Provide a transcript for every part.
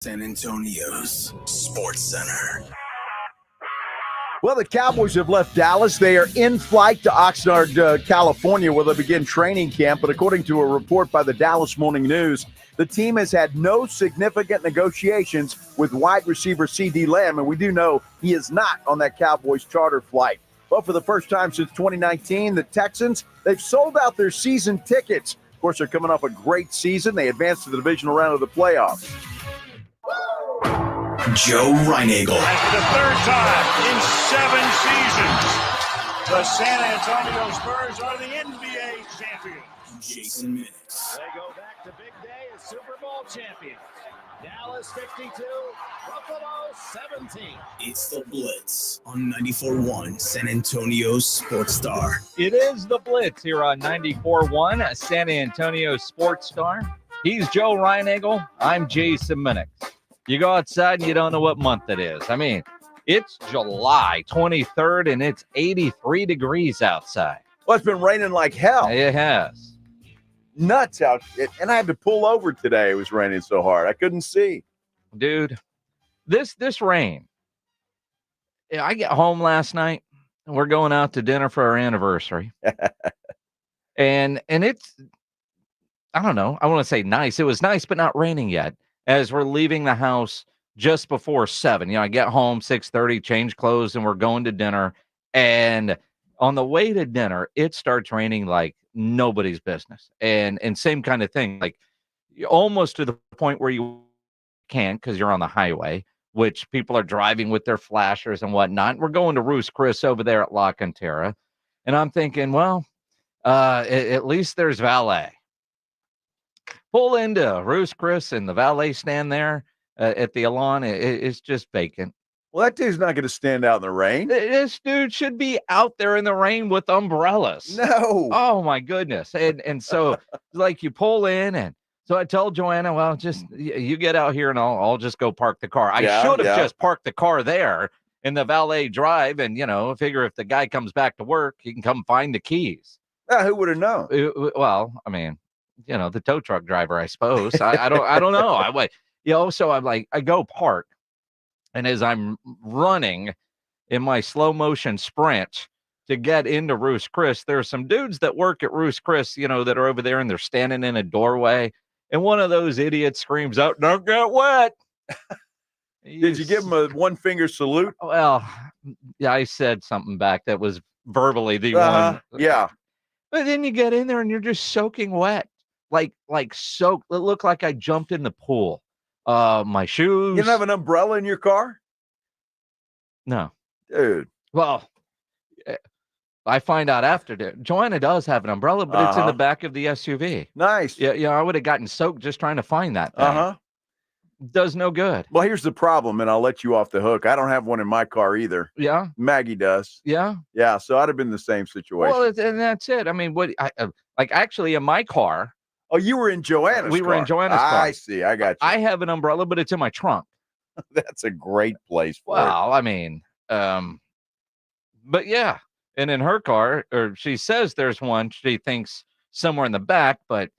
San Antonio's Sports Center. Well, the Cowboys have left Dallas. They are in flight to Oxnard, California, where they'll begin training camp. But according to a report by the Dallas Morning News, the team has had no significant negotiations with wide receiver C.D. Lamb, and we do know he is not on that Cowboys charter flight. But for the first time since 2019, the Texans, they've sold out their season tickets. Of course, they're coming off a great season. They advanced to the divisional round of the playoffs. Joe Reinagel. For the third time in 7 seasons, the San Antonio Spurs are the NBA champions. Jason Minix. They go back to big day as Super Bowl champions. Dallas 52, Buffalo 17. It's the Blitz on 94.1 San Antonio's Sports Star. It is the Blitz here on 94.1 San Antonio Sports Star. He's Joe Reinagel. I'm Jason Minix. You go outside and you don't know what month it is. I mean, it's July 23rd and it's 83 degrees outside. Well, it's been raining like hell. It has. Nuts out. And I had to pull over today. It was raining so hard. I couldn't see. Dude, this rain. I get home last night and we're going out to dinner for our anniversary. and it's, I don't know. I want to say nice. It was nice, but not raining yet. As we're leaving the house just before 7, I get home 6:30, change clothes, and we're going to dinner. And on the way to dinner, it starts raining like nobody's business. And same kind of thing, like almost to the point where you can't because you're on the highway, which people are driving with their flashers and whatnot. We're going to Ruth's Chris over there at La Cantera. And I'm thinking, well, at least there's valet. Pull into Ruth's Chris and the valet stand there at the Elan. It's just vacant. Well, that dude's not going to stand out in the rain. This dude should be out there in the rain with umbrellas. No. Oh, my goodness. And so, like, you pull in, and so I tell Joanna, well, just you get out here, and I'll just go park the car. I should have just parked the car there in the valet drive, and, figure if the guy comes back to work, he can come find the keys. Who would have known? Well, I mean, the tow truck driver, I suppose. I don't know. So I'm like, I go park. And as I'm running in my slow motion sprint to get into Ruth's Chris, there are some dudes that work at Ruth's Chris, that are over there and they're standing in a doorway. And one of those idiots screams out, "Don't get wet." Did you give him a one finger salute? Well, yeah, I said something back that was verbally the one. Yeah. But then you get in there and you're just soaking wet. Like soaked. It looked like I jumped in the pool. My shoes. You don't have an umbrella in your car? No. Dude. Well, I find out after. Joanna does have an umbrella, but it's in the back of the SUV. Nice. Yeah, I would have gotten soaked just trying to find that thing. Does no good. Well, here's the problem, and I'll let you off the hook. I don't have one in my car either. Yeah. Maggie does. Yeah. Yeah, so I'd have been in the same situation. Well, and that's it. I mean, actually in my car. Oh, you were in Joanna's car. We were in Joanna's car. I see. I got you. I have an umbrella, but it's in my trunk. That's a great place for it. Well, I mean, but yeah. And in her car, or she says there's one, she thinks somewhere in the back, but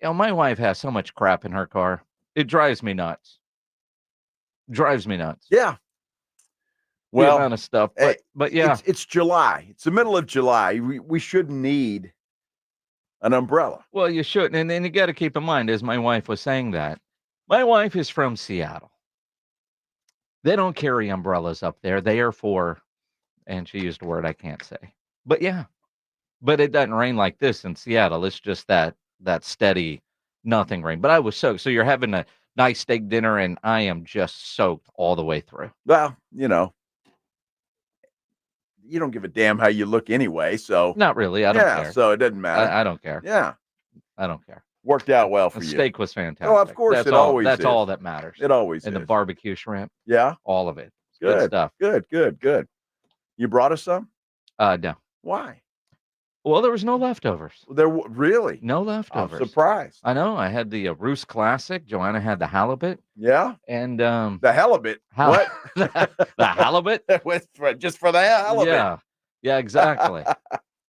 my wife has so much crap in her car. It drives me nuts. Yeah. Well, amount of stuff, but yeah. It's July. It's the middle of July. We shouldn't need an umbrella. Well, you shouldn't. And then you got to keep in mind, as my wife was saying that, my wife is from Seattle. They don't carry umbrellas up there. They are for, and she used a word I can't say. But yeah. But it doesn't rain like this in Seattle. It's just that steady nothing rain. But I was soaked. So you're having a nice steak dinner, and I am just soaked all the way through. Well, you don't give a damn how you look anyway, so. Not really. I don't care. So it doesn't matter. I don't care. Yeah. I don't care. Worked out well for the you. Steak was fantastic. Oh, of course, always That's is. all that matters. It always and is. The barbecue shrimp. Yeah? All of it. Good stuff. Good. You brought us some? No. Why? Well, there was no leftovers. Really? No leftovers. I'm surprised. I know. I had the Roos Classic. Joanna had the halibut. Yeah? And the halibut? What? the halibut? Just for the halibut? Yeah, exactly.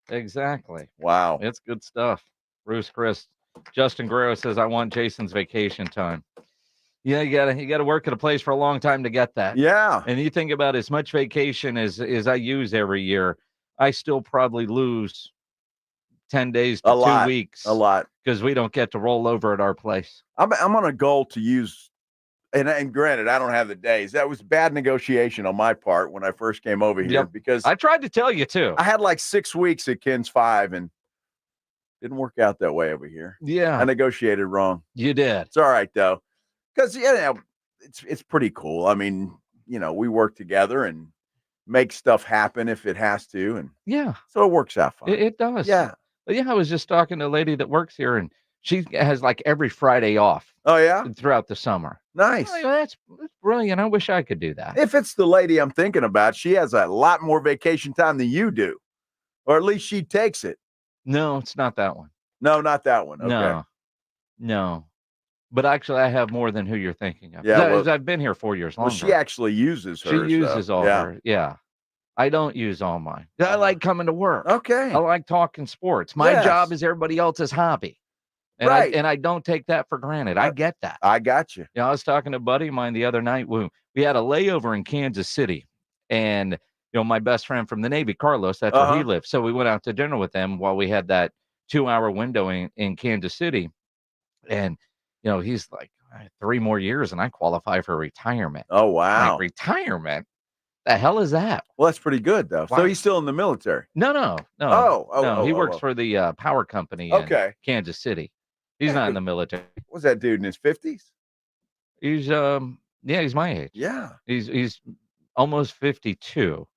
Exactly. Wow. It's good stuff. Roos Chris. Justin Guerrero says, I want Jason's vacation time. Yeah, you gotta work at a place for a long time to get that. Yeah. And you think about as much vacation as I use every year, I still probably lose 10 days to 2 weeks. A lot. Because we don't get to roll over at our place. I'm on a goal to use, and granted, I don't have the days. That was bad negotiation on my part when I first came over here because I tried to tell you too. I had like 6 weeks at Ken's 5 and didn't work out that way over here. Yeah. I negotiated wrong. You did. It's all right though. Because it's pretty cool. I mean, we work together and make stuff happen if it has to, and so it works out fine. It does. Yeah. But I was just talking to a lady that works here, and she has like every Friday off. Oh yeah, throughout the summer. Nice. Oh, that's brilliant. I wish I could do that. If it's the lady I'm thinking about, she has a lot more vacation time than you do, or at least she takes it. No, it's not that one. No, not that one. Okay. No. But actually, I have more than who you're thinking of. Yeah, I've been here 4 years longer. Well, she actually uses hers. She uses all her. Yeah. I don't use all mine. I like coming to work. Okay. I like talking sports. My job is everybody else's hobby. And I don't take that for granted. I get that. I got you. I was talking to a buddy of mine the other night. We had a layover in Kansas City. And, my best friend from the Navy, Carlos, that's where he lives. So we went out to dinner with him while we had that 2-hour window in Kansas City. And, he's like, 3 more years and I qualify for retirement. Oh, wow. Like, retirement? The hell is that? Well, that's pretty good, though. Wow. So he's still in the military? No. He works for the power company in Kansas City. He's not in the military. What's that dude in his 50s? He's he's my age. Yeah. He's almost 52.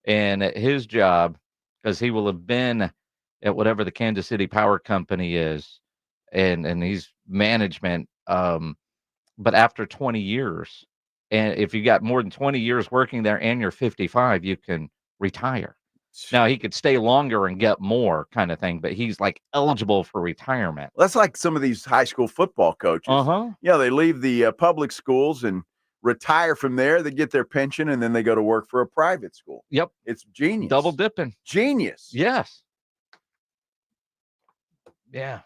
And at his job, because he will have been at whatever the Kansas City power company is, and he's management, but after 20 years, and if you got more than 20 years working there and you're 55, you can retire. Now, he could stay longer and get more kind of thing, but he's like eligible for retirement. That's like some of these high school football coaches. They leave the public schools and retire from there. They get their pension and then they go to work for a private school. Yep. It's genius. Double dipping. Genius. Yes. Yeah.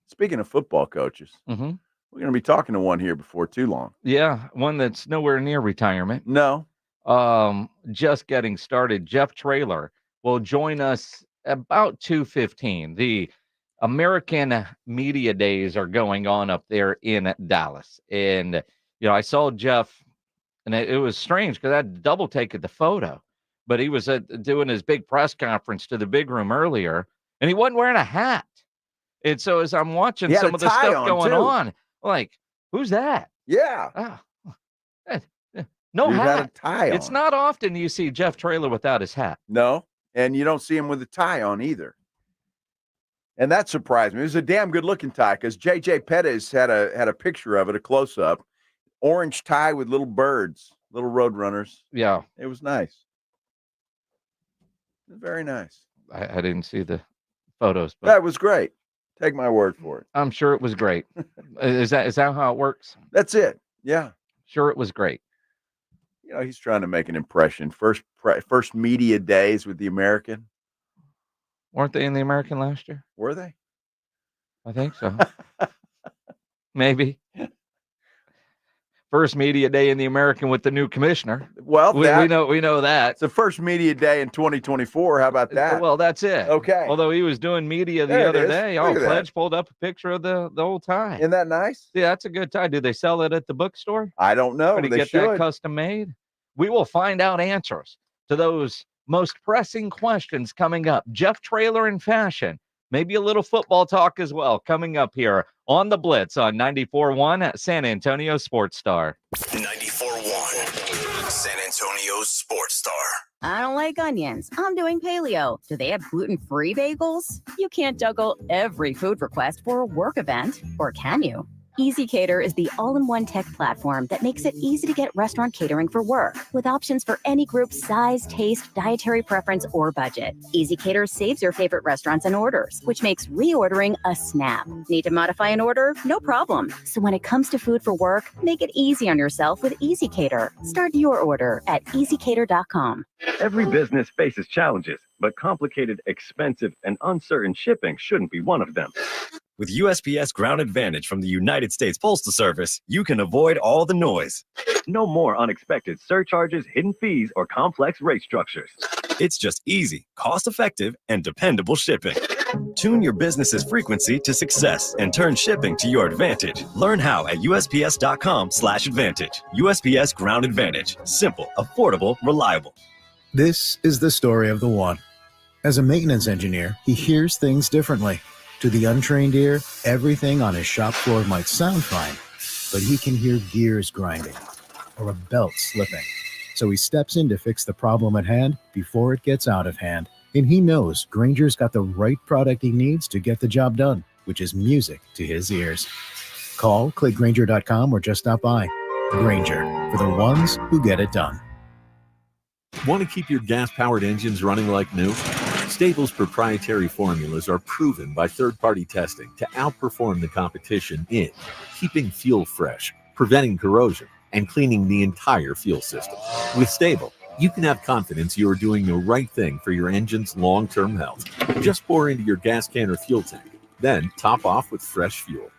Speaking of football coaches, we're going to be talking to one here before too long. Yeah. One that's nowhere near retirement. No. Just getting started. Jeff Traylor will join us about 2:15. The American Media Days are going on up there in Dallas. And, I saw Jeff, and it was strange because I had to double take the photo, but he was doing his big press conference to the big room earlier, and he wasn't wearing a hat. And so as I'm watching some of the stuff going on, like, who's that? Yeah. No Dude hat. had a tie on. It's not often you see Jeff Traylor without his hat. No, and you don't see him with a tie on either. And that surprised me. It was a damn good-looking tie because J.J. Pettis had a picture of it, a close-up, orange tie with little birds, little roadrunners. Yeah. It was nice. It was very nice. I didn't see the photos. But that was great. Take my word for it. I'm sure it was great. Is that how it works? That's it. Yeah. Sure, it was great. He's trying to make an impression. First media days with the American. Weren't they in the American last year? Were they? I think so. Maybe. First media day in the American with the new commissioner. Well, we know that. It's the first media day in 2024. How about that? Well, that's it. Okay. Although he was doing media the other day. Pledge pulled up a picture of the old tie. Isn't that nice? Yeah, that's a good tie. Do they sell it at the bookstore? I don't know. Or do you get that custom made? We will find out answers to those most pressing questions coming up. Jeff Traylor in fashion. Maybe a little football talk as well coming up here on the Blitz on 94.1 at San Antonio Sports Star. 94.1 San Antonio Sports Star. I don't like onions. I'm doing paleo. Do they have gluten-free bagels? You can't juggle every food request for a work event, or can you? EasyCater is the all-in-one tech platform that makes it easy to get restaurant catering for work, with options for any group size, taste, dietary preference, or budget. EasyCater saves your favorite restaurants and orders, which makes reordering a snap. Need to modify an order? No problem. So when it comes to food for work, make it easy on yourself with EasyCater. Start your order at easycater.com. Every business faces challenges, but complicated, expensive, and uncertain shipping shouldn't be one of them. With USPS Ground Advantage from the United States Postal Service, you can avoid all the noise. No more unexpected surcharges, hidden fees, or complex rate structures. It's just easy, cost-effective, and dependable shipping. Tune your business's frequency to success and turn shipping to your advantage. Learn how at USPS.com/advantage. USPS Ground Advantage. Simple, affordable, reliable. This is the story of the one. As a maintenance engineer, he hears things differently. To the untrained ear, everything on his shop floor might sound fine, but he can hear gears grinding or a belt slipping. So he steps in to fix the problem at hand before it gets out of hand. And he knows Grainger's got the right product he needs to get the job done, which is music to his ears. Call, click Grainger.com, or just stop by. Grainger, for the ones who get it done. Want to keep your gas-powered engines running like new? Stable's proprietary formulas are proven by third-party testing to outperform the competition in keeping fuel fresh, preventing corrosion, and cleaning the entire fuel system. With Stable, you can have confidence you are doing the right thing for your engine's long-term health. Just pour into your gas can or fuel tank, then top off with fresh fuel.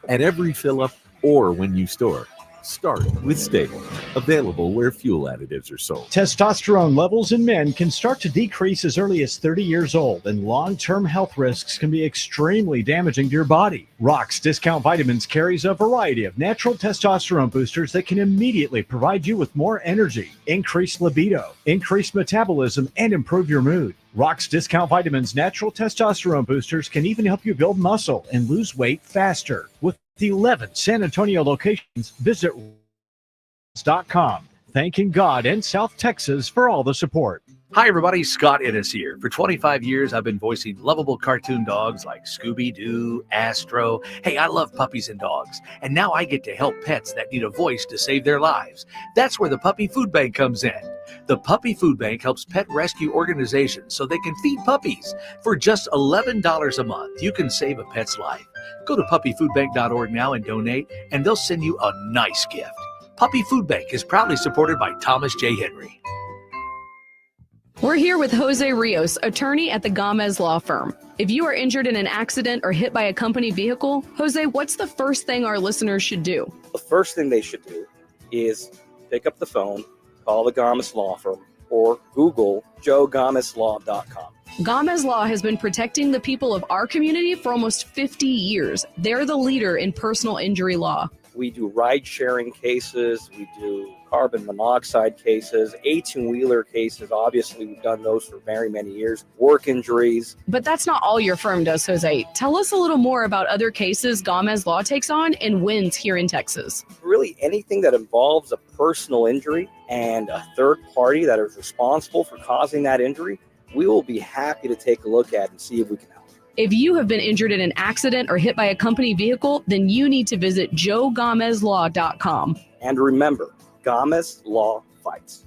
At every fill-up or when you store, start with Stable. Available where fuel additives are sold. Testosterone levels in men can start to decrease as early as 30 years old, and long-term health risks can be extremely damaging to your body. Rock's Discount Vitamins carries a variety of natural testosterone boosters that can immediately provide you with more energy, increased libido, increased metabolism, and improve your mood. Rock's Discount Vitamins natural testosterone boosters can even help you build muscle and lose weight faster. With 11 San Antonio locations, visit Rocks.com. Thanking God and South Texas for all the support. Hi, everybody. Scott Innes here. For 25 years, I've been voicing lovable cartoon dogs like Scooby-Doo, Astro. Hey, I love puppies and dogs. And now I get to help pets that need a voice to save their lives. That's where the Puppy Food Bank comes in. The Puppy Food Bank helps pet rescue organizations so they can feed puppies. For just $11 a month, you can save a pet's life. Go to puppyfoodbank.org now and donate, and they'll send you a nice gift. Puppy Food Bank is proudly supported by Thomas J. Henry. We're here with Jose Rios, attorney at the Gomez Law Firm. If you are injured in an accident or hit by a company vehicle, Jose, what's the first thing our listeners should do? The first thing they should do is pick up the phone, call the Gomez Law Firm, or Google joegomezlaw.com. Gomez Law has been protecting the people of our community for almost 50 years. They're the leader in personal injury law. We do ride-sharing cases. We do carbon monoxide cases, 18-wheeler cases. Obviously, we've done those for very many years. Work injuries. But that's not all your firm does, Jose. Tell us a little more about other cases Gomez Law takes on and wins here in Texas. Really anything that involves a personal injury and a third party that is responsible for causing that injury, we will be happy to take a look at and see if we can help. If you have been injured in an accident or hit by a company vehicle, then you need to visit joegomezlaw.com. And remember, Gomez Law fights.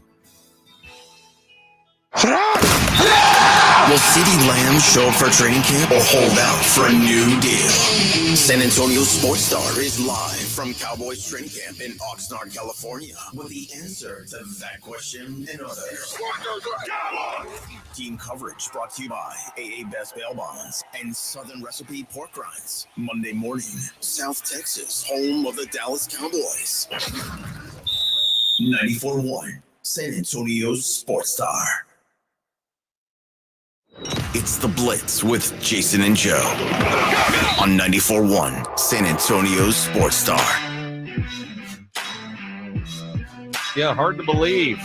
Will CeeDee Lamb show up for training camp or hold out for a new deal? San Antonio Sports Star is live from Cowboys training camp in Oxnard, California, with the answer to that question and others. Team coverage brought to you by AA Best Bail Bonds and Southern Recipe Pork Rinds. Monday morning, South Texas, home of the Dallas Cowboys. 94.1 San Antonio Sports Star. It's the Blitz with Jason and Joe on 94.1 San Antonio Sports Star. Yeah, hard to believe.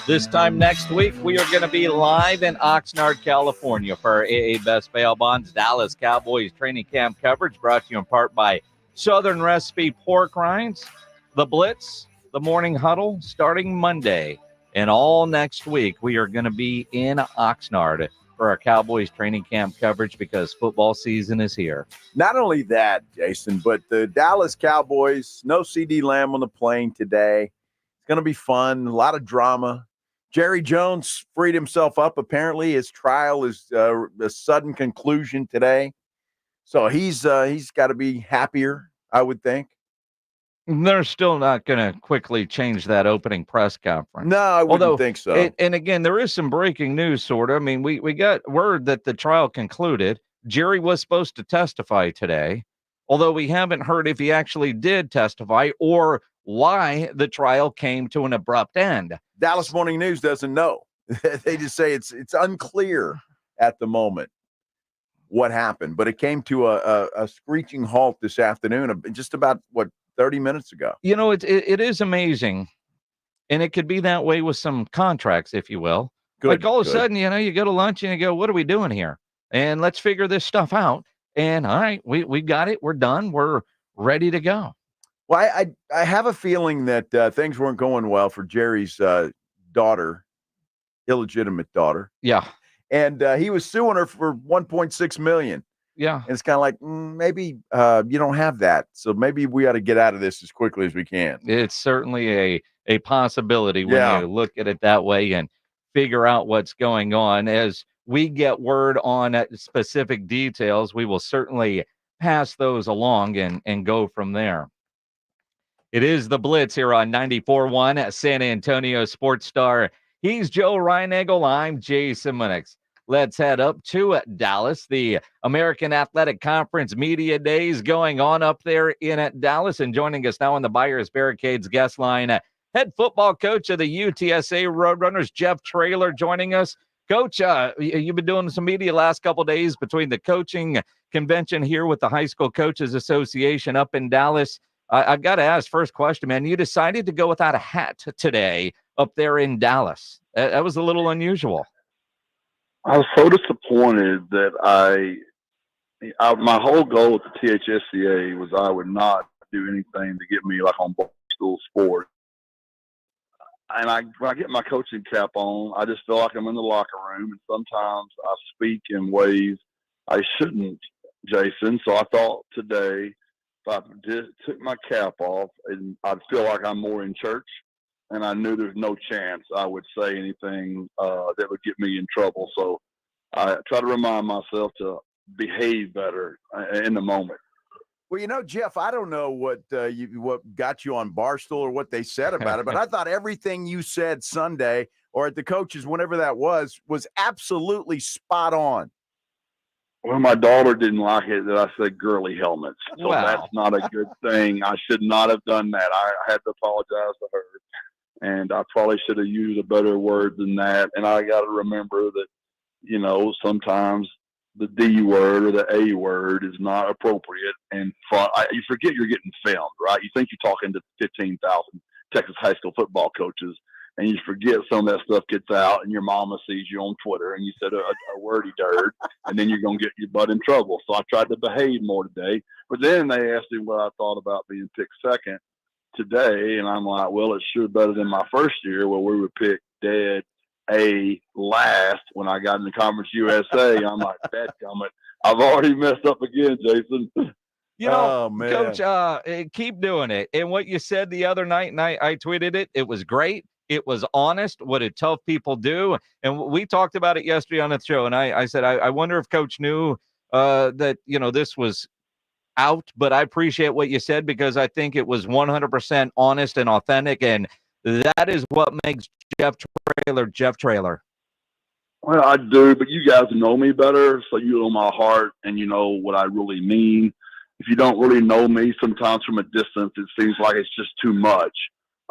This time next week, we are going to be live in Oxnard, California for our AA Best Bail Bonds Dallas Cowboys training camp coverage, brought to you in part by Southern Recipe Pork Rinds, the Blitz, the Morning Huddle, starting Monday. And all next week, we are going to be in Oxnard for our Cowboys training camp coverage because football season is here. Not only that, Jason, but the Dallas Cowboys, no CeeDee Lamb on the plane today. It's going to be fun, a lot of drama. Jerry Jones freed himself up. Apparently, his trial is a sudden conclusion today. So he's got to be happier, I wowould think. They're still not going to quickly change that opening press conference. No, I wouldn't think so. And again, there is some breaking news, sort of. I mean, we got word that the trial concluded. Jerry was supposed to testify today, although we haven't heard if he actually did testify or why the trial came to an abrupt end. Dallas Morning News doesn't know. They just say it's unclear at the moment what happened, but it came to a screeching halt this afternoon, just about 30 minutes ago. You know, it is amazing, and it could be that way with some contracts, if you will. Like all of a sudden, you know, you go to lunch and you go, "What are we doing here?" And let's figure this stuff out. And all right, we got it. We're done. We're ready to go. Well, I have a feeling that things weren't going well for Jerry's daughter, illegitimate daughter. Yeah. And he was suing her for $1.6 million. Yeah. And it's kind of like, maybe you don't have that. So maybe we ought to get out of this as quickly as we can. It's certainly a possibility when you look at it that way and figure out what's going on. As we get word on specific details, we will certainly pass those along and go from there. It is the Blitz here on 94.1 San Antonio Sports Star. He's Joe Reinagel. I'm Jason Minix. Let's head up to Dallas. The American Athletic Conference Media Days going on up there in Dallas. And joining us now on the Buyers Barricades guest line, head football coach of the UTSA Roadrunners, Jeff Traylor, joining us. Coach, you've been doing some media last couple of days between the coaching convention here with the High School Coaches Association up in Dallas. I've got to ask, first question, man, you decided to go without a hat today up there in Dallas. That was a little unusual. I was so disappointed that my whole goal at the THSCA was I would not do anything to get me like on Barstool Sports. And when I get my coaching cap on, I just feel like I'm in the locker room, and sometimes I speak in ways I shouldn't, Jason. So I thought today, if I took my cap off, and I'd feel like I'm more in church, and I knew there's no chance I would say anything that would get me in trouble. So I try to remind myself to behave better in the moment. Well, you know, Jeff, I don't know what got you on Barstool or what they said about it, but I thought everything you said Sunday or at the coaches, whenever that was absolutely spot on. Well, my daughter didn't like it that I said girly helmets. So That's not a good thing. I should not have done that. I had to apologize to her. And I probably should have used a better word than that. And I got to remember that, you know, sometimes the D word or the A word is not appropriate. And you forget you're getting filmed, right? You think you're talking to 15,000 Texas high school football coaches, and you forget some of that stuff gets out, and your mama sees you on Twitter, and you said a wordy dirt, and then you're going to get your butt in trouble. So I tried to behave more today. But then they asked me what I thought about being picked second today, and I'm like, well, it's sure better than my first year where we were picked dead A last when I got in the Conference USA. I'm like, dadgummit, I've already messed up again, Jason. You know, Coach, keep doing it. And what you said the other night, and I tweeted it, it was great. It was honest. What did tough people do? And we talked about it yesterday on the show, and I said, I wonder if Coach knew that, you know, this was out, but I appreciate what you said because I think it was 100% honest and authentic, and that is what makes Jeff Traylor. Well, I do, but you guys know me better, so you know my heart and you know what I really mean. If you don't really know me, sometimes from a distance, it seems like it's just too much.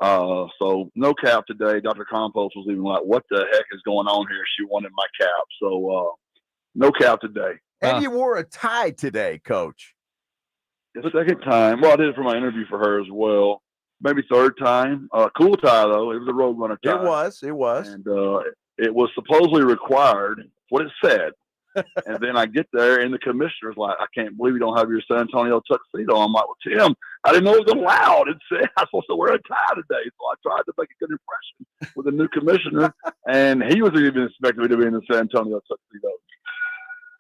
So no cap today. Dr. Compost was even like, what the heck is going on here? She wanted my cap. So no cap today. And you wore a tie today, Coach. The second time. Well, I did it for my interview for her as well. Maybe third time. Cool tie, though. It was a Roadrunner tie. It was. And it was supposedly required, what it said. And then I get there, and the commissioner's like, I can't believe you don't have your San Antonio tuxedo. I'm like, well, Tim, I didn't know it was allowed. It said I'm supposed to wear a tie today. So I tried to make a good impression with the new commissioner, and he was even expecting me to be in the San Antonio tuxedo.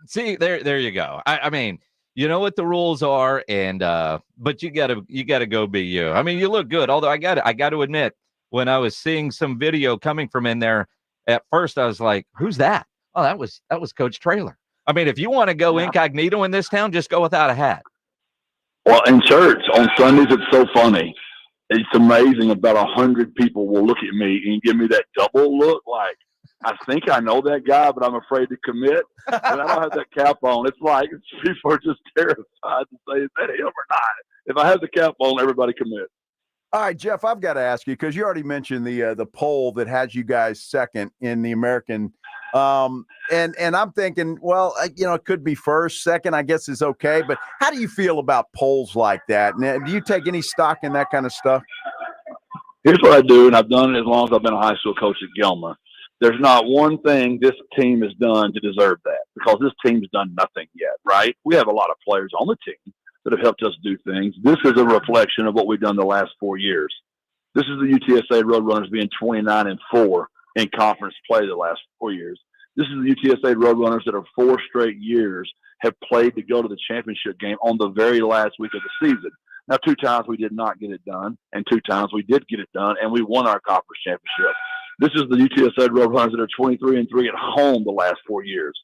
See, there you go. I mean, you know what the rules are, and but you gotta go be you. I mean, you look good. Although I got to admit, when I was seeing some video coming from in there, at first I was like, "Who's that?" Oh, that was Coach Traylor. I mean, if you want to go incognito in this town, just go without a hat. Well, in church on Sundays, it's so funny. It's amazing. About 100 people will look at me and give me that double look, like, I think I know that guy, but I'm afraid to commit. And I don't have that cap on. It's like people are just terrified to say, is that him or not? If I have the cap on, everybody commits. All right, Jeff, I've got to ask you, because you already mentioned the poll that has you guys second in the American. And I'm thinking, well, it could be first, second, I guess is okay. But how do you feel about polls like that? And do you take any stock in that kind of stuff? Here's what I do, and I've done it as long as I've been a high school coach at Gilmer. There's not one thing this team has done to deserve that, because this team's done nothing yet, right? We have a lot of players on the team that have helped us do things. This is a reflection of what we've done the last 4 years. This is the UTSA Roadrunners being 29-4 in conference play the last 4 years. This is the UTSA Roadrunners that are 4 straight years have played to go to the championship game on the very last week of the season. Now, 2 times we did not get it done, and 2 times we did get it done, and we won our conference championship. This is the UTSA Roadrunners that are 23-3 at home the last 4 years.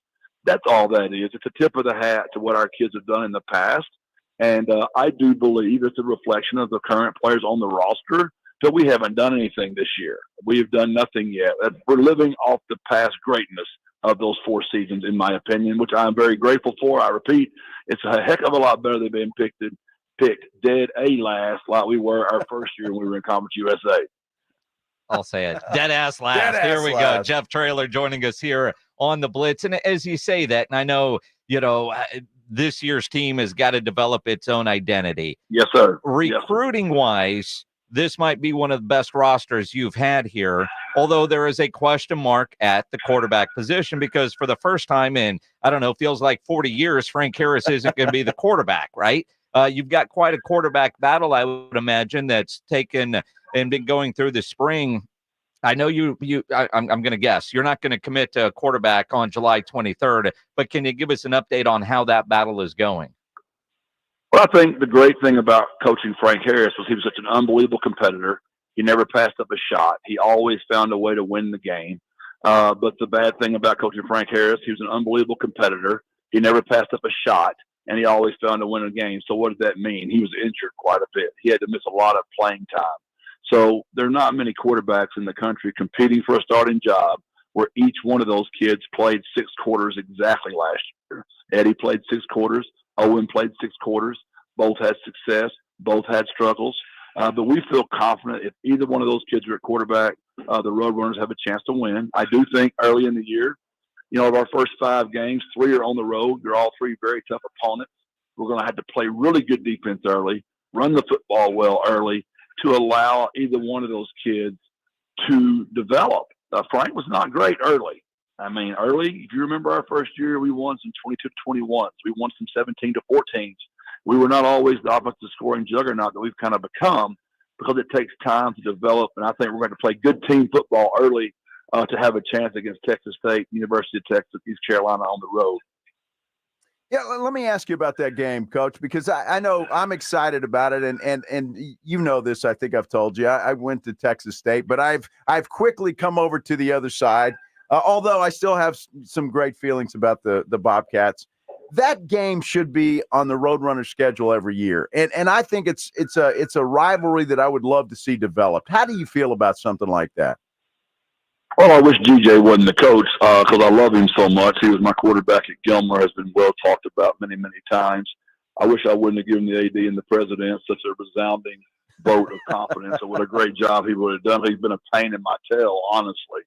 That's all that is. It's a tip of the hat to what our kids have done in the past. And I do believe it's a reflection of the current players on the roster that we haven't done anything this year. We have done nothing yet. We're living off the past greatness of those 4 seasons, in my opinion, which I'm very grateful for. I repeat, it's a heck of a lot better than being picked dead last like we were our first year when we were in Conference USA. I'll say it. Dead ass last. Here we go. Jeff Traylor joining us here on the Blitz. And as you say that, and I know, this year's team has got to develop its own identity. Yes, sir. Recruiting-wise, this might be one of the best rosters you've had here, although there is a question mark at the quarterback position, because for the first time in, feels like 40 years, Frank Harris isn't going to be the quarterback, right? You've got quite a quarterback battle, I would imagine, that's taken and been going through the spring. I know I'm going to guess you're not going to commit to a quarterback on July 23rd, but can you give us an update on how that battle is going? Well, I think the great thing about coaching Frank Harris was he was such an unbelievable competitor. He never passed up a shot. He always found a way to win the game. But the bad thing about coaching Frank Harris, he was an unbelievable competitor. He never passed up a shot, and he always found a win a game. So what did that mean? He was injured quite a bit. He had to miss a lot of playing time. So there are not many quarterbacks in the country competing for a starting job where each one of those kids played 6 quarters exactly last year. Eddie played 6 quarters. Owen played 6 quarters. Both had success. Both had struggles. But we feel confident if either one of those kids are at quarterback, the Roadrunners have a chance to win. I do think early in the year, of our first 5 games, 3 are on the road. They're all 3 very tough opponents. We're going to have to play really good defense early, run the football well early, to allow either one of those kids to develop. Frank was not great early. Early, if you remember our first year, we won some 22-21s. We won some 17-14s. We were not always the offensive scoring juggernaut that we've kind of become, because it takes time to develop. And I think we're going to play good team football early to have a chance against Texas State, University of Texas, East Carolina on the road. Yeah, let me ask you about that game, Coach, because I know I'm excited about it, and you know this. I think I've told you. I went to Texas State, but I've quickly come over to the other side. Although I still have some great feelings about the Bobcats. That game should be on the Roadrunner schedule every year, and I think it's a rivalry that I would love to see developed. How do you feel about something like that? Well, I wish GJ wasn't the coach because I love him so much. He was my quarterback at Gilmer, has been well talked about many, many times. I wish I wouldn't have given the AD and the president such a resounding vote of confidence and what a great job he would have done. He's been a pain in my tail, honestly.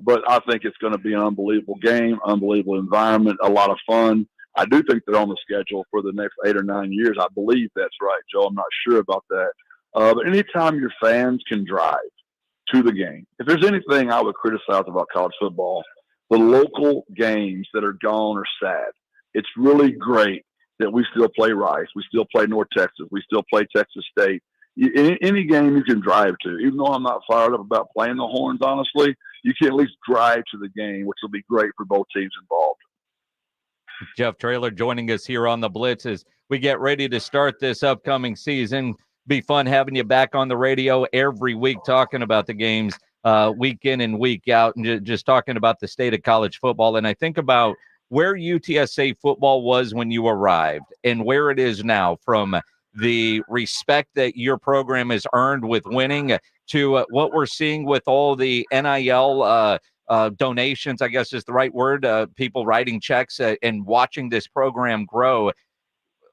But I think it's going to be an unbelievable game, unbelievable environment, a lot of fun. I do think they're on the schedule for the next 8 or 9 years. I believe that's right, Joe. I'm not sure about that. But anytime your fans can drive to the game, if there's anything I would criticize about college football, the local games that are gone are sad. It's really great that we still play Rice. We still play North Texas. We still play Texas State. Any game you can drive to, even though I'm not fired up about playing the Horns, honestly, you can at least drive to the game, which will be great for both teams involved. Jeff Traylor joining us here on the Blitz as we get ready to start this upcoming season. Be fun having you back on the radio every week talking about the games week in and week out, and just talking about the state of college football. And I think about where UTSA football was when you arrived and where it is now, from the respect that your program has earned with winning to what we're seeing with all the NIL donations, I guess is the right word, people writing checks and watching this program grow.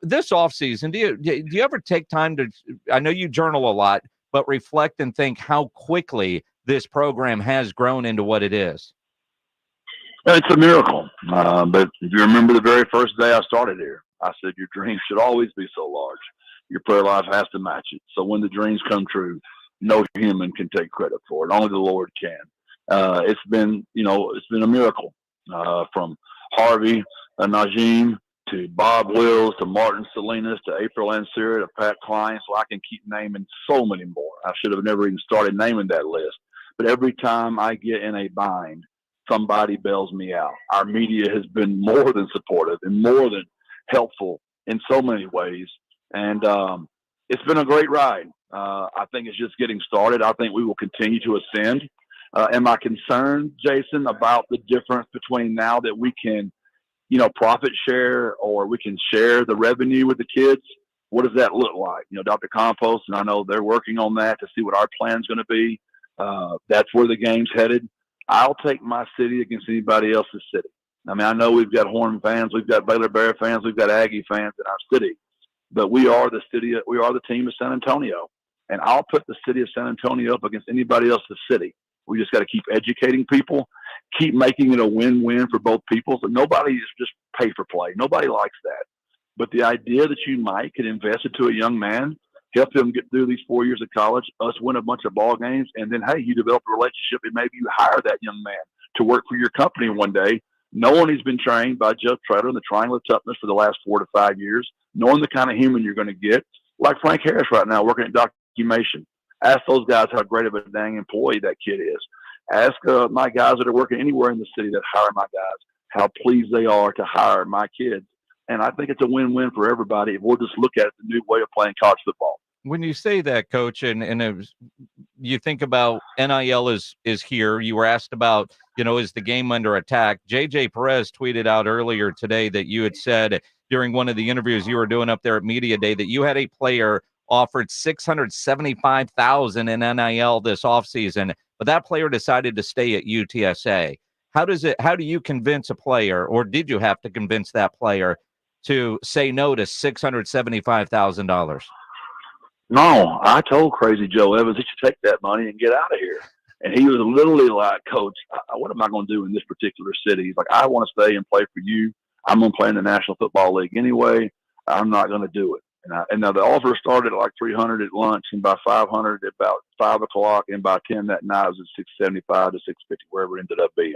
This offseason, do you ever take time to, I know you journal a lot, but reflect and think how quickly this program has grown into what it is? It's a miracle. But if you remember the very first day I started here, I said your dreams should always be so large. Your prayer life has to match it. So when the dreams come true, no human can take credit for it. Only the Lord can. It's been a miracle. From Harvey Najim to Bob Wills to Martin Salinas to April Ansira to Pat Klein, so I can keep naming so many more. I should have never even started naming that list. But every time I get in a bind, somebody bails me out. Our media has been more than supportive and more than helpful in so many ways. And it's been a great ride. I think it's just getting started. I think we will continue to ascend. Am I concerned, Jason, about the difference between now that we can, profit share or we can share the revenue with the kids? What does that look like? Dr. Compost, and I know they're working on that to see what our plan's going to be. That's where the game's headed. I'll take my city against anybody else's city. I mean, I know we've got Horn fans, we've got Baylor Bear fans, we've got Aggie fans in our city, but we are the team of San Antonio, and I'll put the city of San Antonio up against anybody else's city. We just got to keep educating people, keep making it a win-win for both people. So nobody is just pay for play. Nobody likes that. But the idea that you might could invest into a young man, help him get through these 4 years of college, us win a bunch of ball games, and then, hey, you develop a relationship and maybe you hire that young man to work for your company one day, knowing he's been trained by Jeff Traylor in the triangle of toughness for the last 4 to 5 years, knowing the kind of human you're going to get, like Frank Harris right now working at Documation. Ask those guys how great of a dang employee that kid is. Ask my guys that are working anywhere in the city that hire my guys how pleased they are to hire my kids. And I think it's a win-win for everybody if we'll just look at it, the new way of playing college football. When you say that, Coach, and you think about NIL is here, you were asked about, is the game under attack? JJ Perez tweeted out earlier today that you had said during one of the interviews you were doing up there at Media Day that you had a player offered $675,000 in NIL this offseason, but that player decided to stay at UTSA. How do you convince a player, or did you have to convince that player to say no to $675,000? No, I told Crazy Joe Evans he should take that money and get out of here. And he was literally like, Coach, what am I going to do in this particular city? He's like, I want to stay and play for you. I'm going to play in the National Football League anyway. I'm not going to do it. And now the offer started at like $300 at lunch, and by $500 at about 5 o'clock, and by 10 that night it was at $675 to $650, wherever it ended up being.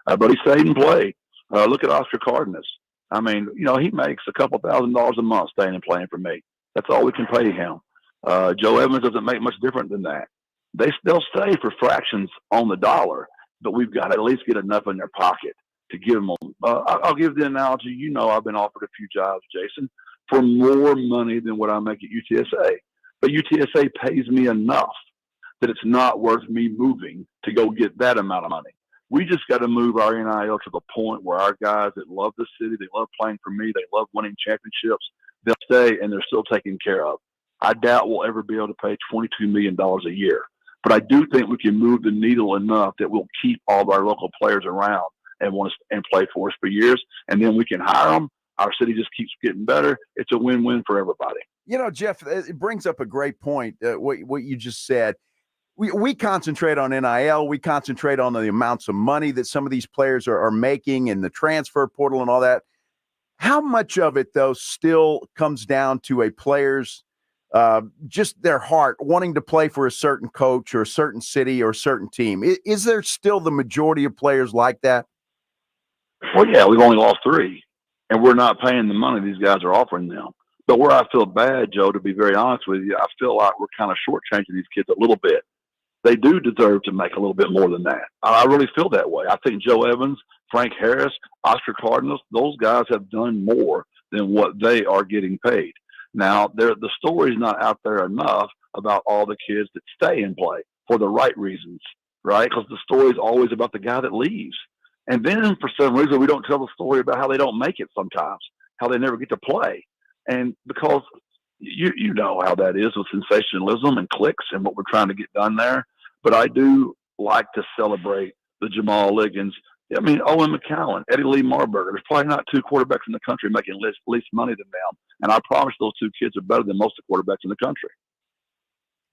But he stayed and played. Look at Oscar Cardenas. I mean, he makes a couple $1,000s a month staying and playing for me. That's all we can pay him. Joe Evans doesn't make much different than that. They'll stay for fractions on the dollar, but we've got to at least get enough in their pocket to give them. I'll give the analogy. I've been offered a few jobs, Jason, for more money than what I make at UTSA. But UTSA pays me enough that it's not worth me moving to go get that amount of money. We just got to move our NIL to the point where our guys that love the city, they love playing for me, they love winning championships, they'll stay and they're still taken care of. I doubt we'll ever be able to pay $22 million a year. But I do think we can move the needle enough that we'll keep all of our local players around and play for us for years. And then we can hire them. Our city just keeps getting better. It's a win-win for everybody. Jeff, it brings up a great point, what you just said. We concentrate on NIL. We concentrate on the amounts of money that some of these players are making and the transfer portal and all that. How much of it, though, still comes down to a player's just their heart, wanting to play for a certain coach or a certain city or a certain team? Is there still the majority of players like that? Well, yeah, we've only lost 3, and we're not paying the money these guys are offering them. But where I feel bad, Joe, to be very honest with you, I feel like we're kind of shortchanging these kids a little bit. They do deserve to make a little bit more than that. I really feel that way. I think Joe Evans, Frank Harris, Oscar Cardenas, those guys have done more than what they are getting paid. Now, the story's not out there enough about all the kids that stay and play for the right reasons, right? Because the story's always about the guy that leaves. And then for some reason, we don't tell the story about how they don't make it sometimes, how they never get to play. And because you know how that is with sensationalism and clicks and what we're trying to get done there. But I do like to celebrate the Jamal Liggins. I mean, Owen McCowan, Eddie Lee Marburger. There's probably not two quarterbacks in the country making least money than them. And I promise those two kids are better than most of the quarterbacks in the country.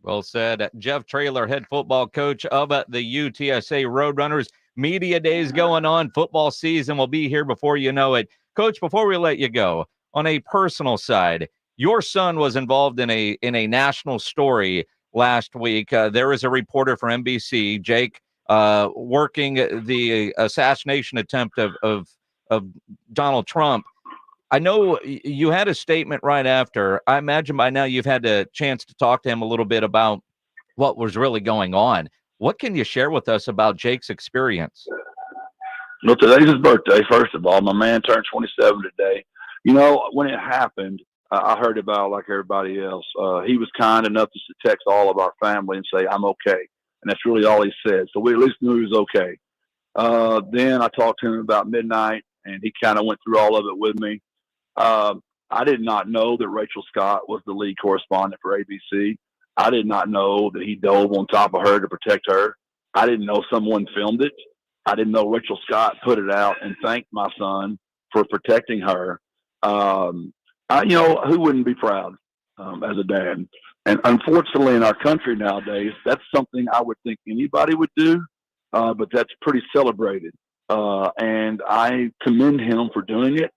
Well said. Jeff Traylor, head football coach of the UTSA Roadrunners. Media days going on. Football season will be here before you know it. Coach, before we let you go, on a personal side, your son was involved in a national story last week. There was a reporter for NBC, Jake, working the assassination attempt of Donald Trump. I know you had a statement right after. I imagine by now you've had a chance to talk to him a little bit about what was really going on. What can you share with us about Jake's experience? Well, today's his birthday, first of all. My man turned 27 today. You know, when it happened, I heard about it like everybody else. He was kind enough to text all of our family and say, I'm okay. And that's really all he said. So we at least knew he was okay. Then I talked to him about midnight, and he kind of went through all of it with me. I did not know that Rachel Scott was the lead correspondent for ABC. I did not know that he dove on top of her to protect her. I didn't know someone filmed it. I didn't know Rachel Scott put it out and thanked my son for protecting her. Who wouldn't be proud as a dad? And unfortunately, in our country nowadays, that's something I would think anybody would do, but that's pretty celebrated. And I commend him for doing it.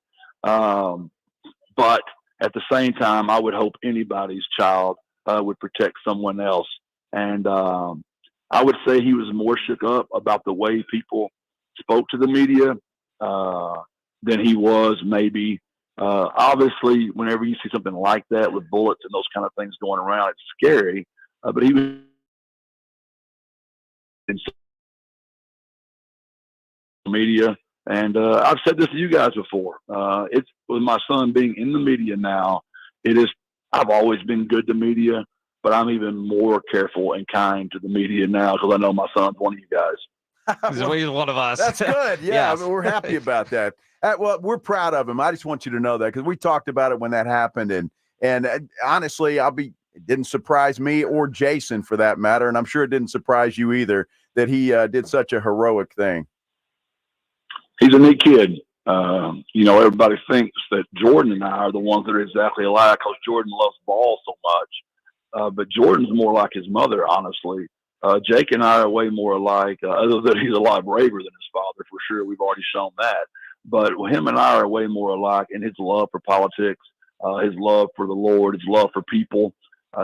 But at the same time, I would hope anybody's child would protect someone else. And I would say he was more shook up about the way people spoke to the media than he was maybe. Obviously, whenever you see something like that with bullets and those kind of things going around, it's scary. But he was in media. And I've said this to you guys before. It's with my son being in the media now. I've always been good to media, but I'm even more careful and kind to the media now because I know my son's one of you guys. He's one of us. That's good. Yeah, Yes. I mean, we're happy about that. Well, we're proud of him. I just want you to know that because we talked about it when that happened, and honestly, it didn't surprise me or Jason for that matter, and I'm sure it didn't surprise you either that he did such a heroic thing. He's a neat kid. Everybody thinks that Jordan and I are the ones that are exactly alike because Jordan loves ball so much. But Jordan's more like his mother, honestly. Jake and I are way more alike, other than he's a lot braver than his father, for sure. We've already shown that. But him and I are way more alike in his love for politics, his love for the Lord, his love for people,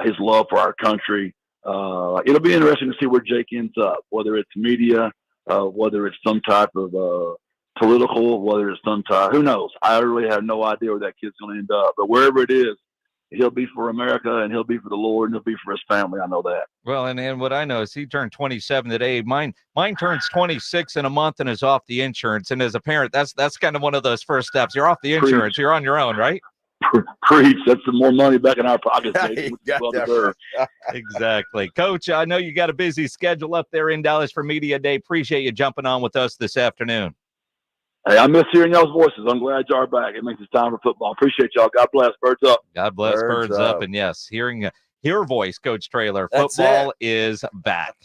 his love for our country. It'll be interesting to see where Jake ends up, whether it's media, whether it's some type of political, whether it's some type, who knows? I really have no idea where that kid's going to end up. But wherever it is, he'll be for America and he'll be for the Lord and he'll be for his family. I know that. Well, and what I know is he turned 27 today. Mine turns 26 in a month and is off the insurance. And as a parent, that's kind of one of those first steps. You're off the insurance. You're on your own, right? Preach. That's some more money back in our pockets. Exactly. Coach, I know you got a busy schedule up there in Dallas for Media Day. Appreciate you jumping on with us this afternoon. Hey, I miss hearing y'all's voices. I'm glad y'all are back. It makes it time for football. Appreciate y'all. God bless. Birds up. God bless. Birds up. And yes, hearing your voice, Coach Traylor. Football is back.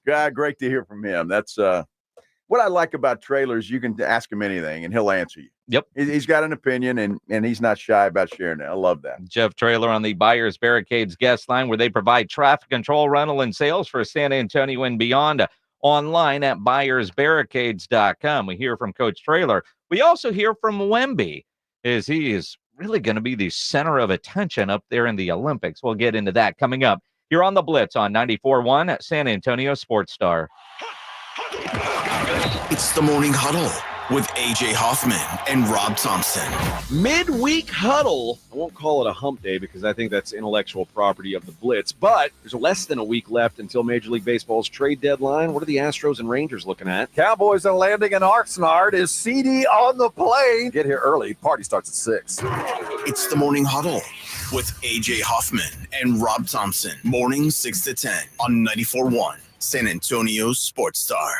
God, great to hear from him. That's what I like about Traylor is you can ask him anything and he'll answer you. Yep. He's got an opinion and he's not shy about sharing it. I love that. Jeff Traylor on the Buyers Barricades guest line where they provide traffic control, rental, and sales for San Antonio and beyond. Online at buyersbarricades.com. We hear from Coach Traylor. We also hear from Wemby, as he is really going to be the center of attention up there in the Olympics. We'll get into that coming up here on the Blitz on 94.1 San Antonio Sports Star. It's the Morning Huddle with A.J. Hoffman and Rob Thompson. Midweek huddle. I won't call it a hump day because I think that's intellectual property of the Blitz, but there's less than a week left until Major League Baseball's trade deadline. What are the Astros and Rangers looking at? Cowboys are landing in Oxnard. Is CD on the plane? Get here early. Party starts at 6. It's the Morning Huddle with A.J. Hoffman and Rob Thompson. Mornings 6 to 10 on 94.1 San Antonio Sports Star.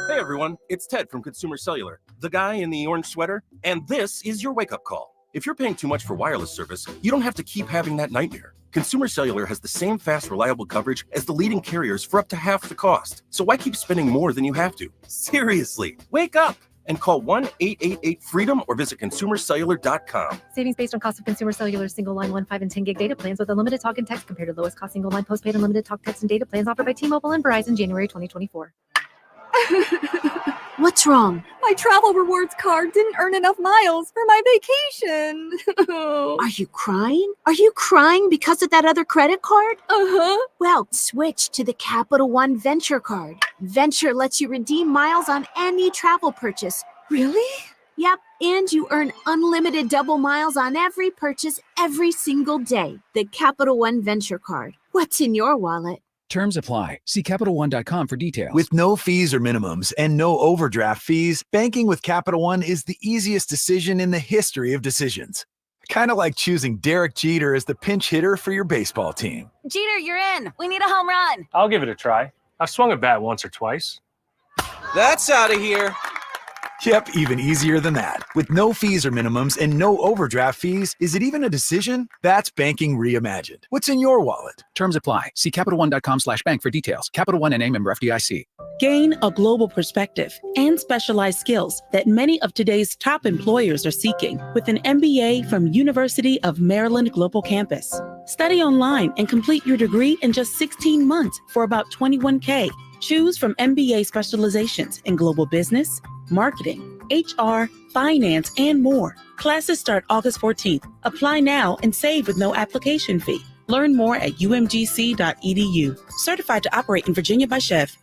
Hey everyone, it's Ted from Consumer Cellular, the guy in the orange sweater, and this is your wake-up call. If you're paying too much for wireless service, you don't have to keep having that nightmare. Consumer Cellular has the same fast, reliable coverage as the leading carriers for up to half the cost. So why keep spending more than you have to? Seriously, wake up and call 1-888-FREEDOM or visit consumercellular.com. Savings based on cost of Consumer Cellular single line 1, 5, and 10 gig data plans with unlimited talk and text compared to lowest cost single line postpaid unlimited talk, text, and data plans offered by T-Mobile and Verizon January 2024. What's wrong? My travel rewards card didn't earn enough miles for my vacation. Are you crying? Are you crying because of that other credit card? Uh-huh. Well, switch to the Capital One Venture card. Venture lets you redeem miles on any travel purchase. Really? Yep, and you earn unlimited double miles on every purchase every single day. The Capital One Venture card. What's in your wallet? Terms apply. See CapitalOne.com for details. With no fees or minimums and no overdraft fees, banking with Capital One is the easiest decision in the history of decisions. Kind of like choosing Derek Jeter as the pinch hitter for your baseball team. Jeter, you're in. We need a home run. I'll give it a try. I've swung a bat once or twice. That's out of here. Yep, even easier than that. With no fees or minimums and no overdraft fees, is it even a decision? That's banking reimagined. What's in your wallet? Terms apply. See CapitalOne.com/bank for details. Capital One NA member FDIC. Gain a global perspective and specialized skills that many of today's top employers are seeking with an MBA from University of Maryland Global Campus. Study online and complete your degree in just 16 months for about $21K. Choose from MBA specializations in global business, marketing, HR, finance, and more. Classes start August 14th. Apply now and save with no application fee. Learn more at umgc.edu. Certified to operate in Virginia by Chev.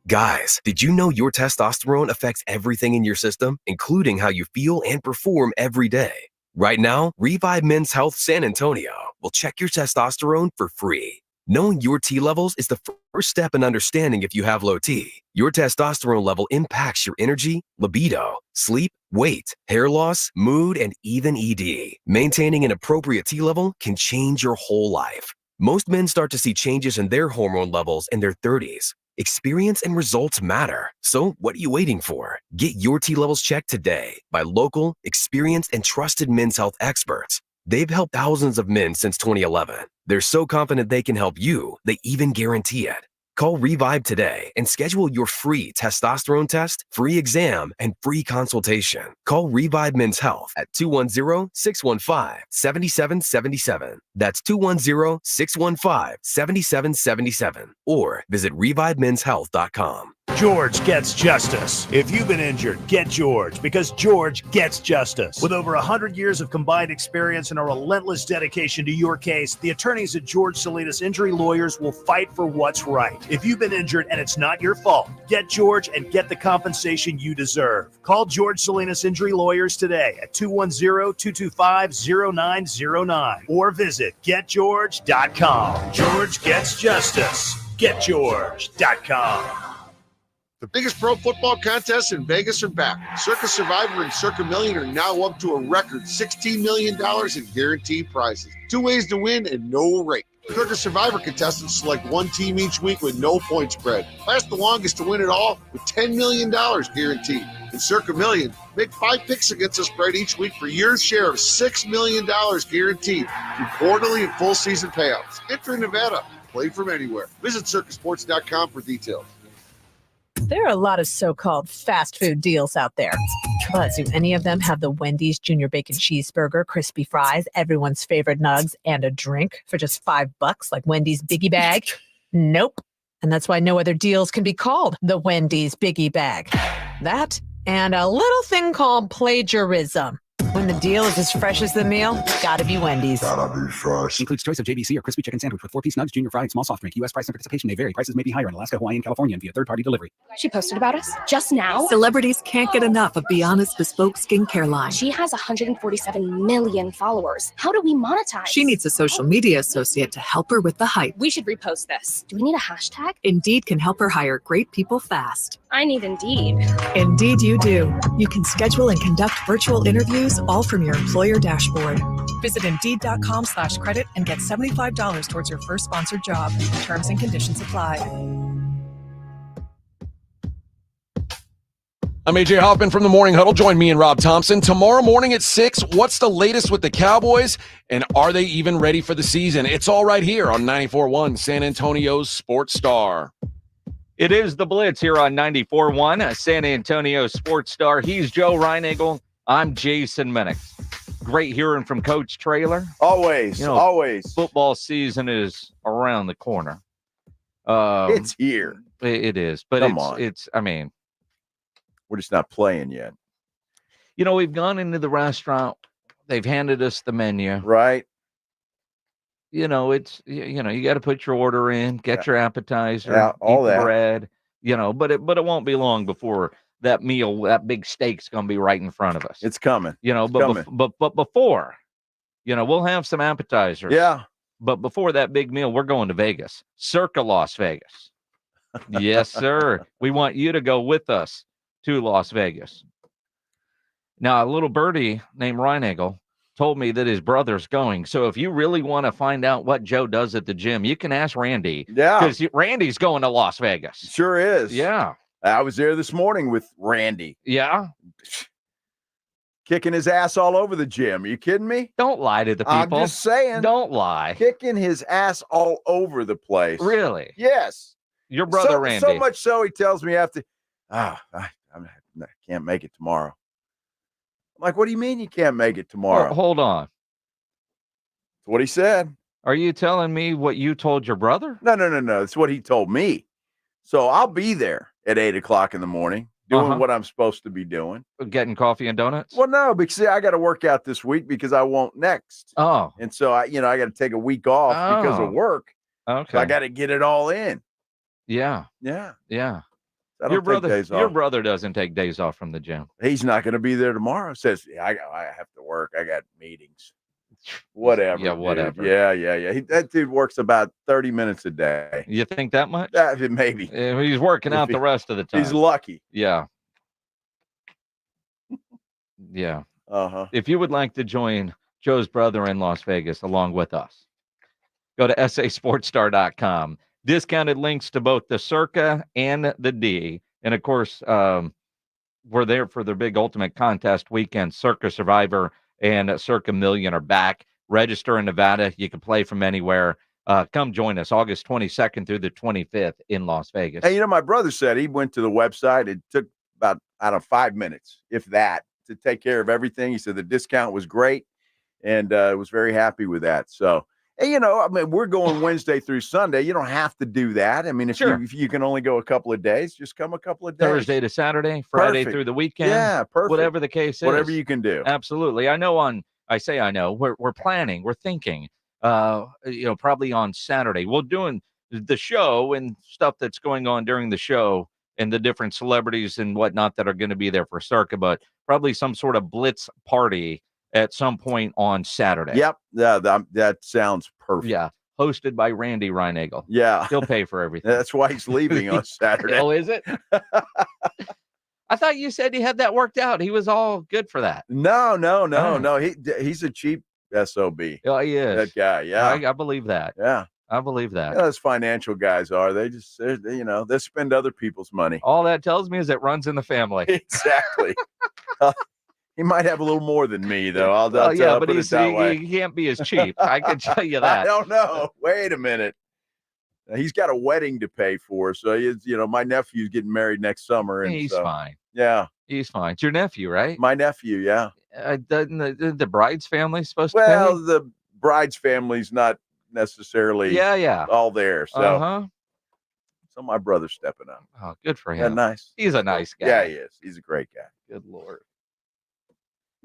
Guys, did you know your testosterone affects everything in your system, including how you feel and perform every day? Right now, Revive Men's Health San Antonio will check your testosterone for free. Knowing your T levels is the first step in understanding if you have low T. Your testosterone level impacts your energy, libido, sleep, weight, hair loss, mood, and even ED. Maintaining an appropriate T level can change your whole life. Most men start to see changes in their hormone levels in their 30s. Experience and results matter. So what are you waiting for? Get your T levels checked today by local, experienced, and trusted men's health experts. They've helped thousands of men since 2011. They're so confident they can help you, they even guarantee it. Call Revive today and schedule your free testosterone test, free exam, and free consultation. Call Revive Men's Health at 210-615-7777. That's 210-615-7777. Or visit ReviveMen'sHealth.com. George gets justice. If you've been injured, get George, because George gets justice. With over 100 years of combined experience and a relentless dedication to your case, the attorneys at George Salinas Injury Lawyers will fight for what's right. If you've been injured and it's not your fault, get George and get the compensation you deserve. Call George Salinas Injury Lawyers today at 210-225-0909 or visit getgeorge.com. George gets justice. Getgeorge.com. The biggest pro football contests in Vegas are back. Circa Survivor and Circa Million are now up to a record $16 million in guaranteed prizes. 2 ways to win and no rate. Circa Survivor contestants select one team each week with no point spread. Last the longest to win it all with $10 million guaranteed. In Circa Million, make 5 picks against the spread each week for your share of $6 million guaranteed through quarterly and full season payouts. Enter in Nevada. Play from anywhere. Visit circasports.com for details. There are a lot of so-called fast food deals out there, but do any of them have the Wendy's Junior Bacon Cheeseburger, crispy fries, everyone's favorite nugs, and a drink for just $5 like Wendy's Biggie Bag? Nope. And that's why no other deals can be called the Wendy's Biggie Bag. That and a little thing called plagiarism. When the deal is as fresh as the meal, it's gotta be Wendy's. Includes choice of JBC or crispy chicken sandwich with 4-piece nugs, junior fried, small soft drink. U.S. price and participation may vary. Prices may be higher in Alaska, Hawaii, and California and via third-party delivery. She posted about us just now. Celebrities can't get enough of Be Honest bespoke skincare line. She has 147 million followers. How do we monetize? She needs a social media associate to help her with the hype. We should repost this. Do we need a hashtag? Indeed can help her hire great people fast. I need Indeed. Indeed you do. You can schedule and conduct virtual interviews all from your employer dashboard. Visit Indeed.com/credit and get $75 towards your first sponsored job. Terms and conditions apply. I'm AJ Hoffman from the Morning Huddle. Join me and Rob Thompson tomorrow morning at 6. What's the latest with the Cowboys, and are they even ready for the season? It's all right here on 94.1 San Antonio's Sports Star. It is the Blitz here on 94.1 San Antonio Sports Star. He's Joe Reinagle. I'm Jason Minnick. Great hearing from Coach Traylor. Always, always. Football season is around the corner. It's here. It is, but I mean, we're just not playing yet. We've gone into the restaurant. They've handed us the menu. Right. You got to put your order in, get your appetizer, all eat that. the bread, but it won't be long before that meal, that big steak's going to be right in front of us. It's coming. But before, we'll have some appetizers. Yeah. But before that big meal, we're going to Vegas, Circa Las Vegas. Yes, sir. We want you to go with us to Las Vegas. Now, a little birdie named Reinagle told me that his brother's going. So if you really want to find out what Joe does at the gym, you can ask Randy. Yeah. Because Randy's going to Las Vegas. Sure is. Yeah. I was there this morning with Randy. Yeah. Kicking his ass all over the gym. Are you kidding me? Don't lie to the people. I'm just saying. Don't lie. Kicking his ass all over the place. Really? Yes. Your brother, Randy. So much so he tells me I can't make it tomorrow. I'm like, what do you mean you can't make it tomorrow? Well, hold on. That's what he said. Are you telling me what you told your brother? No. It's what he told me. So I'll be there at 8 o'clock in the morning doing what I'm supposed to be doing. Getting coffee and donuts? Well, no, because I got to work out this week because I won't next. Oh. And so I got to take a week off because of work. Okay. So I got to get it all in. Yeah. Yeah. Yeah. I don't take days off. Your brother doesn't take days off from the gym. He's not going to be there tomorrow. Says, I have to work. I got meetings. Whatever. Yeah, dude. whatever. Yeah. That dude works about 30 minutes a day. You think that much? Maybe. He's working out the rest of the time. He's lucky. Yeah. Yeah. Uh-huh. If you would like to join Joe's brother in Las Vegas along with us, go to sasportstar.com. Discounted links to both the Circa and the D. And, of course, we're there for their big Ultimate Contest weekend. Circa Survivor and Circa Million are back. Register in Nevada. You can play from anywhere. Come join us August 22nd through the 25th in Las Vegas. Hey, my brother said he went to the website. It took about, 5 minutes, if that, to take care of everything. He said the discount was great and was very happy with that. So, we're going Wednesday through Sunday. You don't have to do that. I mean, if you can only go a couple of days, just come a couple of days. Thursday to Saturday, Friday through the weekend. Yeah, perfect. Whatever the case is. Whatever you can do. Absolutely. I know we're planning, we're thinking, probably on Saturday. We're doing the show and stuff that's going on during the show and the different celebrities and whatnot that are going to be there for Circa, but probably some sort of Blitz party at some point on Saturday. Yep. Yeah, that sounds perfect. Yeah. Hosted by Randy Reinagle. Yeah. He'll pay for everything. That's why he's leaving on Saturday. Oh, is it? I thought you said he had that worked out. He was all good for that. No. He's a cheap SOB. Oh, he is. That guy. Yeah. I believe that. Yeah. I believe that. Those financial guys are. They just, they spend other people's money. All that tells me is it runs in the family. Exactly. He might have a little more than me, though. I'll but put it that way. He can't be as cheap. I can tell you that. I don't know. Wait a minute. He's got a wedding to pay for, so my nephew's getting married next summer, and he's fine. Yeah, he's fine. It's your nephew, right? My nephew, yeah. Doesn't the bride's family supposed to pay? Well, the bride's family's not necessarily all there, so so my brother's stepping up. Oh, good for him. Yeah, nice. He's a nice guy. Yeah, he is. He's a great guy. Good Lord.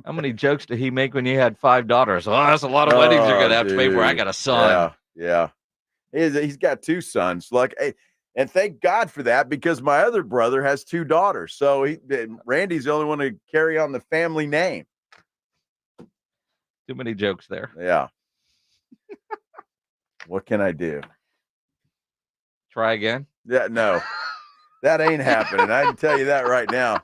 How many jokes did he make when you had 5 daughters? Oh, that's a lot of weddings you're going to have to pay for. I got a son. Yeah. He's got 2 sons. And thank God for that, because my other brother has 2 daughters. So Randy's the only one to carry on the family name. Too many jokes there. Yeah. What can I do? Try again? Yeah, no. That ain't happening. I can tell you that right now.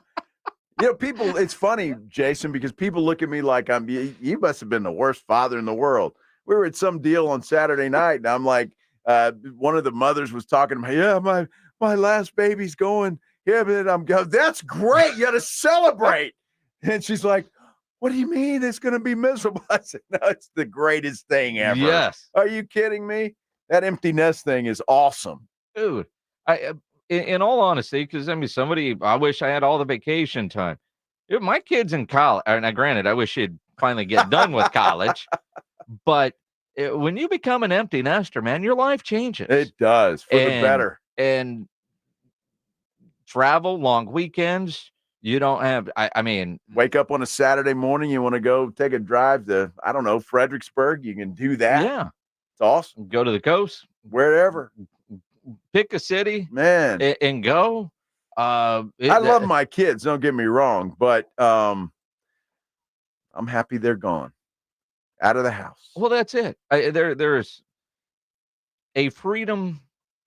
People, it's funny, Jason, because people look at me like you must have been the worst father in the world. We were at some deal on Saturday night, and I'm like, one of the mothers was talking to me, my last baby's going Yeah, but I'm going, that's great. You got to celebrate. And she's like, what do you mean it's going to be miserable? I said, no, it's the greatest thing ever. Yes. Are you kidding me? That empty nest thing is awesome. Dude, in all honesty, because I wish I had all the vacation time. Dude, my kid's in college. Now, granted, I wish he'd finally get done with college, but when you become an empty nester, man, your life changes. It does for the better. And travel, long weekends, you don't have, wake up on a Saturday morning, you want to go take a drive to, I don't know, Fredericksburg, you can do that. Yeah. It's awesome. Go to the coast. Wherever. Pick a city. Man. And go. I love my kids, don't get me wrong, but I'm happy they're gone. Out of the house. Well, that's it. There's a freedom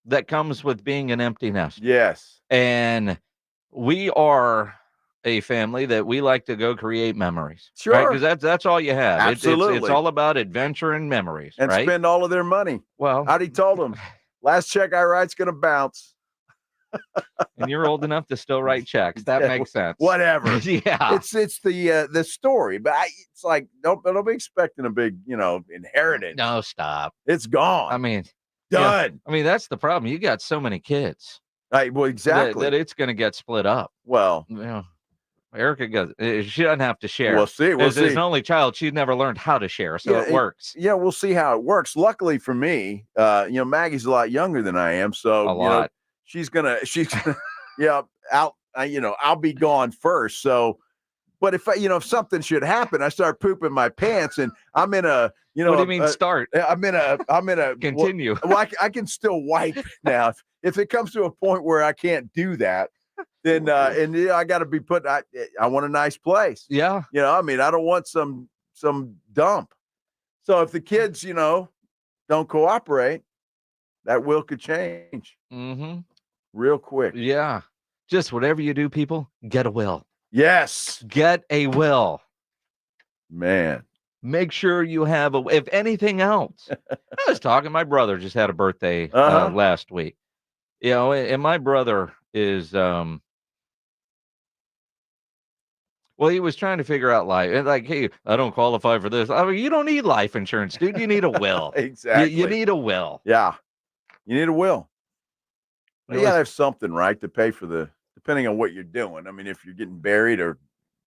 that comes with being an empty nest. Yes. And we are a family that we like to go create memories. Sure. Right? Because that's all you have. Absolutely. It's all about adventure and memories. And right? spend all of their money. Well, How'd he told them? Last check I write's going to bounce. And you're old enough to still write checks. That makes sense. Whatever. Yeah. It's the story, but it's like don't be expecting a big inheritance. No, stop. It's gone. I mean, done. Yeah, that's the problem. You got so many kids. Well, exactly. That it's going to get split up. Well, Erica goes. She doesn't have to share. We'll see. As an only child, she's never learned how to share, so it works. Yeah, we'll see how it works. Luckily for me, Maggie's a lot younger than I am, so she's gonna I'll be gone first. So, but if something should happen, I start pooping my pants, and I'm in a what do you mean start? I'm in a continue. Well, I can still wipe now. If it comes to a point where I can't do that, then I got to be put. I want a nice place. Yeah. I don't want some dump. So if the kids don't cooperate, that will could change. Mm-hmm. Real quick. Yeah. Just whatever you do, people, get a will. Yes. Get a will. Man. Make sure you have if anything else. I was talking, my brother just had a birthday last week. And my brother is he was trying to figure out life. And like, hey, I don't qualify for this. You don't need life insurance, dude. You need a will. Exactly. You need a will. Yeah. You need a will. You gotta have something, right, to pay for depending on what you're doing. If you're getting buried or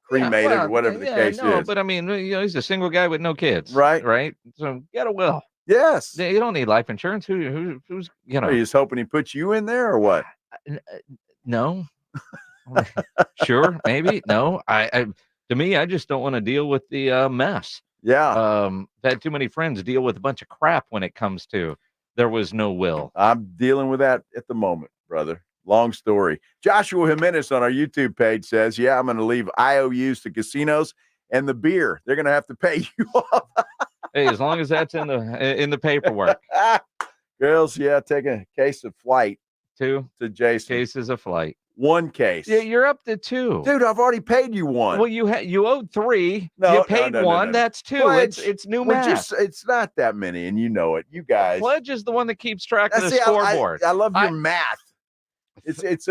cremated or whatever the case is. But he's a single guy with no kids. Right. Right. So get a will. Yes. You don't need life insurance. Who's Are you just hoping he puts you in there or what? No. Sure, maybe. No. To me, I just don't want to deal with the mess. Yeah. I've had too many friends deal with a bunch of crap when it comes to there was no will. I'm dealing with that at the moment, brother. Long story. Joshua Jimenez on our YouTube page says, I'm going to leave IOUs to casinos and the beer. They're going to have to pay you off. Hey, as long as that's in the paperwork. Girls, take a case of flight. 2 to Jason. Cases of flight. 1 case. Yeah, you're up to 2. Dude, I've already paid you 1. Well, you owed 3. No, you paid no, 1. No. That's 2. Pledge, it's new math. It's not that many, and you know it. You guys. Pledge is the one that keeps track of the scoreboard. I love your math. Is it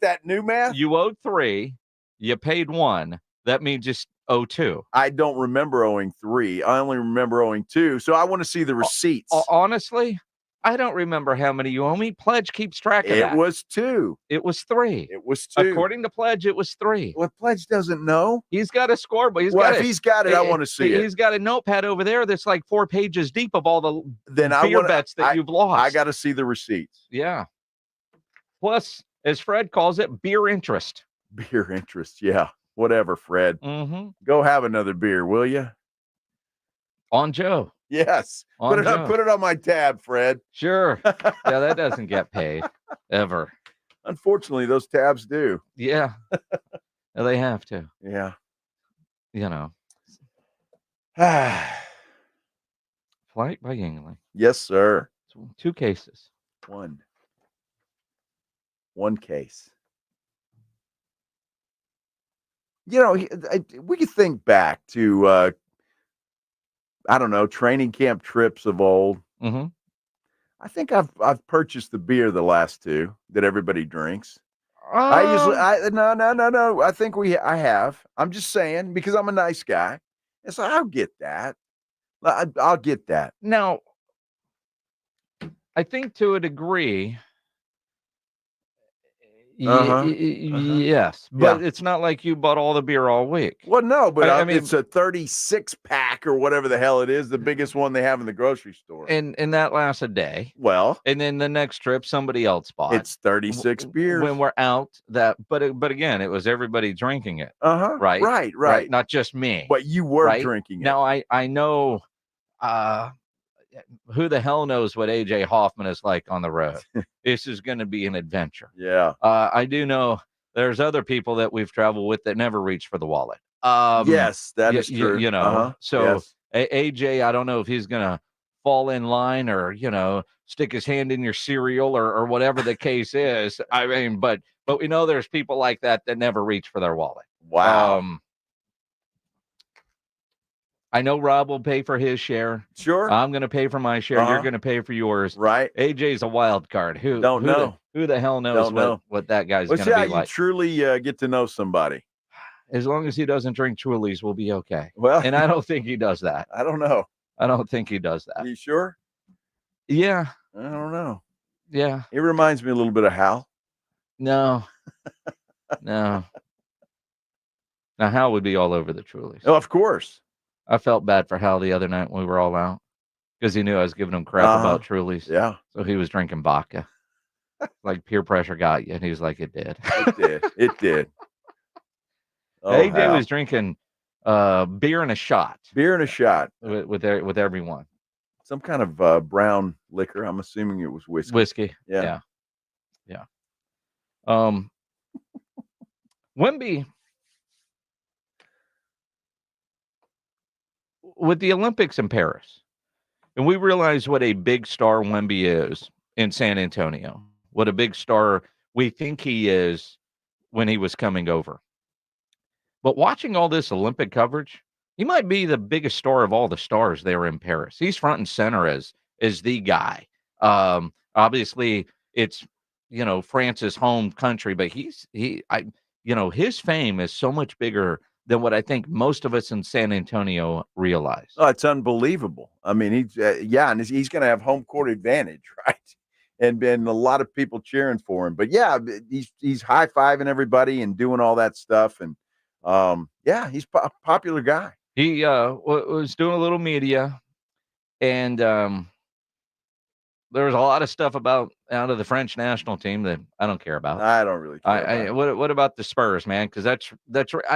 that new math? You owed 3. You paid 1. That means just owe 2. I don't remember owing 3. I only remember owing 2. So I want to see the receipts. Honestly, I don't remember how many you owe me. Pledge keeps track of that. It was 2. It was 3. It was 2. According to Pledge, it was 3. Well, Pledge doesn't know. He's got a scoreboard. If he's got it, I want to see it. He's got a notepad over there that's like 4 pages deep of all the beer bets that you've lost. I got to see the receipts. Yeah. Plus, as Fred calls it, beer interest. Beer interest, yeah. Whatever, Fred. Mm-hmm. Go have another beer, will you? On Joe. Yes. Put it on my tab, Fred. Sure. Yeah, that doesn't get paid ever. Unfortunately, those tabs do. Yeah. They have to. Yeah. Flight by Yingling. Yes, sir. 2 cases. 1 case. We could think back to I don't know, training camp trips of old. Mm-hmm. I think I've purchased the beer the last 2 that everybody drinks. No. I think I have. I'm just saying because I'm a nice guy. And so I'll get that. I'll get that. Now, I think to a degree, yes, but it's not like you bought all the beer all week. Well, no, but I mean, it's a 36-pack or whatever the hell it is, the biggest one they have in the grocery store. And that lasts a day. Well, and then the next trip somebody else bought. It's 36 beers. When we're out, but again, it was everybody drinking it. Right. Not just me. But you were right? drinking it. Now I know who the hell knows what AJ Hoffman is like on the road. This is going to be an adventure. Yeah. I do know there's other people that we've traveled with that never reach for the wallet. Yes, that is true. You know, so yes. AJ, I don't know if he's going to fall in line or, stick his hand in your cereal or whatever the case is. I mean, but we know there's people like that never reach for their wallet. Wow. I know Rob will pay for his share. Sure. I'm going to pay for my share. You're going to pay for yours. Right. AJ's a wild card. Who the hell knows what that guy's going to be like. You truly get to know somebody. As long as he doesn't drink Trulies, we'll be okay. Well, and I don't think he does that. I don't know. I don't think he does that. You sure? Yeah. I don't know. Yeah. He reminds me a little bit of Hal. No. Now Hal would be all over the Trulies. Oh, of course. I felt bad for Hal the other night when we were all out because he knew I was giving him crap about Trulies. Yeah. So he was drinking vodka. Like peer pressure got you. And he was like, it did. It did. Oh, AJ was drinking beer and a shot. Beer and a shot. With everyone. Some kind of brown liquor. I'm assuming it was whiskey. Yeah. Wemby. With the Olympics in Paris, and we realize what a big star Wemby is in San Antonio, what a big star we think he is when he was coming over. But watching all this Olympic coverage, he might be the biggest star of all the stars there in Paris. He's front and center as the guy. Obviously, it's France's home country, but his fame is so much bigger than what I think most of us in San Antonio realize. Oh, it's unbelievable. I mean, he's going to have home court advantage, right? And a lot of people cheering for him. But yeah, he's high-fiving everybody and doing all that stuff. And he's a popular guy. He was doing a little media, and there was a lot of stuff out of the French national team that I don't care about. I don't really care about. What about the Spurs, man? Because that's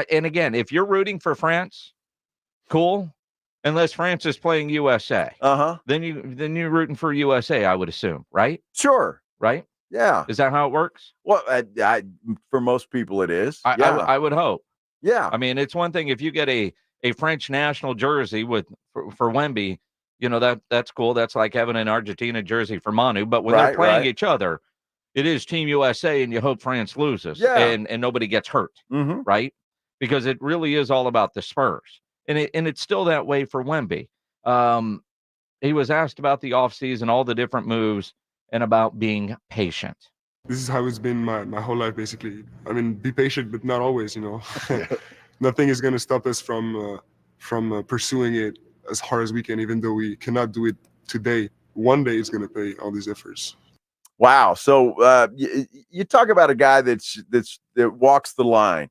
and again, if you're rooting for France, cool. Unless France is playing USA, then you're rooting for USA. I would assume, right? Sure, right? Yeah. Is that how it works? Well, for most people, it is. I would hope. Yeah. I mean, it's one thing if you get a French national jersey for Wemby. That's cool. That's like having an Argentina jersey for Manu. But when they're playing each other, it is Team USA, and you hope France loses and nobody gets hurt, right? Because it really is all about the Spurs. And it's still that way for Wemby. He was asked about the offseason, all the different moves, and about being patient. This is how it's been my whole life, basically. I mean, be patient, but not always, Nothing is going to stop us from pursuing it as hard as we can, even though we cannot do it today. One day it's going to pay all these efforts. Wow. So you talk about a guy that walks the line,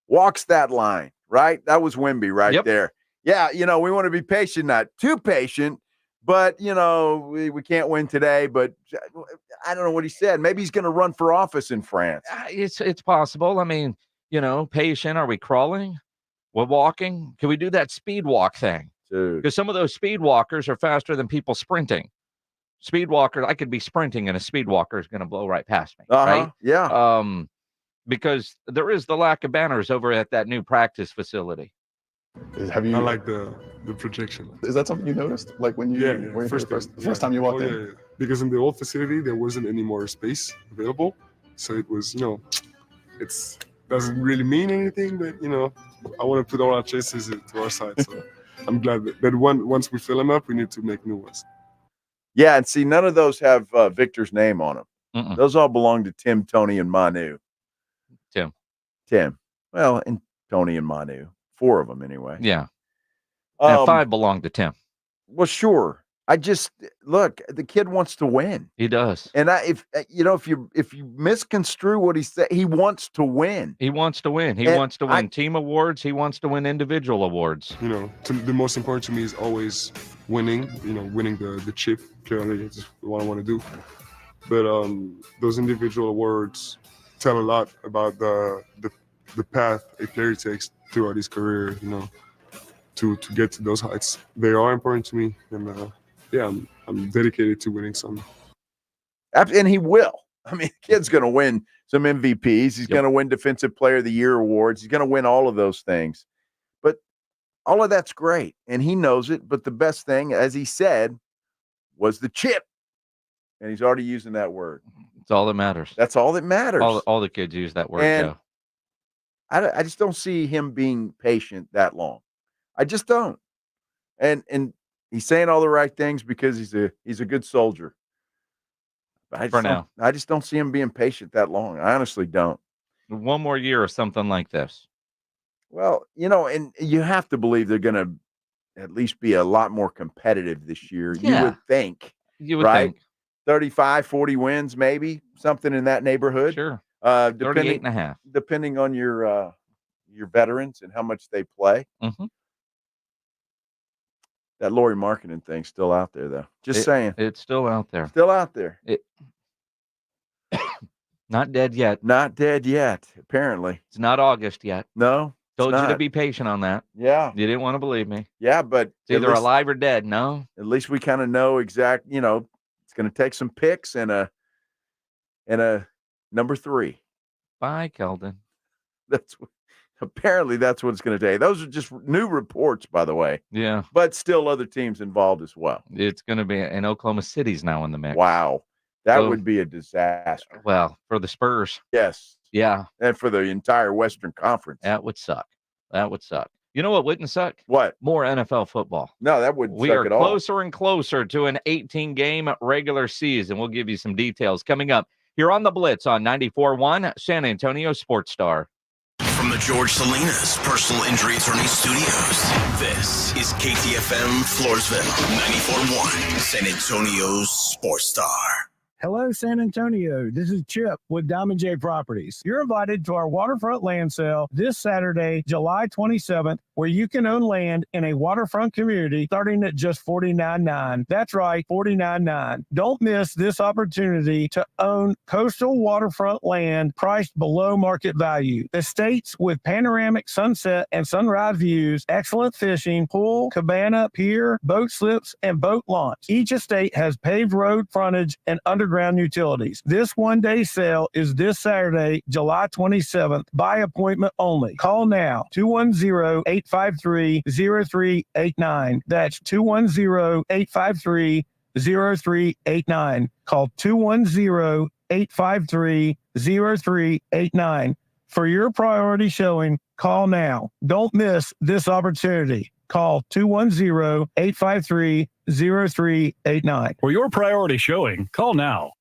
walks that line, right? That was Wemby there. Yeah. We want to be patient, not too patient, but we can't win today, but I don't know what he said. Maybe he's going to run for office in France. It's possible. I mean, patient. Are we crawling? We're walking. Can we do that speed walk thing? Because some of those speed walkers are faster than people sprinting. Speed walker, I could be sprinting and a speed walker is going to blow right past me. Right? Yeah. Because there is the lack of banners over at that new practice facility. I like the projection. Is that something you noticed? Like when you first time you walked in? Yeah. Because in the old facility there wasn't any more space available, so it was it doesn't really mean anything, but I want to put all our chances to our side. So I'm glad that once we fill them up, we need to make new ones. Yeah, and see, none of those have Victor's name on them. Those all belong to Tim, Tony, and Manu. Tim. Well, and Tony and Manu. 4 of them anyway. Yeah. And 5 belong to Tim. Well, sure. I just look. The kid wants to win. He does. And if you misconstrue what he said, he wants to win. He wants to win. He wants to win team awards. He wants to win individual awards. The most important to me is always winning. Winning the chip. Clearly, it's what I want to do. But those individual awards tell a lot about the path a player takes throughout his career. To get to those heights. They are important to me, and I'm dedicated to winning some. And he will. I mean, the kid's going to win some MVPs. He's going to win Defensive Player of the Year awards. He's going to win all of those things. But all of that's great, and he knows it. But the best thing, as he said, was the chip. And he's already using that word. It's all that matters. That's all that matters. All the kids use that word, and Joe. I just don't see him being patient that long. I just don't. And he's saying all the right things because he's a good soldier. But I just don't see him being patient that long. I honestly don't. One more year or something like this. Well, and you have to believe they're going to at least be a lot more competitive this year. Yeah. You would think. You would right? think. 35, 40 wins, maybe something in that neighborhood. Sure. 38.5. Depending on your veterans and how much they play. Mm-hmm. That Lauri Markkanen thing's still out there, though. Just saying. It's still out there. Still out there. Not dead yet. Not dead yet, apparently. It's not August yet. No. Told you to be patient on that. Yeah. You didn't want to believe me. Yeah, but it's either alive or dead. No. At least we kind of know it's going to take some picks and a number 3. Bye, Keldon. Apparently that's what it's going to take. Those are just new reports, by the way. Yeah. But still other teams involved as well. It's going to be, and Oklahoma City's now in the mix. Wow. That would be a disaster. Well, for the Spurs. Yes. Yeah. And for the entire Western Conference. That would suck. You know what wouldn't suck? What? More NFL football. No, that wouldn't suck at all. We are closer and closer to an 18-game regular season. We'll give you some details coming up here on the Blitz on 94.1 San Antonio Sports Star. From the George Salinas Personal Injury Attorney Studios, this is KTFM Floresville, 94.1 San Antonio Sports Star. Hello, San Antonio. This is Chip with Diamond J Properties. You're invited to our waterfront land sale this Saturday, July 27th, where you can own land in a waterfront community starting at just $49.9. That's right, $49.9. Don't miss this opportunity to own coastal waterfront land priced below market value. Estates with panoramic sunset and sunrise views, excellent fishing, pool, cabana, pier, boat slips, and boat launch. Each estate has paved road frontage and underground utilities. This one-day sale is this Saturday, July 27th, by appointment only. Call now, 210-853-0389. That's 210-853-0389. Call 210-853-0389. For your priority showing, call now. Don't miss this opportunity. Call 210-853-0389. For your priority showing, call now.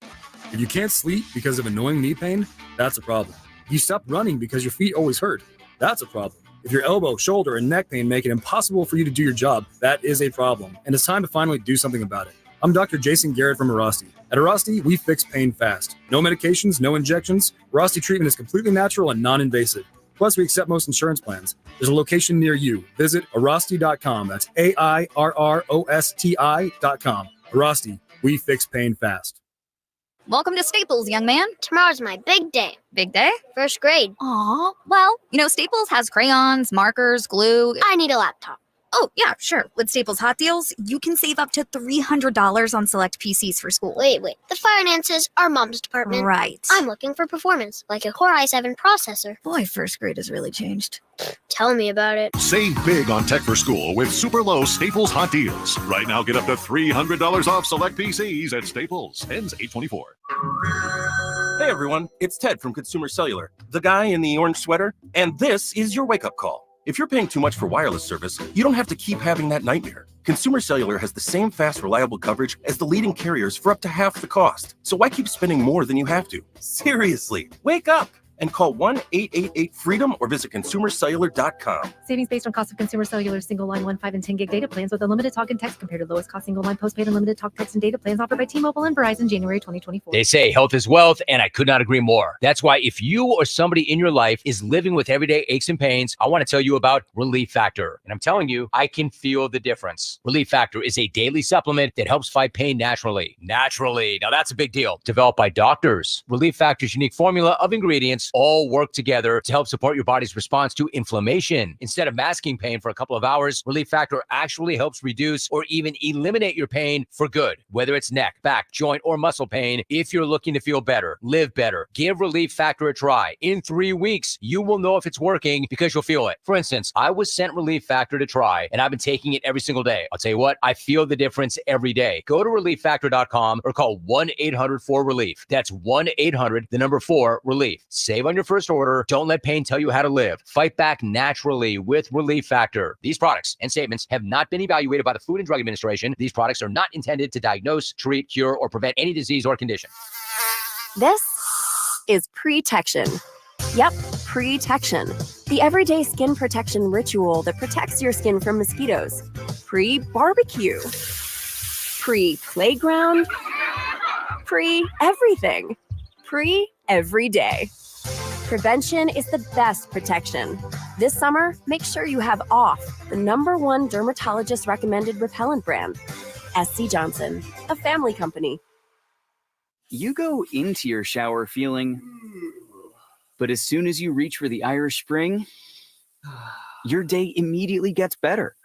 If you can't sleep because of annoying knee pain, that's a problem. If you stop running because your feet always hurt, that's a problem. If your elbow, shoulder, and neck pain make it impossible for you to do your job, that is a problem. And it's time to finally do something about it. I'm Dr. Jason Garrett from Arasti. At Arasti, we fix pain fast. No medications, no injections. Arasti treatment is completely natural and non-invasive. Plus, we accept most insurance plans. There's a location near you. Visit Arasti.com. That's AIRROSTI.com. Arasti, we fix pain fast. Welcome to Staples, young man. Tomorrow's my big day. Big day? First grade. Aw, well, Staples has crayons, markers, glue. I need a laptop. Oh, yeah, sure. With Staples Hot Deals, you can save up to $300 on select PCs for school. Wait. The finances are Mom's department. Right. I'm looking for performance, like a Core i7 processor. Boy, first grade has really changed. Tell me about it. Save big on tech for school with super low Staples Hot Deals. Right now, get up to $300 off select PCs at Staples. Ends 8/24. Hey, everyone. It's Ted from Consumer Cellular, the guy in the orange sweater, and this is your wake-up call. If you're paying too much for wireless service, you don't have to keep having that nightmare. Consumer Cellular has the same fast, reliable coverage as the leading carriers for up to half the cost. So why keep spending more than you have to? Seriously, wake up and call 1-888-FREEDOM or visit consumercellular.com. Savings based on cost of consumer cellular single line 1, 5, and 10 gig data plans with unlimited talk and text compared to lowest cost single line postpaid unlimited talk, text, and data plans offered by T-Mobile and Verizon January 2024. They say health is wealth, and I could not agree more. That's why if you or somebody in your life is living with everyday aches and pains, I want to tell you about Relief Factor. And I'm telling you, I can feel the difference. Relief Factor is a daily supplement that helps fight pain naturally. Naturally. Now that's a big deal. Developed by doctors. Relief Factor's unique formula of ingredients all work together to help support your body's response to inflammation. Instead of masking pain for a couple of hours, Relief Factor actually helps reduce or even eliminate your pain for good. Whether it's neck, back, joint, or muscle pain, if you're looking to feel better, live better, give Relief Factor a try. In 3 weeks, you will know if it's working because you'll feel it. For instance, I was sent Relief Factor to try, and I've been taking it every single day. I'll tell you what, I feel the difference every day. Go to relieffactor.com or call 1-800-4RELIEF. That's 1-800-4RELIEF. Save on your first order. Don't let pain tell you how to live. Fight back naturally with Relief Factor. These products and statements have not been evaluated by the Food and Drug Administration. These products are not intended to diagnose, treat, cure, or prevent any disease or condition. This is Protection. Yep, Protection. The everyday skin protection ritual that protects your skin from mosquitoes. Pre-barbecue. Pre-playground. Pre-everything. Pre-every day. Prevention is the best protection. This summer, make sure you have OFF, the #1 dermatologist recommended repellent brand. SC Johnson, a family company. You go into your shower feeling, but as soon as you reach for the Irish Spring, your day immediately gets better.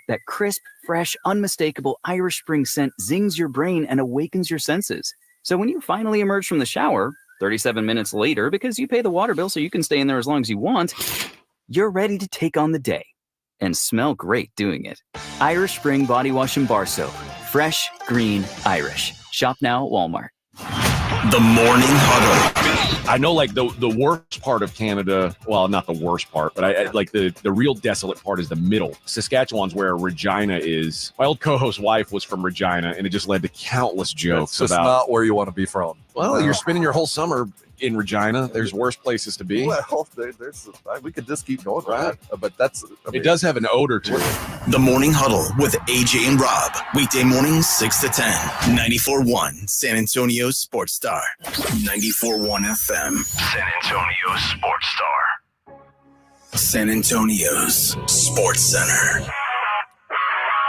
That crisp, fresh, unmistakable Irish Spring scent zings your brain and awakens your senses. So when you finally emerge from the shower, 37 minutes later, because you pay the water bill so you can stay in there as long as you want, you're ready to take on the day and smell great doing it. Irish Spring Body Wash and Bar Soap. Fresh, green, Irish. Shop now at Walmart. The Morning Huddle. I know, like, the worst part of Canada, well, not the worst part, but I like the real desolate part is the middle. Saskatchewan's where Regina is. My old co-host's wife was from Regina, and it just led to countless jokes That's about not where you want to be from. Well, you're spending your whole summer in Regina. There's worse places to be. Well, we could just keep going, right? But that's... it does have an odor to it. The Morning Huddle with AJ and Rob. Weekday mornings 6 to 10. 94.1 San Antonio Sports Star. 94.1 FM. San Antonio Sports Star. San Antonio's Sports Center.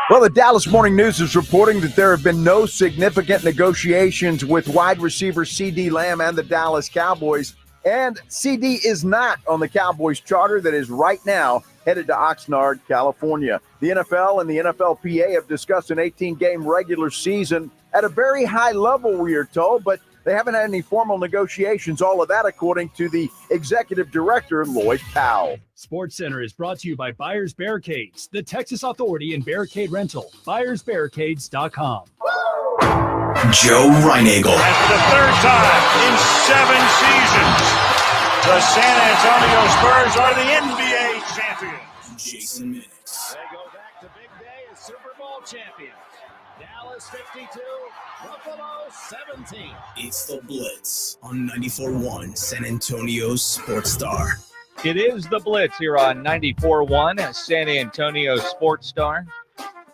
Well, the Dallas Morning News is reporting that there have been no significant negotiations with wide receiver C.D. Lamb and the Dallas Cowboys. And C.D. is not on the Cowboys charter that is right now headed to Oxnard, California. The NFL and the NFLPA have discussed an 18-game regular season at a very high level, we are told, but they haven't had any formal negotiations. All of that according to the executive director, Lloyd Powell. Sports Center is brought to you by Buyers Barricades, the Texas authority in barricade rental. BuyersBarricades.com. Joe Reinagel. And for the third time in 7 seasons, the San Antonio Spurs are the NBA champions. Jason Minix. They go back to big day as Super Bowl champions. Dallas 52, Buffalo 17. It's the Blitz on 94.1 San Antonio Sports Star. It is the Blitz here on 94.1 San Antonio Sports Star.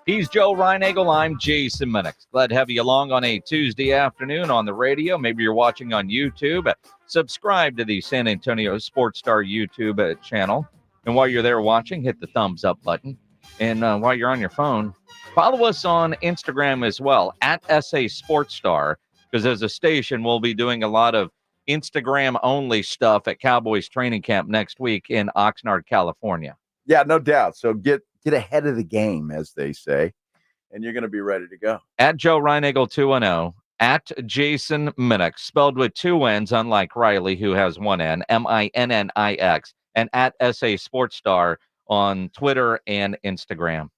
He's Joe Reinagel. I'm Jason Minix. Glad to have you along on a Tuesday afternoon on the radio. Maybe you're watching on YouTube. Subscribe to the San Antonio Sports Star YouTube channel. And while you're there watching, hit the thumbs up button. And while you're on your phone, follow us on Instagram as well, at SA Sports Star, because as a station, we'll be doing a lot of Instagram-only stuff at Cowboys training camp next week in Oxnard, California. Yeah, no doubt. So get ahead of the game, as they say, and you're going to be ready to go. At Joe Reinagel 210, at Jason Minix, spelled with 2 N's, unlike Riley, who has 1 N, Minnix, and at SA Sports Star on Twitter and Instagram.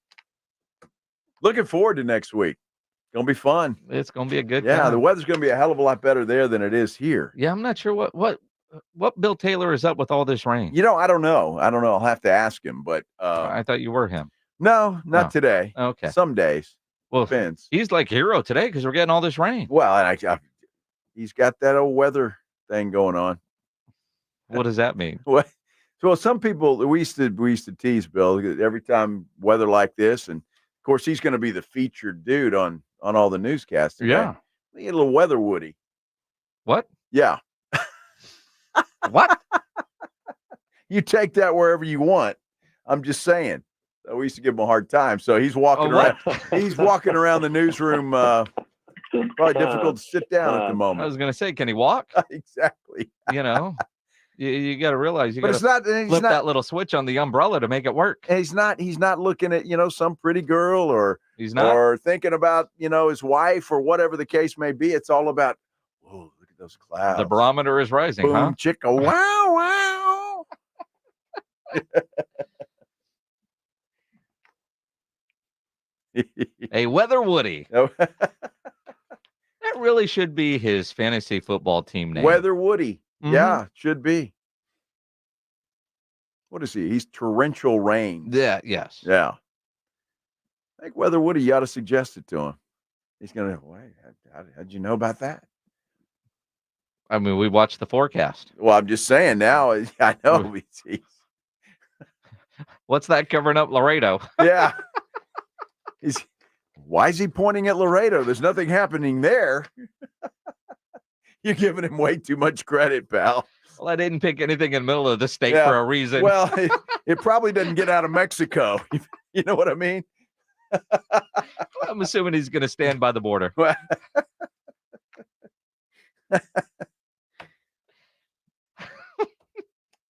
Looking forward to next week. Going to be fun. It's going to be a good time. time. The weather's going to be a hell of a lot better there than it is here. Yeah, I'm not sure what Bill Taylor is up with all this rain. You know, I don't know. I'll have to ask him, but I thought you were him. No, not today. Okay. Some days. Well, depends. He's like hero today because we're getting all this rain. Well, and he's got that old weather thing going on. What does that mean? Well, some people we used to tease Bill every time weather like this, and of course he's going to be the featured dude on all the newscasts. Today. Yeah, we get a little weather Woody. What? Yeah. What? You take that wherever you want. I'm just saying. So we used to give him a hard time. So he's walking around. He's walking around the newsroom. Probably difficult to sit down at the moment. I was going to say, can he walk? Exactly. You know, you got to realize you got to flip that little switch on the umbrella to make it work. And he's not looking at some pretty girl or thinking about his wife or whatever the case may be. It's all about look at those clouds. The barometer is rising. Boom, huh? chicka, wow, wow. A Weather Woody. That really should be his fantasy football team name. Weather Woody. Mm-hmm. Yeah, should be. What is he? He's torrential rain. Yeah, yes. Yeah. I think Weather Woody, you ought to suggest it to him. He's going to, wait, how'd you know about that? I mean, we watched the forecast. Well, I'm just saying now, I know. What's that covering up Laredo? Yeah. Why is he pointing at Laredo? There's nothing happening there. You're giving him way too much credit, pal. Well, I didn't pick anything in the middle of the state for a reason. Well, it probably doesn't get out of Mexico. You know what I mean? I'm assuming he's going to stand by the border.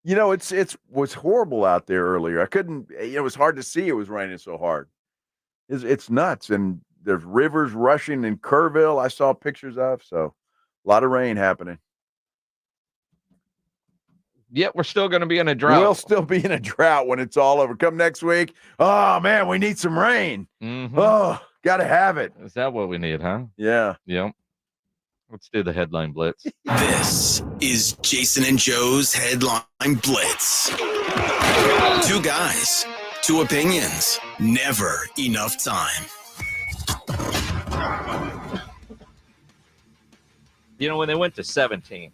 It was horrible out there earlier. I couldn't. It was hard to see. It was raining so hard. It's nuts, and there's rivers rushing in Kerrville. I saw pictures of, so a lot of rain happening. Yet we're still going to be in a drought. We'll still be in a drought when it's all over. Come next week. Oh man, we need some rain. Mm-hmm. Oh, got to have it. Is that what we need, huh? Yeah. Yep. Let's do the headline blitz. This is Jason and Joe's Headline Blitz. Two guys, two opinions, never enough time. When they went to 17,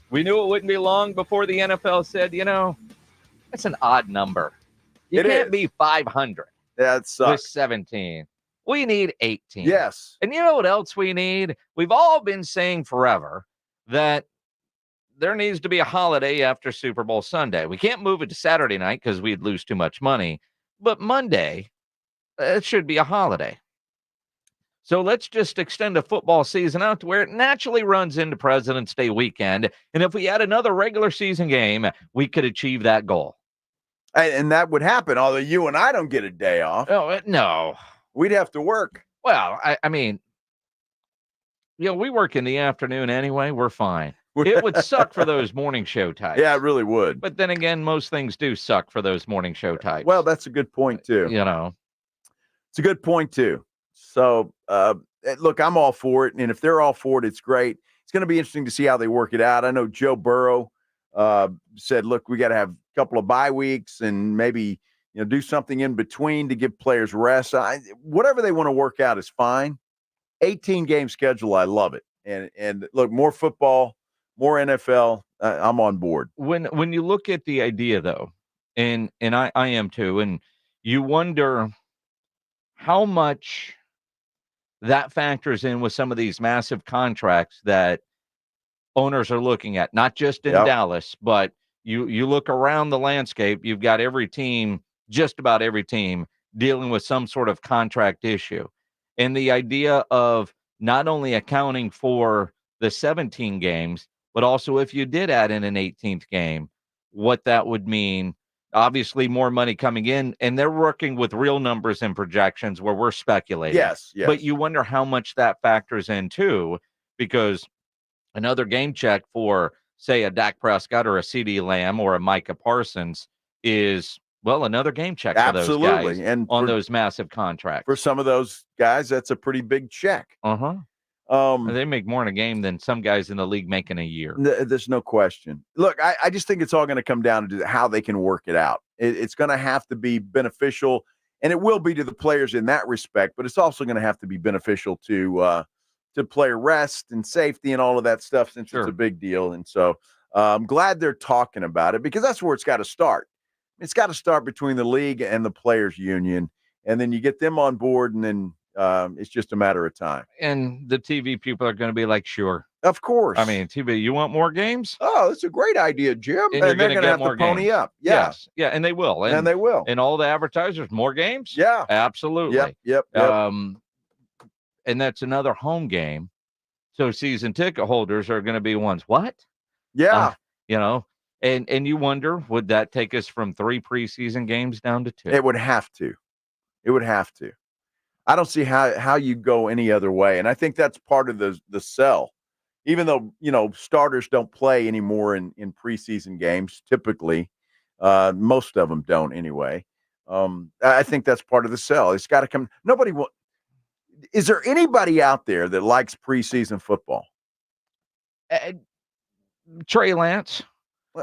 we knew it wouldn't be long before the NFL said, that's an odd number. You can't be 500. That sucks. With 17. We need 18. Yes. And you know what else we need? We've all been saying forever that there needs to be a holiday after Super Bowl Sunday. We can't move it to Saturday night because we'd lose too much money. But Monday, it should be a holiday. So let's just extend the football season out to where it naturally runs into President's Day weekend. And if we had another regular season game, we could achieve that goal. And that would happen, although you and I don't get a day off. Oh, no. We'd have to work. Well, I mean, we work in the afternoon anyway. We're fine. It would suck for those morning show types. Yeah, it really would. But then again, most things do suck for those morning show types. Well, that's a good point, too. It's a good point, too. So, look, I'm all for it. And if they're all for it, it's great. It's going to be interesting to see how they work it out. I know Joe Burrow said, look, we got to have a couple of bye weeks and maybe do something in between to give players rest. Whatever they want to work out is fine. 18-game schedule, I love it. And look, more football, more NFL, I'm on board. When you look at the idea, though, and I am too, and you wonder how much that factors in with some of these massive contracts that owners are looking at, not just in Dallas, but you look around the landscape, you've got every team, just about every team, dealing with some sort of contract issue. And the idea of not only accounting for the 17 games, but also if you did add in an 18th game, what that would mean. Obviously, more money coming in, and they're working with real numbers and projections where we're speculating. Yes. But you wonder how much that factors in, too, because another game check for, say, a Dak Prescott or a CeeDee Lamb or a Micah Parsons is, well, another game check for those guys and on those massive contracts. For some of those guys, that's a pretty big check. They make more in a game than some guys in the league make in a year. There's no question. Look, I just think it's all going to come down to how they can work it out. It's going to have to be beneficial, and it will be to the players in that respect, but it's also going to have to be beneficial to player rest and safety and all of that stuff since it's a big deal. And so I'm glad they're talking about it because that's where it's got to start. It's got to start between the league and the players union, and then you get them on board, and then it's just a matter of time. And the TV people are going to be like, sure. Of course. I mean, TV, you want more games? Oh, that's a great idea, Jim. And they're going to have to pony up. Yeah. Yes. Yeah, and they will. And they will. And all the advertisers, more games? Yeah. Absolutely. Yep. And that's another home game. So season ticket holders are going to be ones. What? Yeah. And you wonder, would that take us from 3 preseason games down to 2? It would have to. I don't see how you go any other way. And I think that's part of the sell. Even though, starters don't play anymore in preseason games, typically, most of them don't anyway. I think that's part of the sell. It's got to come. Is there anybody out there that likes preseason football? Trey Lance.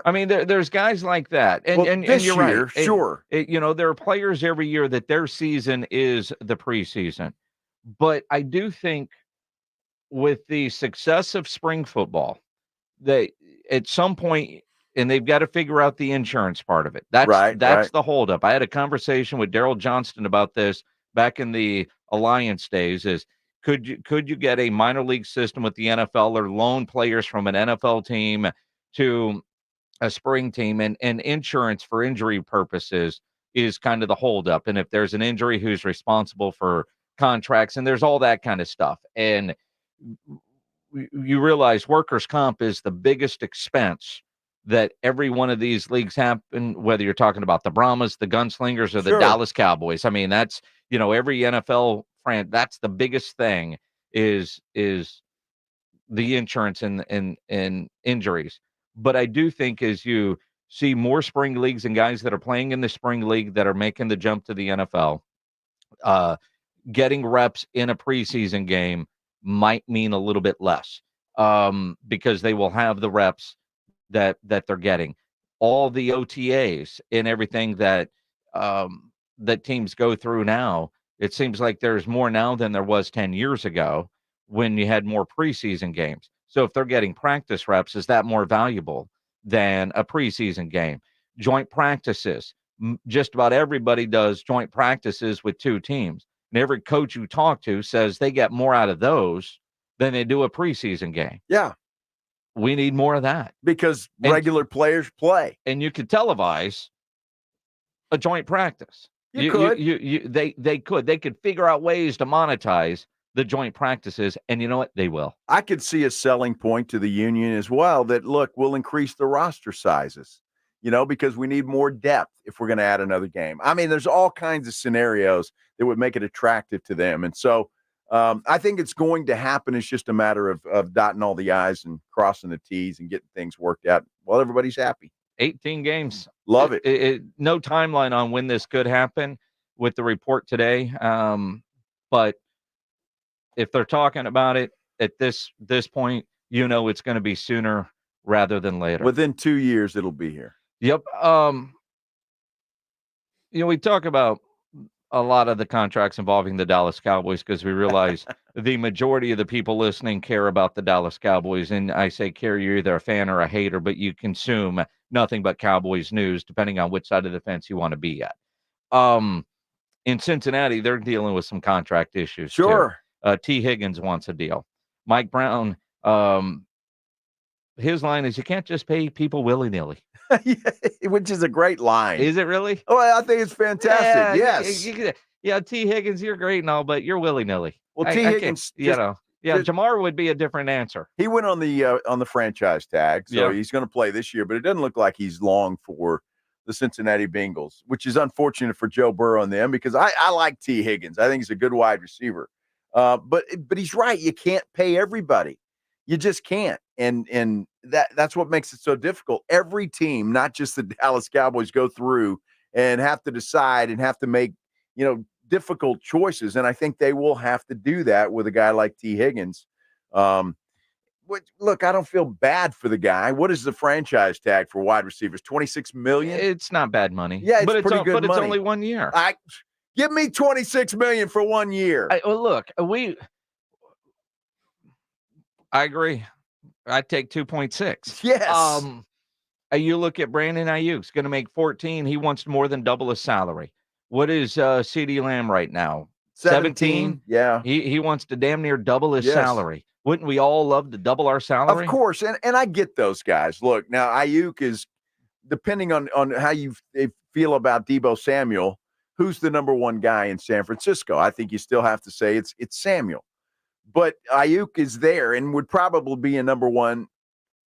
I mean, there's guys like that, and this you're year, right. Sure. There are players every year that their season is the preseason, but I do think with the success of spring football, that at some point, and they've got to figure out the insurance part of it. That's the holdup. I had a conversation with Daryl Johnston about this back in the Alliance days. Is could you get a minor league system with the NFL or loan players from an NFL team to a spring team, and insurance for injury purposes is kind of the holdup. And if there's an injury, who's responsible for contracts, and there's all that kind of stuff. And you realize workers' comp is the biggest expense that every one of these leagues happen, whether you're talking about the Brahmas, the Gunslingers, or the Dallas Cowboys. I mean, that's, every NFL that's the biggest thing is the insurance and injuries. But I do think as you see more spring leagues and guys that are playing in the spring league that are making the jump to the NFL, getting reps in a preseason game might mean a little bit less because they will have the reps that they're getting. All the OTAs and everything that teams go through now, it seems like there's more now than there was 10 years ago when you had more preseason games. So if they're getting practice reps, is that more valuable than a preseason game? Joint practices. Just about everybody does joint practices with 2 teams. And every coach you talk to says they get more out of those than they do a preseason game. Yeah. We need more of that. Because regular players play. And you could televise a joint practice. You could. They could. They could figure out ways to monetize the joint practices, and you know what? They will. I could see a selling point to the union as well that, look, we'll increase the roster sizes, because we need more depth if we're going to add another game. I mean, there's all kinds of scenarios that would make it attractive to them. And so I think it's going to happen. It's just a matter of dotting all the I's and crossing the T's and getting things worked out while everybody's happy. 18 games. Love it. No timeline on when this could happen with the report today. But if they're talking about it at this point, it's going to be sooner rather than later. Within 2 years, it'll be here. Yep. We talk about a lot of the contracts involving the Dallas Cowboys because we realize the majority of the people listening care about the Dallas Cowboys. And I say care, you're either a fan or a hater, but you consume nothing but Cowboys news, depending on which side of the fence you want to be at. In Cincinnati, they're dealing with some contract issues. Sure. Too. T. Higgins wants a deal. Mike Brown, his line is you can't just pay people willy-nilly. Which is a great line. Is it really? Oh, I think it's fantastic. Yes. T. Higgins, you're great and all, but you're willy-nilly. Well, T. Higgins, Jamar would be a different answer. He went on the franchise tag, so he's going to play this year, but it doesn't look like he's long for the Cincinnati Bengals, which is unfortunate for Joe Burrow and them because I like T. Higgins. I think he's a good wide receiver. But he's right. You can't pay everybody. You just can't. And that's what makes it so difficult. Every team, not just the Dallas Cowboys, go through and have to decide and have to make, difficult choices. And I think they will have to do that with a guy like T. Higgins. Look, I don't feel bad for the guy. What is the franchise tag for wide receivers? $26 million? It's not bad money. Yeah, it's pretty good money. But it's only 1 year. Give me $26 million for 1 year. Look, I agree. I'd take 2.6. Yes. You look at Brandon Ayuk's going to make 14. He wants more than double his salary. What is CeeDee Lamb right now? 17? Yeah. He wants to damn near double his Yes. salary. Wouldn't we all love to double our salary? Of course. And I get those guys. Look, now Ayuk is, depending on how you feel about Deebo Samuel, who's the number one guy in San Francisco? I think you still have to say it's Samuel. But Ayuk is there and would probably be a number one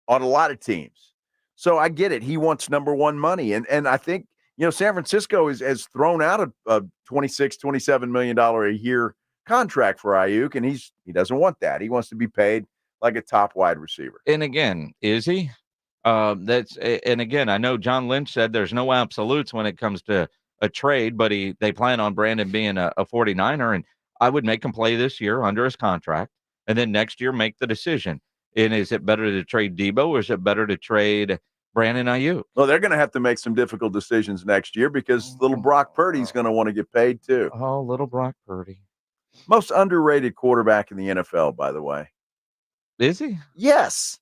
on a lot of teams. So I get it. He wants number one money. And I think, San Francisco has thrown out a $26, $27 million a year contract for Ayuk, and he doesn't want that. He wants to be paid like a top wide receiver. And again, is he? And again, I know John Lynch said there's no absolutes when it comes to a trade, but they plan on Brandon being a 49er, and I would make him play this year under his contract, and then next year make the decision. And is it better to trade Deebo, or is it better to trade Brandon Ayuk? Well, they're going to have to make some difficult decisions next year because little Brock Purdy's going to want to get paid too. Oh, little Brock Purdy. Most underrated quarterback in the NFL, by the way. Is he? Yes.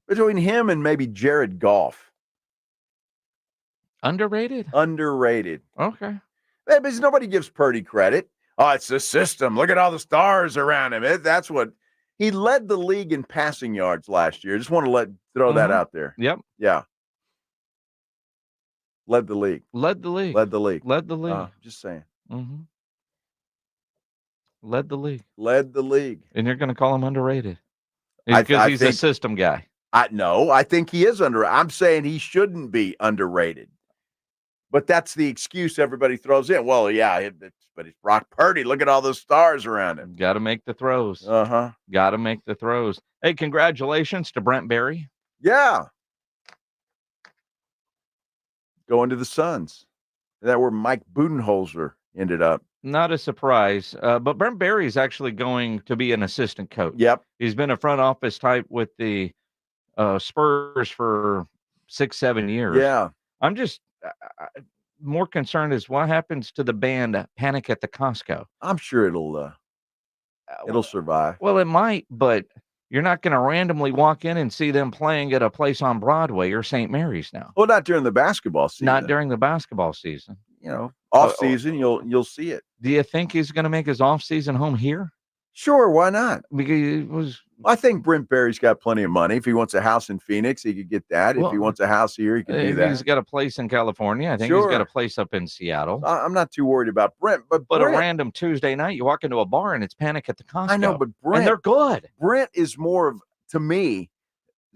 Between him and maybe Jared Goff. Underrated? Underrated. Okay. Because nobody gives Purdy credit. Oh, it's the system. Look at all the stars around him. That's what he led the league in passing yards last year. Just want to throw that out there. Yep. Yeah. Led the league. Led the league. Led the league. Led the league. Just saying. Mm-hmm. Led the league. Led the league. And you're going to call him underrated because he's a system guy. No, I think he is underrated. I'm saying he shouldn't be underrated. But that's the excuse everybody throws in. Well, yeah, but it's Brock Purdy. Look at all those stars around him. Got to make the throws. Uh-huh. Got to make the throws. Hey, congratulations to Brent Barry. Yeah. Going to the Suns. That where Mike Budenholzer ended up. Not a surprise, but Brent Barry is actually going to be an assistant coach. Yep. He's been a front office type with the Spurs for 6-7 years. Yeah. I'm just more concerned is what happens to the band Panic at the Costco. I'm sure it'll survive. Well, it might, but you're not going to randomly walk in and see them playing at a place on Broadway or St. Mary's now. Well, not during the basketball season. Not during the basketball season. Off season, you'll see it. Do you think he's going to make his off season home here? Sure, why not? Because I think Brent Barry's got plenty of money. If he wants a house in Phoenix, he could get that. If he wants a house here, he can do that. He's got a place in California. I think he's got a place up in Seattle. I'm not too worried about Brent, but a random Tuesday night, you walk into a bar and it's Panic at the Costco. I know, but Brent, and they're good. Brent is to me,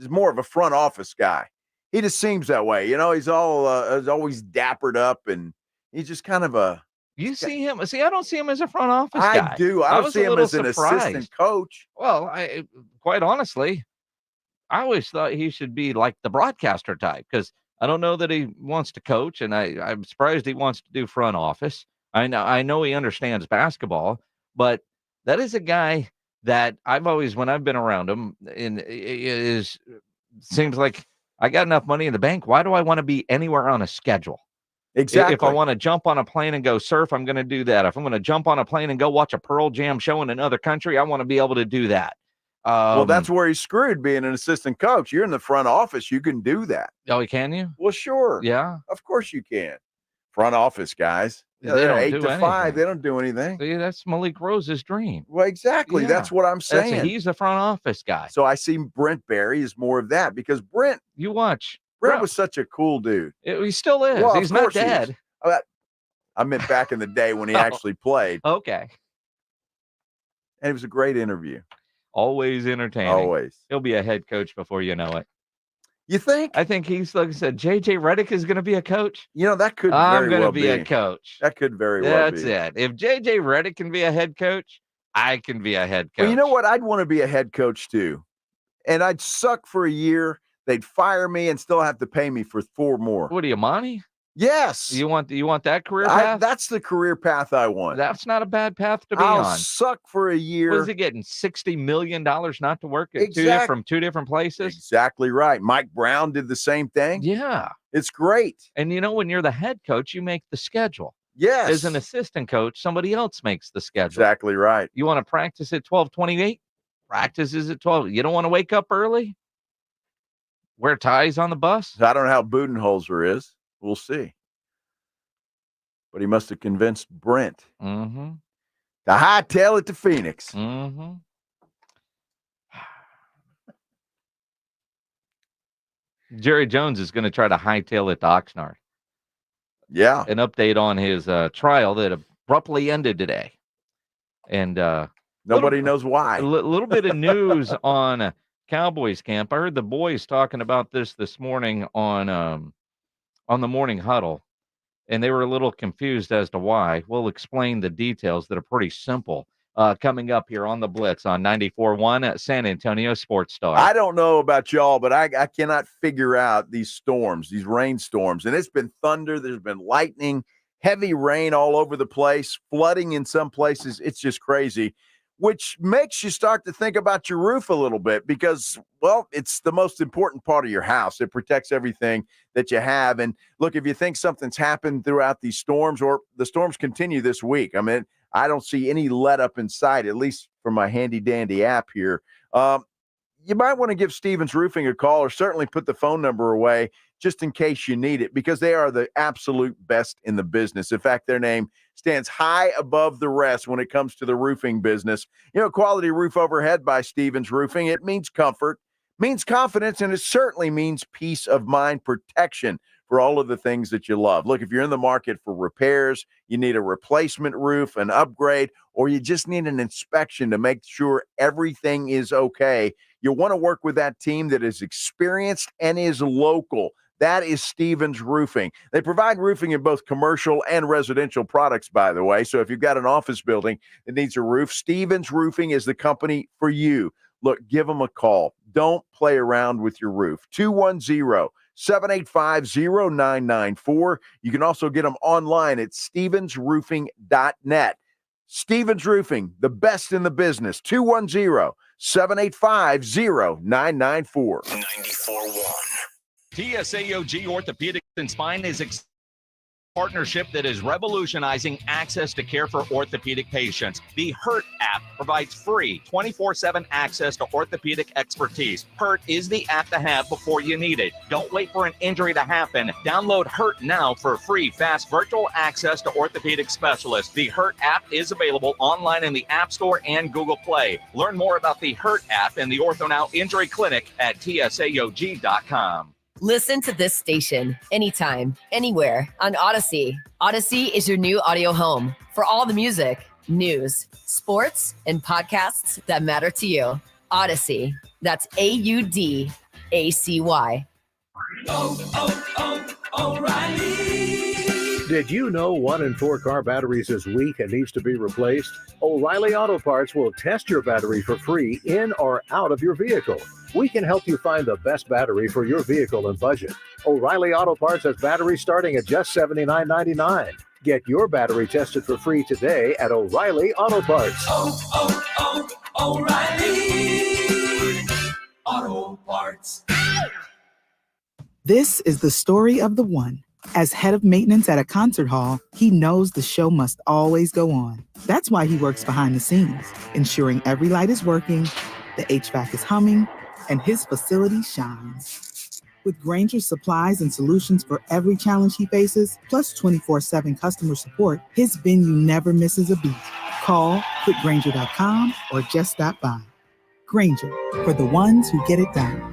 more of a front office guy. He just seems that way. He's always dappered up, and he's just kind of a. You see him? See, I don't see him as a front office guy. I do. I don't see him as an assistant coach. Well, quite honestly, I always thought he should be like the broadcaster type because I don't know that he wants to coach, and I'm surprised he wants to do front office. I know he understands basketball, but that is a guy that I've always, when I've been around him, seems like I got enough money in the bank. Why do I want to be anywhere on a schedule? Exactly. If I want to jump on a plane and go surf, I'm going to do that. If I'm going to jump on a plane and go watch a Pearl Jam show in another country, I want to be able to do that. Well, that's where he's screwed being an assistant coach. You're in the front office. You can do that. Oh, can you? Well, sure. Yeah. Of course you can. Front office guys. They don't 8 do to anything. 5. They don't do anything. See, that's Malik Rose's dream. Well, exactly. Yeah. That's what I'm saying. He's a front office guy. So I see Brent Barry as more of that because Brent. You watch. Brent was such a cool dude. He still is. Well, he's not dead. I meant back in the day when he actually played. Okay. And it was a great interview. Always entertaining. Always. He'll be a head coach before you know it. You think? I think he's, like I said, JJ Redick is going to be a coach. That could I'm very going well to be a coach. That could very well be. That's it. If JJ Redick can be a head coach, I can be a head coach. Well, you know what? I'd want to be a head coach too. And I'd suck for a year. They'd fire me and still have to pay me for 4 more. What are you, Monty? Yes. You want that career path? That's the career path I want. That's not a bad path to be I'll on. suck for a year. What is he getting? $60 million not to work at from two different places? Exactly right. Mike Brown did the same thing. Yeah. It's great. And when you're the head coach, you make the schedule. Yes. As an assistant coach, somebody else makes the schedule. Exactly right. You want to practice at 12:28? Practice is at 12. You don't want to wake up early? Wear ties on the bus? I don't know how Budenholzer is. We'll see. But he must have convinced Brent to hightail it to Phoenix. Jerry Jones is going to try to hightail it to Oxnard. Yeah. An update on his trial that abruptly ended today. And nobody knows why. A little bit of news on Cowboys camp. I heard the boys talking about this morning on the morning huddle, and they were a little confused as to why. We'll explain the details that are pretty simple. Coming up here on the Blitz on 94.1 at San Antonio Sports Star. I don't know about y'all, but I cannot figure out these storms, these rainstorms. And it's been thunder. There's been lightning, heavy rain all over the place, flooding in some places. It's just crazy, which makes you start to think about your roof a little bit because, well, it's the most important part of your house. It protects everything that you have. And look, if you think something's happened throughout these storms or the storms continue this week, I mean, I don't see any let up in sight, at least from my handy dandy app here. You might want to give Stevens Roofing a call or certainly put the phone number away just in case you need it because they are the absolute best in the business. In fact, their name stands high above the rest when it comes to the roofing business. You know, quality roof overhead by Stevens Roofing, it means comfort, means confidence, and it certainly means peace of mind protection for all of the things that you love. Look, if you're in the market for repairs, you need a replacement roof, an upgrade, or you just need an inspection to make sure everything is okay, you want to work with that team that is experienced and is local. That is Stevens Roofing. They provide roofing in both commercial and residential products, by the way. So if you've got an office building that needs a roof, Stevens Roofing is the company for you. Look, give them a call. Don't play around with your roof. 210-785-0994. You can also get them online at stevensroofing.net. Stevens Roofing, the best in the business. 210-785-0994. 94.1. TSAOG Orthopedics and Spine is partnership that is revolutionizing access to care for orthopedic patients. The HURT app provides free 24/7 access to orthopedic expertise. HURT is the app to have before you need it. Don't wait for an injury to happen. Download HURT now for free, fast virtual access to orthopedic specialists. The HURT app is available online in the App Store and Google Play. Learn more about the HURT app and the OrthoNow Injury Clinic at tsaog.com. Listen to this station anytime, anywhere on Odyssey. Odyssey is your new audio home for all the music, news, sports, and podcasts that matter to you. Odyssey. That's AUDACY. O'Reilly. Did you know 1 in 4 car batteries is weak and needs to be replaced? O'Reilly Auto Parts will test your battery for free in or out of your vehicle. We can help you find the best battery for your vehicle and budget. O'Reilly Auto Parts has batteries starting at just $79.99. Get your battery tested for free today at O'Reilly Auto Parts. O'Reilly Auto Parts. This is the story of the one. As head of maintenance at a concert hall, he knows the show must always go on. That's why he works behind the scenes, ensuring every light is working, the HVAC is humming, and his facility shines. With Grainger's supplies and solutions for every challenge he faces, plus 24/7 customer support, his venue never misses a beat. Call quickgrainger.com or just stop by. Grainger, for the ones who get it done.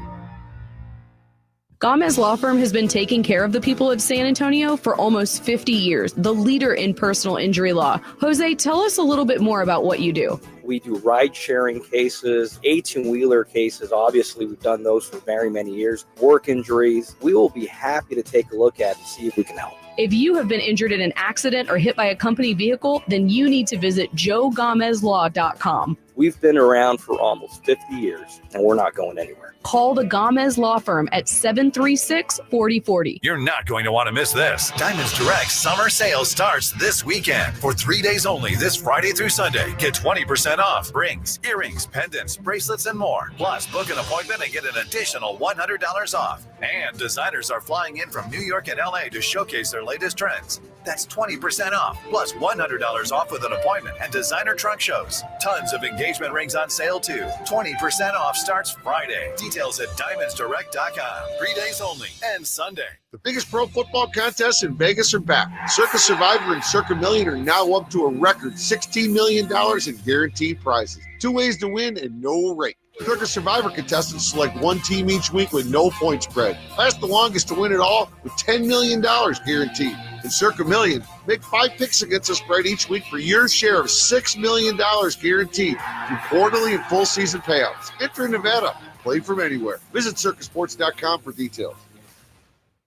Gomez Law Firm has been taking care of the people of San Antonio for almost 50 years, the leader in personal injury law. Jose, tell us a little bit more about what you do. We do ride-sharing cases, 18-wheeler cases. Obviously, we've done those for very many years. Work injuries. We will be happy to take a look at and see if we can help. If you have been injured in an accident or hit by a company vehicle, then you need to visit joegomezlaw.com. We've been around for almost 50 years, and we're not going anywhere. Call the Gomez Law Firm at 736-4040. You're not going to want to miss this. Diamonds Direct summer sale starts this weekend. For 3 days only, this Friday through Sunday. Get 20% off rings, earrings, pendants, bracelets, and more. Plus, book an appointment and get an additional $100 off. And designers are flying in from New York and LA to showcase their latest trends. That's 20% off, plus $100 off with an appointment and designer trunk shows. Tons of engagement rings on sale, too. 20% off starts Friday. Details at diamondsdirect.com. 3 days only and Sunday. The biggest pro football contests in Vegas are back. Circa Survivor and Circa Million are now up to a record $16 million in guaranteed prizes. 2 ways to win and no rate. Circa Survivor contestants select one team each week with no point spread. Last the longest to win it all with $10 million guaranteed. In Circa Million, make 5 picks against the spread each week for your share of $6 million guaranteed through quarterly and full season payouts. Enter in Nevada. Play from anywhere. Visit circasports.com for details.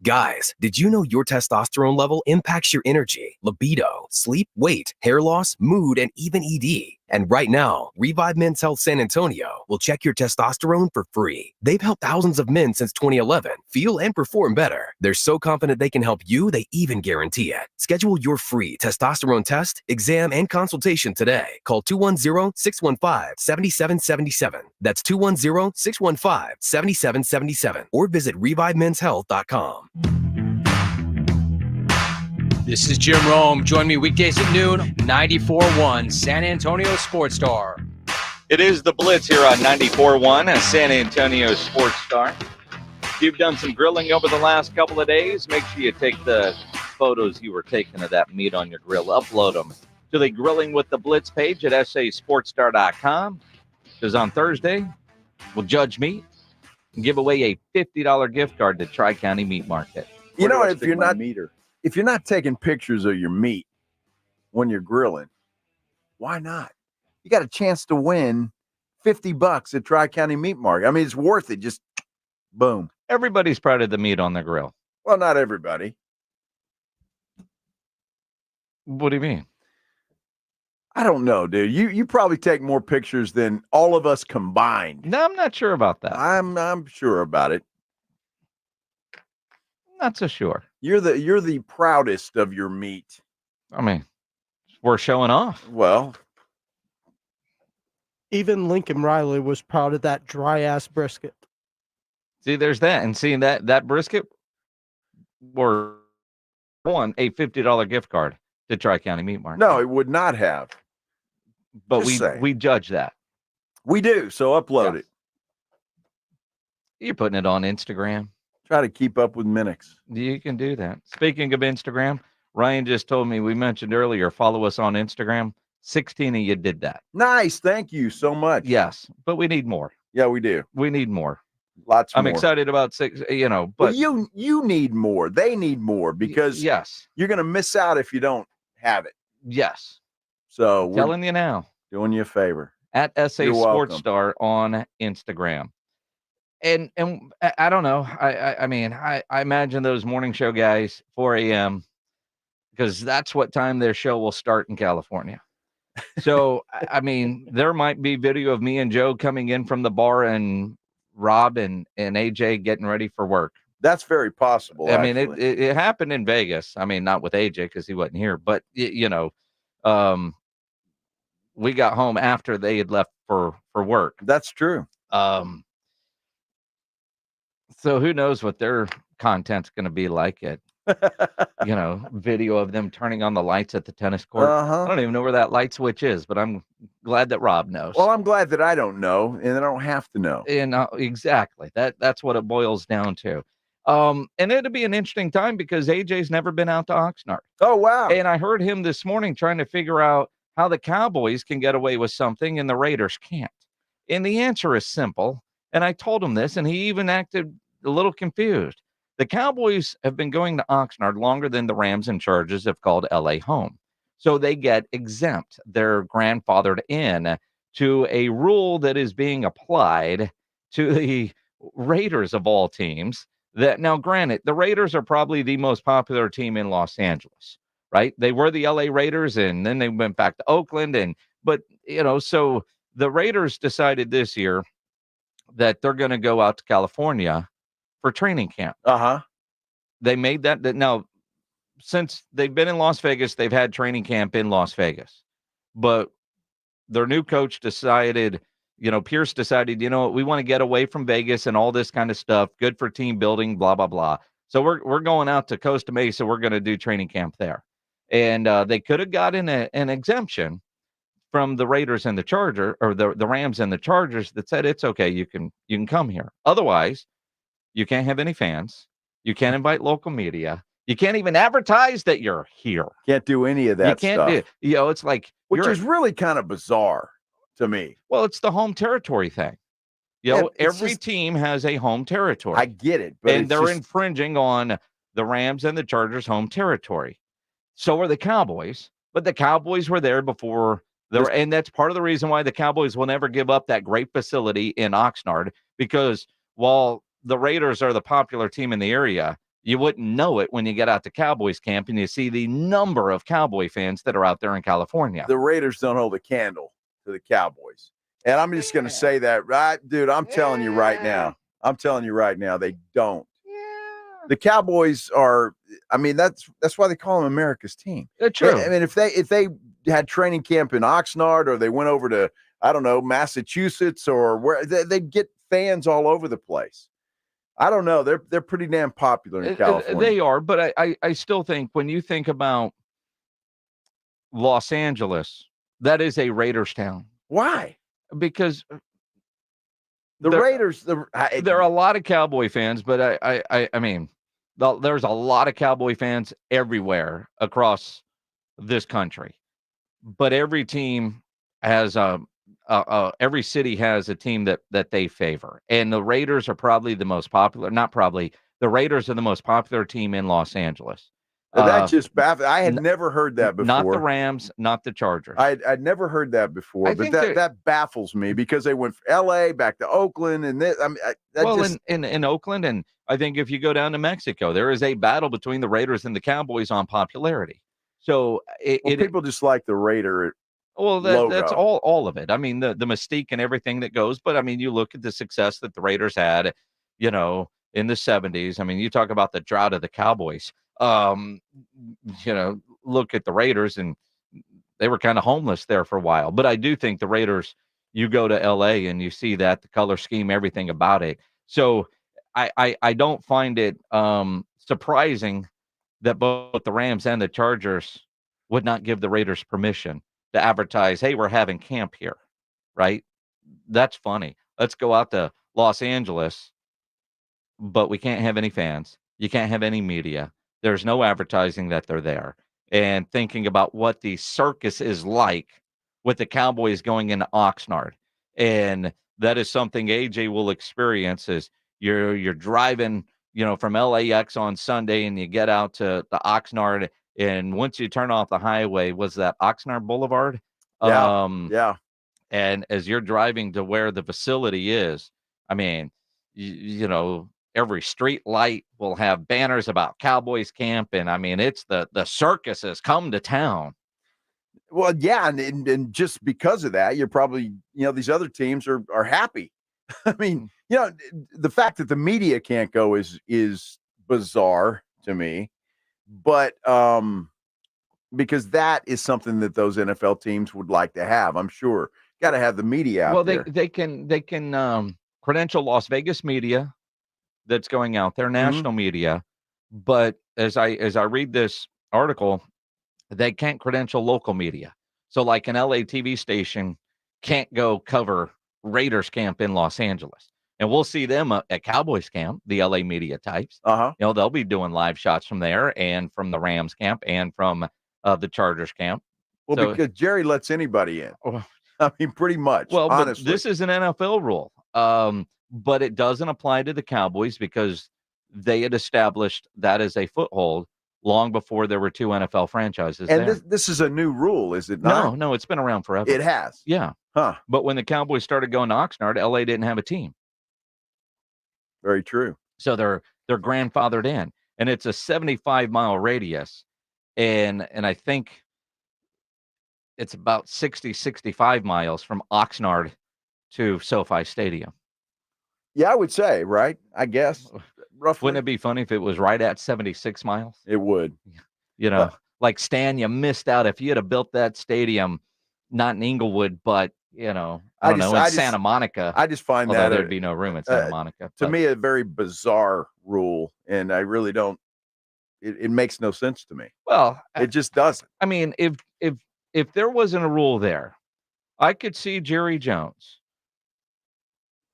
Guys, did you know your testosterone level impacts your energy, libido, sleep, weight, hair loss, mood, and even ED? And right now, Revive Men's Health San Antonio will check your testosterone for free. They've helped thousands of men since 2011 feel and perform better. They're so confident they can help you, they even guarantee it. Schedule your free testosterone test, exam, and consultation today. Call 210-615-7777. That's 210-615-7777. Or visit ReviveMen'sHealth.com. This is Jim Rome. Join me weekdays at noon, 94.1 San Antonio Sports Star. It is the Blitz here on 94.1, a San Antonio Sports Star. If you've done some grilling over the last couple of days, make sure you take the photos you were taking of that meat on your grill, upload them to the Grilling with the Blitz page at sasportstar.com. Because on Thursday, we'll judge meat and give away a $50 gift card to Tri-County Meat Market. You know, if you're not taking pictures of your meat when you're grilling, why not? You got a chance to win $50 at Tri-County Meat Market. I mean, it's worth it. Just boom. Everybody's proud of the meat on the grill. Well, not everybody. What do you mean? I don't know, dude. You probably take more pictures than all of us combined. No, I'm not sure about that. I'm sure about it. Not so sure. You're the proudest of your meat. I mean, we're showing off. Well, even Lincoln Riley was proud of that dry ass brisket. See, there's that, and seeing that brisket were won a $50 gift card to Tri-County Meat Market. No, it would not have. But Just we judge that. We do. So upload it. You're putting it on Instagram. Try to keep up with Minix. You can do that. Speaking of Instagram, Ryan just told me, we mentioned earlier, follow us on Instagram. 16 of you did that. Nice. Thank you so much. Yes, but we need more. Yeah, we do. We need more. Lots more. I'm excited about 6, but well, you need more. They need more because yes, you're going to miss out if you don't have it. Yes. So we're telling you now. Doing you a favor. At SA You're Sports welcome. Star on Instagram. And I don't know. I mean, I imagine those morning show guys, 4 a.m., because that's what time their show will start in California. So, I mean, there might be video of me and Joe coming in from the bar and Rob and AJ getting ready for work. That's very possible. I mean, it happened in Vegas. I mean, not with AJ because he wasn't here, but, we got home after they had left for work. That's true. So who knows what their content's going to be like at, video of them turning on the lights at the tennis court. I don't even know where that light switch is, but I'm glad that Rob knows. Well, I'm glad that I don't know, and I don't have to know. And exactly. That's what it boils down to. And it'll be an interesting time because AJ's never been out to Oxnard. Oh, wow. And I heard him this morning trying to figure out how the Cowboys can get away with something and the Raiders can't. And the answer is simple. And I told him this, and he even acted a little confused. The Cowboys have been going to Oxnard longer than the Rams and Chargers have called LA home. So they get exempt. They're grandfathered in to a rule that is being applied to the Raiders of all teams. That now, granted, the Raiders are probably the most popular team in Los Angeles, right? They were the LA Raiders, and then they went back to Oakland. But so the Raiders decided this year that they're going to go out to California for training camp. They made that now, since they've been in Las Vegas, they've had training camp in Las Vegas. But their new coach decided, Pierce decided, we want to get away from Vegas and all this kind of stuff. Good for team building, blah, blah, blah. So we're going out to Costa Mesa. We're going to do training camp there. And they could have gotten an exemption from the Raiders and the Charger, or the Rams and the Chargers, that said it's okay, you can come here. Otherwise, you can't have any fans. You can't invite local media. You can't even advertise that you're here. Can't do any of that you can't stuff. It's like, which is really kind of bizarre to me. Well, it's the home territory thing. Every team has a home territory. I get it, but and they're infringing on the Rams and the Chargers' home territory. So are the Cowboys, but the Cowboys were there before. And that's part of the reason why the Cowboys will never give up that great facility in Oxnard, because while the Raiders are the popular team in the area, you wouldn't know it when you get out to Cowboys camp and you see the number of Cowboy fans that are out there in California. The Raiders don't hold a candle to the Cowboys. And I'm just going to say that, right, dude, I'm telling you right now, they don't. The Cowboys are, I mean, that's why they call them America's team. True. I mean, if they had training camp in Oxnard, or they went over to, I don't know, Massachusetts, or where, they'd get fans all over the place. I don't know. They're pretty damn popular in California. They are, but I still think when you think about Los Angeles, that is a Raiders town. Why? Because the Raiders, there are a lot of Cowboy fans, but I mean, there's a lot of Cowboy fans everywhere across this country. But every team has every city has a team that they favor, and the Raiders are probably the most popular. Not probably, the Raiders are the most popular team in Los Angeles. That just baffles. I had never heard that before. Not the Rams, not the Chargers. I'd never heard that before, but that baffles me, because they went from L.A. back to Oakland, and this, I mean, in Oakland, and I think if you go down to Mexico, there is a battle between the Raiders and the Cowboys on popularity. So people just like the Raider. Well, that's all of it. I mean, the mystique and everything that goes. But I mean, you look at the success that the Raiders had, in the 70s. I mean, you talk about the drought of the Cowboys. Look at the Raiders, and they were kind of homeless there for a while. But I do think the Raiders, you go to LA and you see that, the color scheme, everything about it. So I don't find it surprising that both the Rams and the Chargers would not give the Raiders permission to advertise, hey, we're having camp here, right? That's funny. Let's go out to Los Angeles, but we can't have any fans. You can't have any media. There's no advertising that they're there. And thinking about what the circus is like with the Cowboys going into Oxnard. And that is something AJ will experience, is you're driving, from LAX on Sunday, and you get out to Oxnard, and once you turn off the highway, was that Oxnard Boulevard? Yeah. And as you're driving to where the facility is, I mean, every street light will have banners about Cowboys camp. And I mean, it's the circus has come to town. Well, yeah. And just because of that, you're probably, these other teams are happy. I mean, the fact that the media can't go is bizarre to me, but because that is something that those NFL teams would like to have, I'm sure. Got to have the media out there. They can credential Las Vegas media that's going out there, national media, but as I read this article, they can't credential local media. So like an LA TV station can't go cover Raiders camp in Los Angeles. And we'll see them at Cowboys camp, the LA media types. They'll be doing live shots from there, and from the Rams camp, and from the Chargers camp. Well, because Jerry lets anybody in. I mean, pretty much. Well, honestly, but this is an NFL rule. But it doesn't apply to the Cowboys, because they had established that as a foothold long before there were two NFL franchises. And there. This is a new rule, is it not? No, it's been around forever. It has. Yeah. Huh. But when the Cowboys started going to Oxnard, LA didn't have a team. Very true. So they're grandfathered in, and it's a 75-mile radius, and I think it's about 65 miles from Oxnard to SoFi Stadium. Yeah, I would say, right? I guess roughly. Wouldn't it be funny if it was right at 76 miles? It would. Like Stan, you missed out if you had built that stadium, not in Inglewood, but in Santa Monica. I just find that there'd be no room in Santa Monica. To me, a very bizarre rule, and I really don't. It makes no sense to me. Well, it just doesn't. I mean, if there wasn't a rule there, I could see Jerry Jones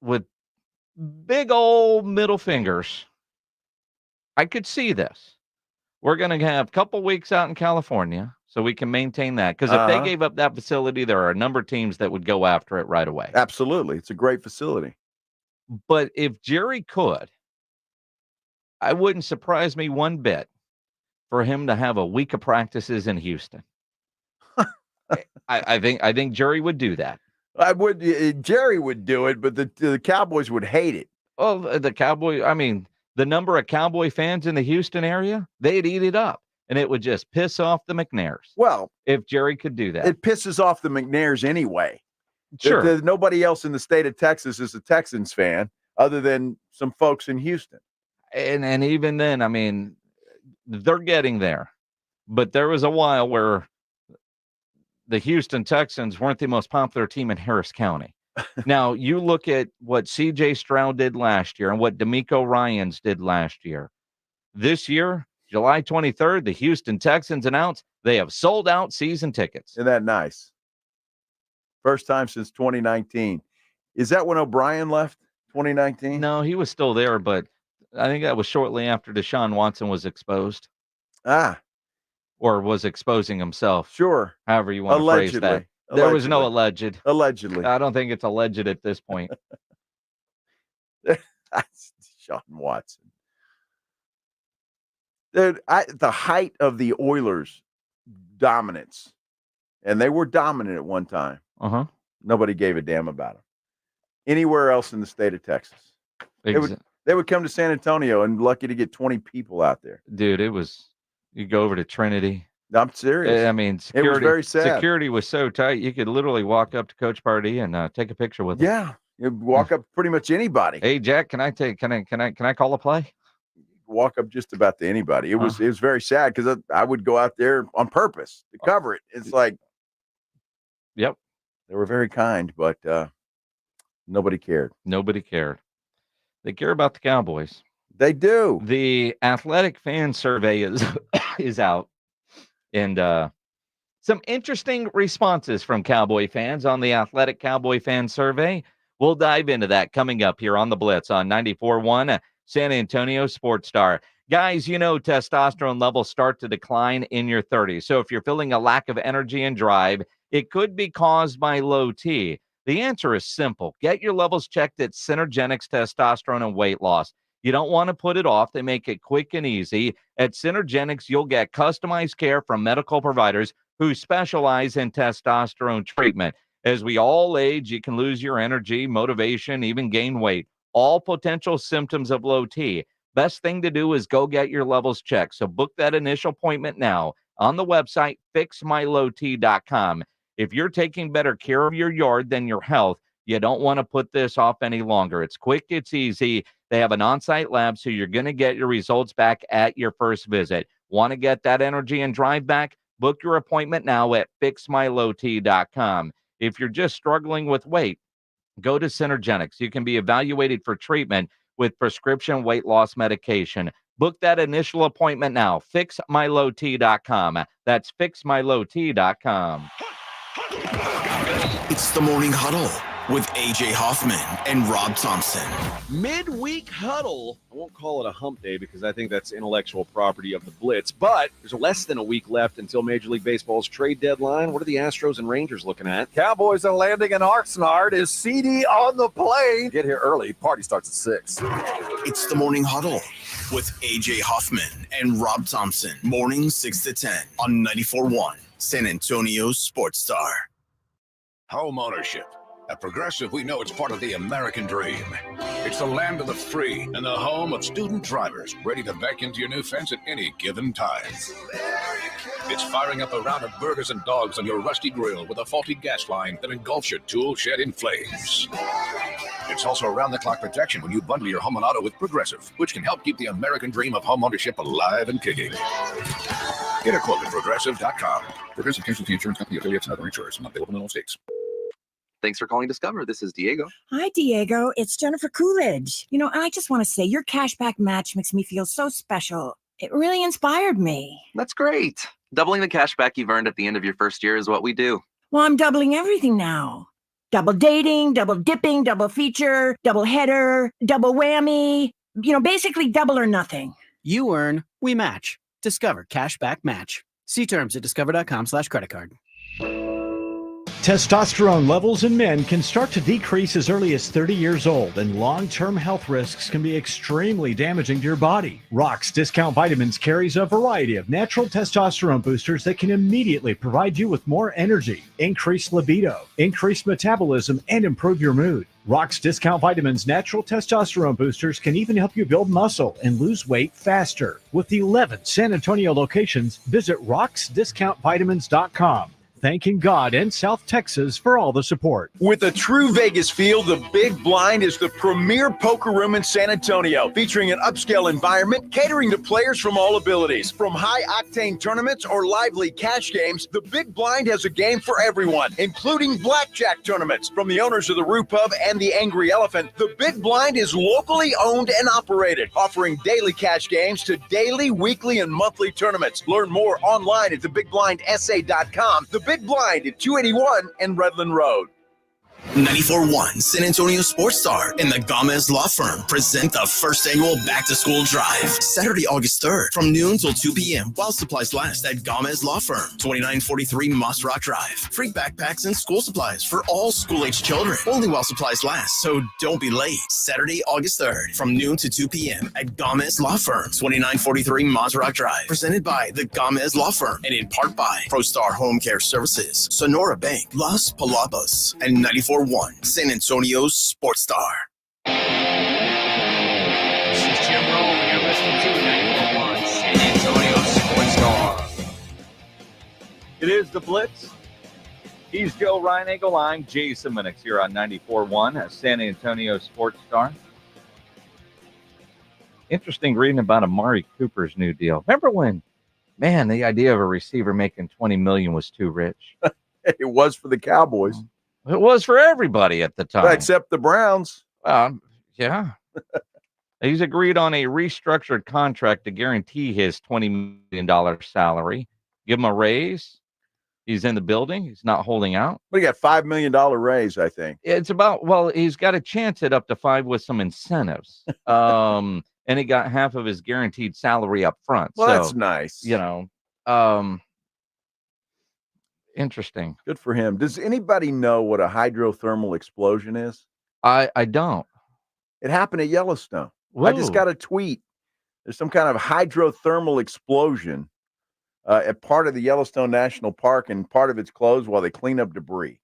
with big old middle fingers. I could see this. We're going to have a couple weeks out in California so we can maintain that. Because if they gave up that facility, there are a number of teams that would go after it right away. Absolutely. It's a great facility. But if Jerry could, I wouldn't surprise me one bit for him to have a week of practices in Houston. I think Jerry would do that. Jerry would do it, but the Cowboys would hate it. Oh, the Cowboy. I mean, the number of Cowboy fans in the Houston area, they'd eat it up, and it would just piss off the McNairs. Well, if Jerry could do that, it pisses off the McNairs anyway. Sure. Nobody else in the state of Texas is a Texans fan other than some folks in Houston. And even then, I mean, they're getting there. But there was a while where the Houston Texans weren't the most popular team in Harris County. Now, you look at what C.J. Stroud did last year and what DeMeco Ryans did last year. This year, July 23rd, the Houston Texans announced they have sold out season tickets. Isn't that nice? First time since 2019. Is that when O'Brien left, 2019? No, he was still there, but I think that was shortly after Deshaun Watson was exposed. Or was exposing himself. Sure. However you want to phrase that. There was no alleged. Allegedly. I don't think it's alleged at this point. Deshaun Watson. The height of the Oilers' dominance, and they were dominant at one time. Nobody gave a damn about them. Anywhere else in the state of Texas. They would come to San Antonio and lucky to get 20 people out there. Dude, you go over to Trinity. I'm serious. I mean, it was very sad. Security was so tight, you could literally walk up to Coach Pardee and take a picture with him. Yeah, you walk up pretty much anybody. Hey, Jack, can I call a play? Walk up just about to anybody. It was very sad because I would go out there on purpose to cover it. It's like, yep, they were very kind, but nobody cared. Nobody cared. They care about the Cowboys. They do. The Athletic Fan Survey is out, and some interesting responses from Cowboy fans on the Athletic Cowboy Fan Survey. We'll dive into that coming up here on the Blitz on 94.1 San Antonio Sports Star. Guys, you know testosterone levels start to decline in your 30s. So if you're feeling a lack of energy and drive, it could be caused by low T. The answer is simple. Get your levels checked at Synergenics Testosterone and Weight Loss. You don't want to put it off. They make it quick and easy. At Synergenics, you'll get customized care from medical providers who specialize in testosterone treatment. As we all age, you can lose your energy, motivation, even gain weight. All potential symptoms of low T. Best thing to do is go get your levels checked. So book that initial appointment now on the website, fixmylowt.com. If you're taking better care of your yard than your health, you don't want to put this off any longer. It's quick, it's easy. They have an on-site lab, so you're going to get your results back at your first visit. Want to get that energy and drive back? Book your appointment now at fixmylowt.com. If you're just struggling with weight, go to Synergenics. You can be evaluated for treatment with prescription weight loss medication. Book that initial appointment now. Fixmylowt.com. That's fixmylowt.com. It's the Morning Huddle with AJ Hoffman and Rob Thompson. Midweek huddle. I won't call it a hump day because I think that's intellectual property of the Blitz, but there's less than a week left until Major League Baseball's trade deadline. What are the Astros and Rangers looking at? Cowboys are landing in Oxnard. Is CD on the plane? Get here early. Party starts at 6. It's the Morning Huddle with AJ Hoffman and Rob Thompson. Mornings 6 to 10 on 94.1 San Antonio Sports Star. Home ownership. At Progressive, we know it's part of the American dream. It's the land of the free and the home of student drivers ready to back into your new fence at any given time. It's firing up a round of burgers and dogs on your rusty grill with a faulty gas line that engulfs your tool shed in flames. It's also around-the-clock protection when you bundle your home and auto with Progressive, which can help keep the American dream of home ownership alive and kicking. Get a quote at Progressive.com. Progressive Casualty Insurance Company affiliates and other insurers not available in all states. Thanks for calling Discover. This is Diego. Hi, Diego. It's Jennifer Coolidge. I just want to say your cashback match makes me feel so special. It really inspired me. That's great. Doubling the cash back you've earned at the end of your first year is what we do. Well, I'm doubling everything now. Double dating, double dipping, double feature, double header, double whammy. Basically double or nothing. You earn, we match. Discover Cashback Match. See terms at discover.com/creditcard. Testosterone levels in men can start to decrease as early as 30 years old, and long-term health risks can be extremely damaging to your body. Rock's Discount Vitamins carries a variety of natural testosterone boosters that can immediately provide you with more energy, increased libido, increased metabolism, and improve your mood. Rock's Discount Vitamins natural testosterone boosters can even help you build muscle and lose weight faster. With 11 San Antonio locations, visit rocksdiscountvitamins.com. Thanking God and South Texas for all the support. With a true Vegas feel, the Big Blind is the premier poker room in San Antonio, featuring an upscale environment catering to players from all abilities. From high-octane tournaments or lively cash games, the Big Blind has a game for everyone, including blackjack tournaments. From the owners of the Roo Pub and the Angry Elephant, the Big Blind is locally owned and operated, offering daily cash games to daily, weekly, and monthly tournaments. Learn more online at thebigblindsa.com. The Big Blind at 281 and Redland Road. 94.1 San Antonio Sports Star and the Gomez Law Firm present the first annual Back to School Drive, Saturday, August 3rd, from noon till 2 p.m. while supplies last at Gomez Law Firm, 2943 Moss Rock Drive. Free backpacks and school supplies for all school-age children, only while supplies last, so don't be late. Saturday, August 3rd, from noon to 2 p.m. at Gomez Law Firm, 2943 Moss Rock Drive. Presented by the Gomez Law Firm and in part by ProStar Home Care Services, Sonora Bank, Las Palabas, and 94.1 San Antonio's Sports Star. This is Jim Rome, and you're listening to 94.1 San Antonio's Sports Star. It is the Blitz. He's Joe Reinagle. I'm Jason Minix here on 94.1 San Antonio Sports Star. Interesting reading about Amari Cooper's new deal. Remember when, man, the idea of a receiver making $20 million was too rich. It was for the Cowboys. It was for everybody at the time. Except the Browns. Yeah. He's agreed on a restructured contract to guarantee his $20 million salary. Give him a raise. He's in the building. He's not holding out. But he got $5 million raise, I think. It's about, he's got a chance at up to 5 with some incentives. And he got half of his guaranteed salary up front. Well, so, that's nice. Interesting. Good for him. Does anybody know what a hydrothermal explosion is? I don't. It happened at Yellowstone. Whoa. I just got a tweet. There's some kind of hydrothermal explosion at part of the Yellowstone National Park, and part of it's closed while they clean up debris.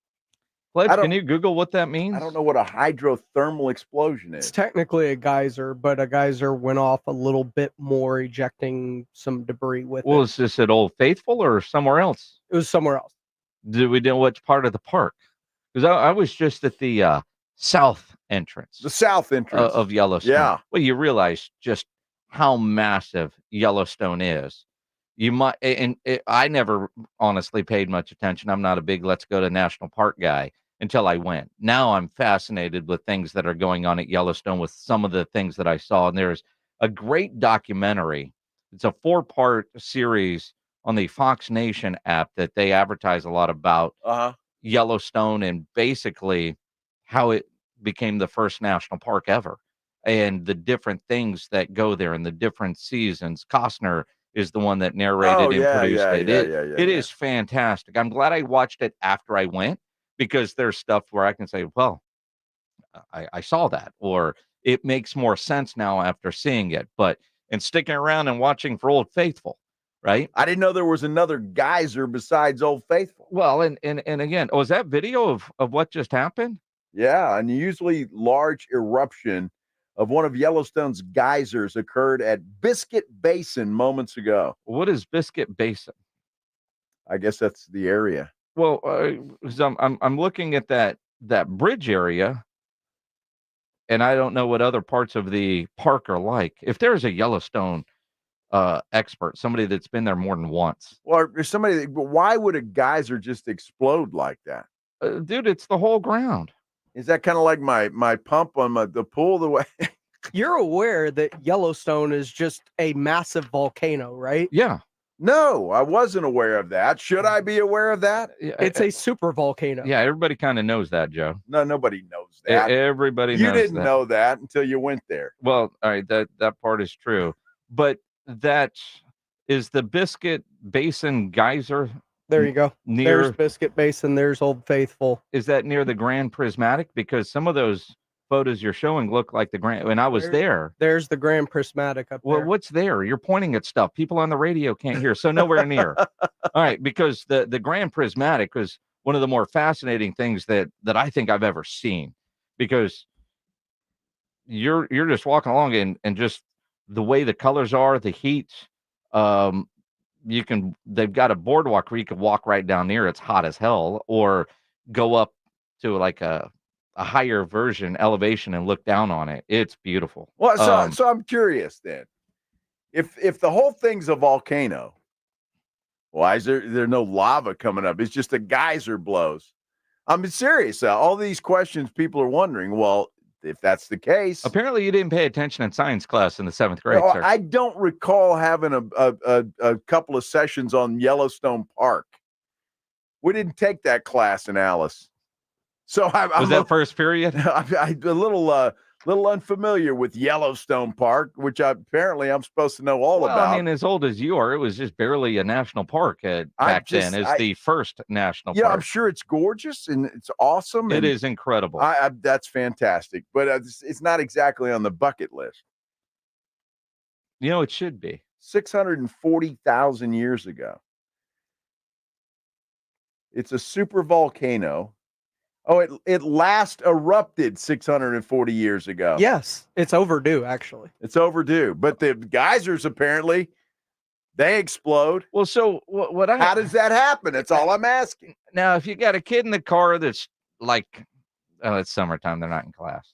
Pledge, can you Google what that means? I don't know what a hydrothermal explosion is. It's technically a geyser, but a geyser went off a little bit more, ejecting some debris with it. Is this at Old Faithful or somewhere else? It was somewhere else. Did we know which part of the park? Because I was just at the south entrance. The south entrance of Yellowstone. Yeah. Well, you realize just how massive Yellowstone is. You might, I never honestly paid much attention. I'm not a big let's go to national park guy until I went. Now I'm fascinated with things that are going on at Yellowstone with some of the things that I saw. And there's a great documentary. It's a 4-part series on the Fox Nation app that they advertise a lot about Yellowstone and basically how it became the first national park ever and the different things that go there and the different seasons. Costner is the one that narrated and produced it. It is fantastic. I'm glad I watched it after I went, because there's stuff where I can say, well, I saw that, or it makes more sense now after seeing it. But and sticking around and watching for Old Faithful, right? I didn't know there was another geyser besides Old Faithful. Well, and again, was that video of what just happened? Yeah, an unusually large eruption of one of Yellowstone's geysers occurred at Biscuit Basin moments ago. What is Biscuit Basin? I guess that's the area. Well, I'm looking at that bridge area, and I don't know what other parts of the park are like. If there's a Yellowstone expert, somebody that's been there more than once. Well, there's somebody. Why would a geyser just explode like that? Dude, it's the whole ground. Is that kind of like my pump on the pool? The way You're aware that Yellowstone is just a massive volcano, right? Yeah. No, I wasn't aware of that. Should I be aware of that? It's a super volcano. Yeah, everybody kind of knows that, Joe. No, nobody knows that. Everybody knows You didn't that. know that until you went there. Well, all right, that part is true. But that is the Biscuit Basin geyser. There you go. Near There's Biscuit Basin. There's Old Faithful. Is that near the Grand Prismatic? Because some of those photos you're showing look like the Grand. When I was there. There's the Grand Prismatic up Well, there. what's there? You're pointing at stuff. People on the radio can't hear, so nowhere near. All right, because the Grand Prismatic was one of the more fascinating things that I think I've ever seen, because you're just walking along and just the way the colors are, the heat. They've got a boardwalk where you can walk right down near. It's hot as hell, or go up to like a higher version elevation and look down on it. It's beautiful. Well, so I'm curious then. If the whole thing's a volcano, why is there no lava coming up? It's just a geyser blows. I'm serious. All these questions people are wondering. Well, if that's the case, apparently you didn't pay attention in science class in the 7th grade. No, Sir. I don't recall having a couple of sessions on Yellowstone Park. We didn't take that class in Alice. So was that first period? I'm a little unfamiliar with Yellowstone Park, which I'm supposed to know all about. I mean, as old as you are, it was just barely a national park back then. It's the first national park. Yeah, I'm sure it's gorgeous and it's awesome. It is incredible. That's fantastic, but it's not exactly on the bucket list. You know, it should be. 640,000 years ago. It's a super volcano. Oh, it last erupted 640 years ago. Yes, it's overdue, actually. It's overdue. But the geysers, apparently, they explode. Well, so how does that happen? That's all I'm asking. Now, if you got a kid in the car that's like, it's summertime, they're not in class.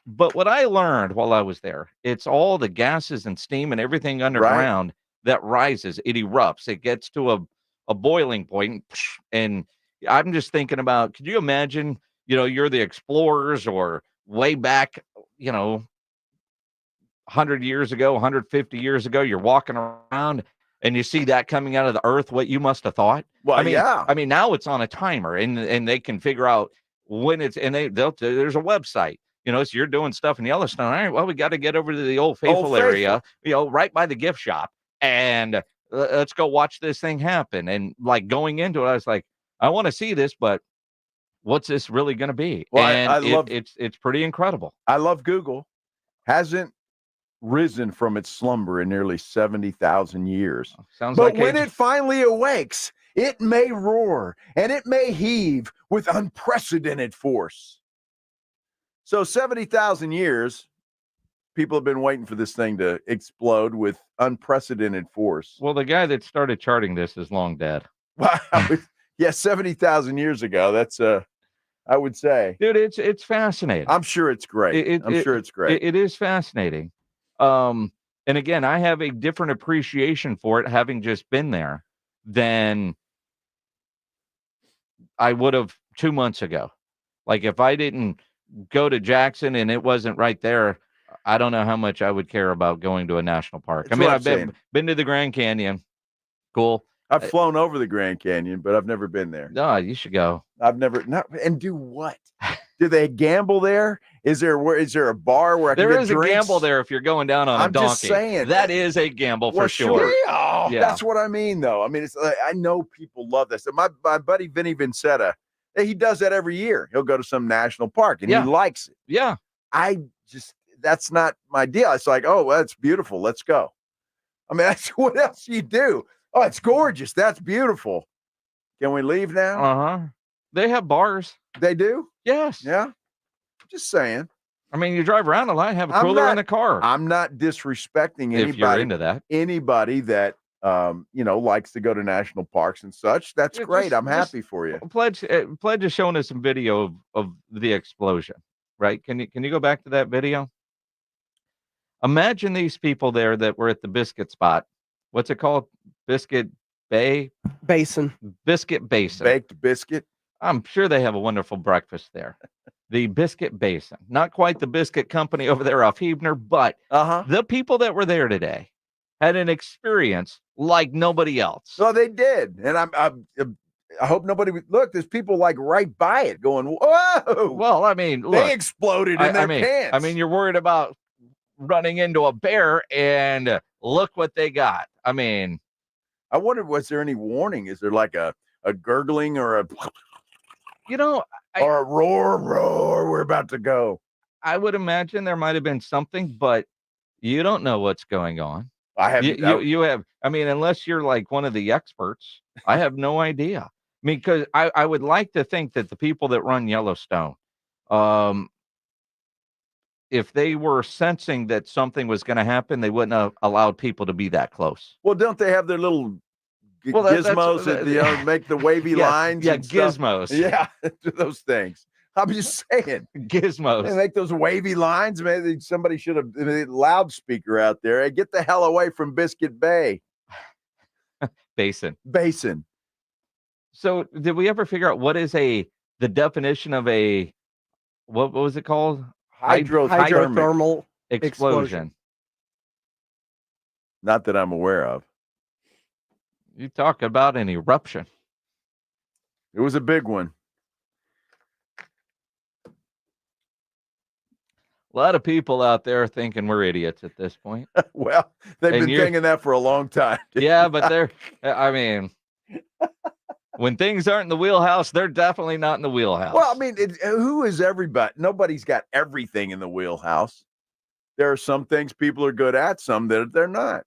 But what I learned while I was there, it's all the gases and steam and everything underground that rises. It erupts. It gets to a boiling point, and I'm just thinking about, could you imagine, you're the explorers, or way back, 100 years ago, 150 years ago, you're walking around and you see that coming out of the earth, what you must have thought. Well, I mean, now it's on a timer, and they can figure out when it's, and there's a website, so you're doing stuff in Yellowstone. All right, well, we got to get over to the Old Faithful area, right by the gift shop, and let's go watch this thing happen. And like going into it, I was like, I want to see this, but what's this really going to be? Well, and it's pretty incredible. I love Google. Hasn't risen from its slumber in nearly 70,000 years. Sounds but like when it finally awakes, it may roar and it may heave with unprecedented force. So 70,000 years, people have been waiting for this thing to explode with unprecedented force. Well, the guy that started charting this is long dead. Yeah, 70,000 years ago. That's I would say, dude, it's fascinating. I'm sure it's great. I'm sure it's great. It is fascinating. And again, I have a different appreciation for it, having just been there, than I would have 2 months ago. Like if I didn't go to Jackson and it wasn't right there, I don't know how much I would care about going to a national park. That's I've been to the Grand Canyon. Cool. I've flown over the Grand Canyon, but I've never been there. No, you should go. I've never and do what? Do they gamble there? Is there a bar where I can get a drinks? gamble there if you're going down on a donkey. I'm just saying that is a gamble for sure. Yeah. Yeah. That's what I mean, though. I mean, it's like, I know people love this. And my buddy Vinny Vincetta, he does that every year. He'll go to some national park and he likes it. Yeah. That's not my deal. It's like, oh, well, that's beautiful. Let's go. I mean, that's what else you do. Oh, it's gorgeous. That's beautiful. Can we leave now? Uh-huh. They have bars. They do? Yes. Yeah. Just saying. I mean, you drive around a lot, have a cooler in the car. I'm not disrespecting anybody. If you're into that. Anybody that likes to go to national parks and such. That's great. I'm happy for you. Pledge is showing us some video of the explosion, right? Can you go back to that video? Imagine these people there that were at the biscuit spot. What's it called? Biscuit Basin. Biscuit Basin. Baked biscuit. I'm sure they have a wonderful breakfast there. the Biscuit Basin. Not quite the biscuit company over there off Huebner, but the people that were there today had an experience like nobody else. So they did. And I hope nobody would look. There's people like right by it going, whoa. Well, I mean, look, they exploded in their pants. I mean, you're worried about running into a bear, and look what they got. I mean, I wonder, was there any warning? Is there like a gurgling or a, or a roar, we're about to go? I would imagine there might have been something, but you don't know what's going on. I have you have, I mean, unless you're like one of the experts, I have no idea. I mean, because I would like to think that the people that run Yellowstone, if they were sensing that something was going to happen, they wouldn't have allowed people to be that close. Well, don't they have their little gizmos that make the wavy lines? Yeah, and stuff? gizmos. Yeah, those things. I'm just saying. Gizmos. They make those wavy lines. Maybe somebody should have loudspeaker out there. Hey, get the hell away from Biscuit Bay. Basin. So did we ever figure out what is the definition of what was it called? Hydrothermal explosion. Not that I'm aware of. You talk about an eruption. It was a big one. A lot of people out there thinking we're idiots at this point. Well, they've been thinking that for a long time. Yeah, but I mean, when things aren't in the wheelhouse, they're definitely not in the wheelhouse. Well, I mean, who is everybody? Nobody's got everything in the wheelhouse. There are some things people are good at, some that they're not.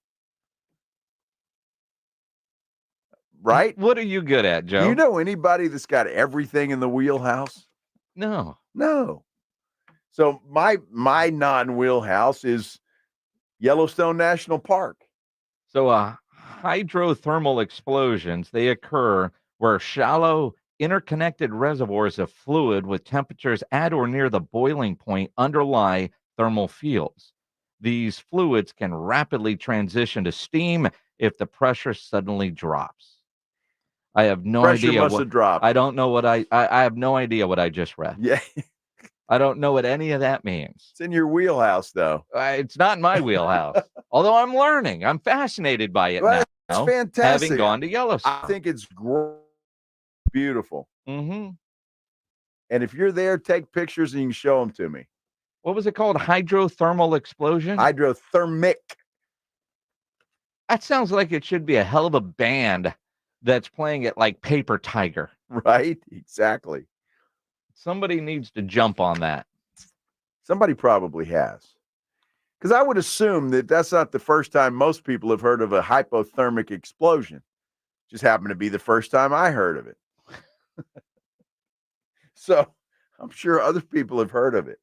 Right? What are you good at, Joe? Do you know anybody that's got everything in the wheelhouse? No. So my non-wheelhouse is Yellowstone National Park. So hydrothermal explosions, they occur where shallow interconnected reservoirs of fluid with temperatures at or near the boiling point underlie thermal fields. These fluids can rapidly transition to steam if the pressure suddenly drops. I have no Pressure idea must have dropped. I don't know what I have no idea what I just read. Yeah. I don't know what any of that means. It's in your wheelhouse, though. It's not in my wheelhouse. Although I'm learning. I'm fascinated by it now. It's fantastic. Having gone to Yellowstone. I think it's beautiful. Mm-hmm. And if you're there, take pictures and you can show them to me. What was it called? Hydrothermal explosion? Hydrothermic. That sounds like it should be a hell of a band that's playing it like Paper Tiger. Right? Exactly. Somebody needs to jump on that. Somebody probably has. Because I would assume that that's not the first time most people have heard of a hypothermic explosion. Just happened to be the first time I heard of it. So I'm sure other people have heard of it.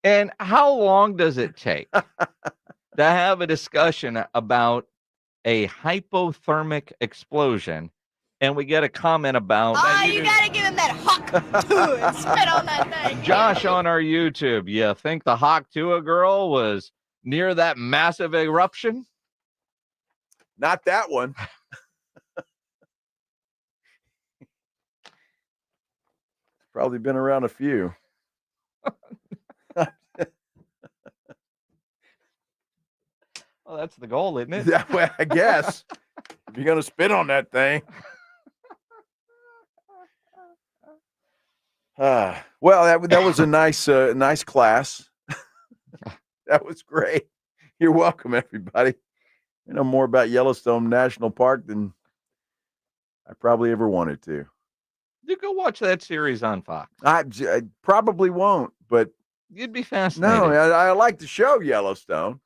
And how long does it take to have a discussion about a hypothermic explosion, and we get a comment about you gotta give him that Hawk too and spit on that thing. Josh on our YouTube? You think the Hawk Tua girl was near that massive eruption? Not that one. Probably been around a few. Well, that's the goal, isn't it? Yeah, well, I guess. If you're going to spit on that thing. Well, that was a nice class. That was great. You're welcome, everybody. You know more about Yellowstone National Park than I probably ever wanted to. You go watch that series on Fox. I probably won't, but you'd be fascinated. No, I like the show Yellowstone.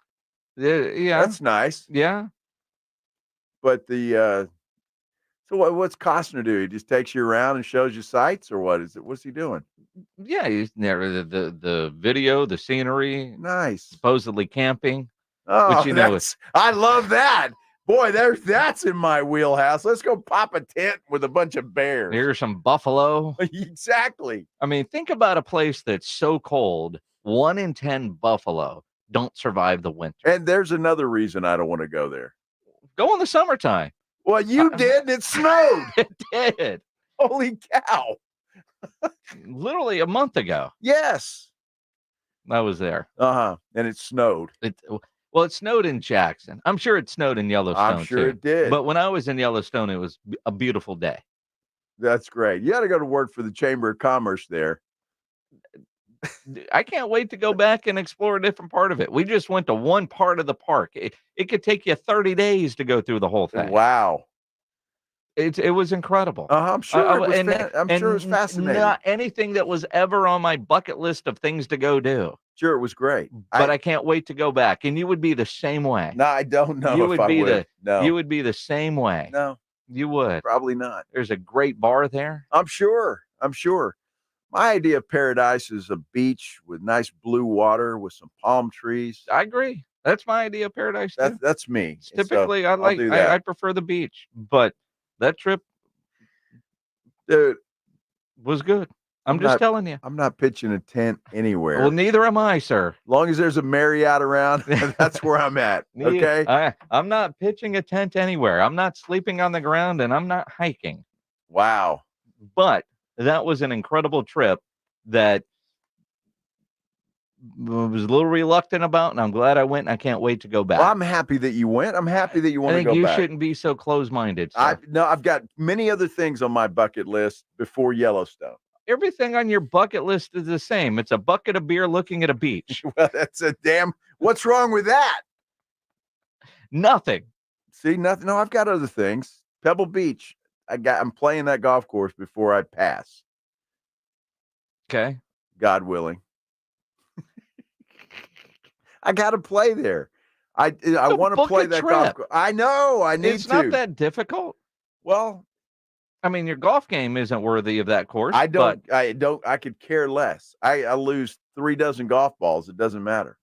Yeah, that's nice. Yeah, but so what's Costner do? He just takes you around and shows you sights, or what is it? What's he doing? Yeah, he's never the video, the scenery. Nice. Supposedly camping. Oh, which, I love that. Boy, that's in my wheelhouse. Let's go pop a tent with a bunch of bears. Here's some buffalo. Exactly. I mean, think about a place that's so cold. 1 in 10 buffalo don't survive the winter. And there's another reason I don't want to go there. Go in the summertime. Well, you did, and it snowed. It did. Holy cow. Literally a month ago. Yes. I was there. Uh-huh. And it snowed. Well, it snowed in Jackson. I'm sure it snowed in Yellowstone, I'm sure too. it did. But when I was in Yellowstone, it was a beautiful day. That's great. You got to go to work for the Chamber of Commerce there. I can't wait to go back and explore a different part of it. We just went to one part of the park. It could take you 30 days to go through the whole thing. Wow. It was incredible. I'm sure it was fascinating. Not anything that was ever on my bucket list of things to go do. Sure, it was great. But I can't wait to go back. And you would be the same way. No, I don't know You if would I be would. No. You would be the same way. No, you would. probably not. There's a great bar there. I'm sure. My idea of paradise is a beach with nice blue water with some palm trees. I agree. That's my idea of paradise. That's me. Typically, So I prefer the beach, but that trip, dude, was good. I'm just telling you. I'm not pitching a tent anywhere. Well, neither am I, sir. As long as there's a Marriott around, that's where I'm at. Okay. I'm not pitching a tent anywhere. I'm not sleeping on the ground, and I'm not hiking. Wow. But that was an incredible trip that I was a little reluctant about, and I'm glad I went, and I can't wait to go back. Well, I'm happy that you went. I'm happy that you want to go I think back. you shouldn't be so close-minded, sir. I've got many other things on my bucket list before Yellowstone. Everything on your bucket list is the same. It's a bucket of beer looking at a beach. Well, that's a damn. What's wrong with that? Nothing. See, nothing. No, I've got other things. Pebble Beach. I'm playing that golf course before I pass. Okay. God willing. I got to play there. I want to play that golf course. I know. I need to. It's not that difficult. Well, I mean, your golf game isn't worthy of that course. I could care less. I lose 36 golf balls. It doesn't matter.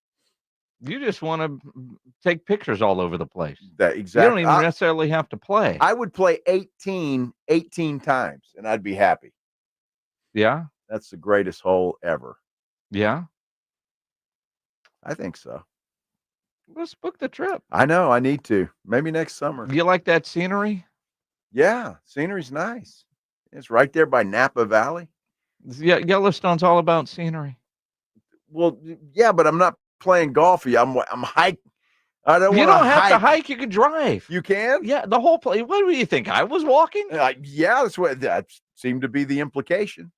You just want to take pictures all over the place. Exactly. You don't even necessarily have to play. I would play 18 times, and I'd be happy. Yeah? That's the greatest hole ever. Yeah? I think so. Let's book the trip. I know. I need to. Maybe next summer. You like that scenery? Yeah. Scenery's nice. It's right there by Napa Valley. Yeah, Yellowstone's all about scenery. Well, yeah, but I'm not playing golf. I'm hiking. I don't. You don't have to hike. You can drive. You can. Yeah, the whole place. What do you think? I was walking. Yeah, that seemed to be the implication.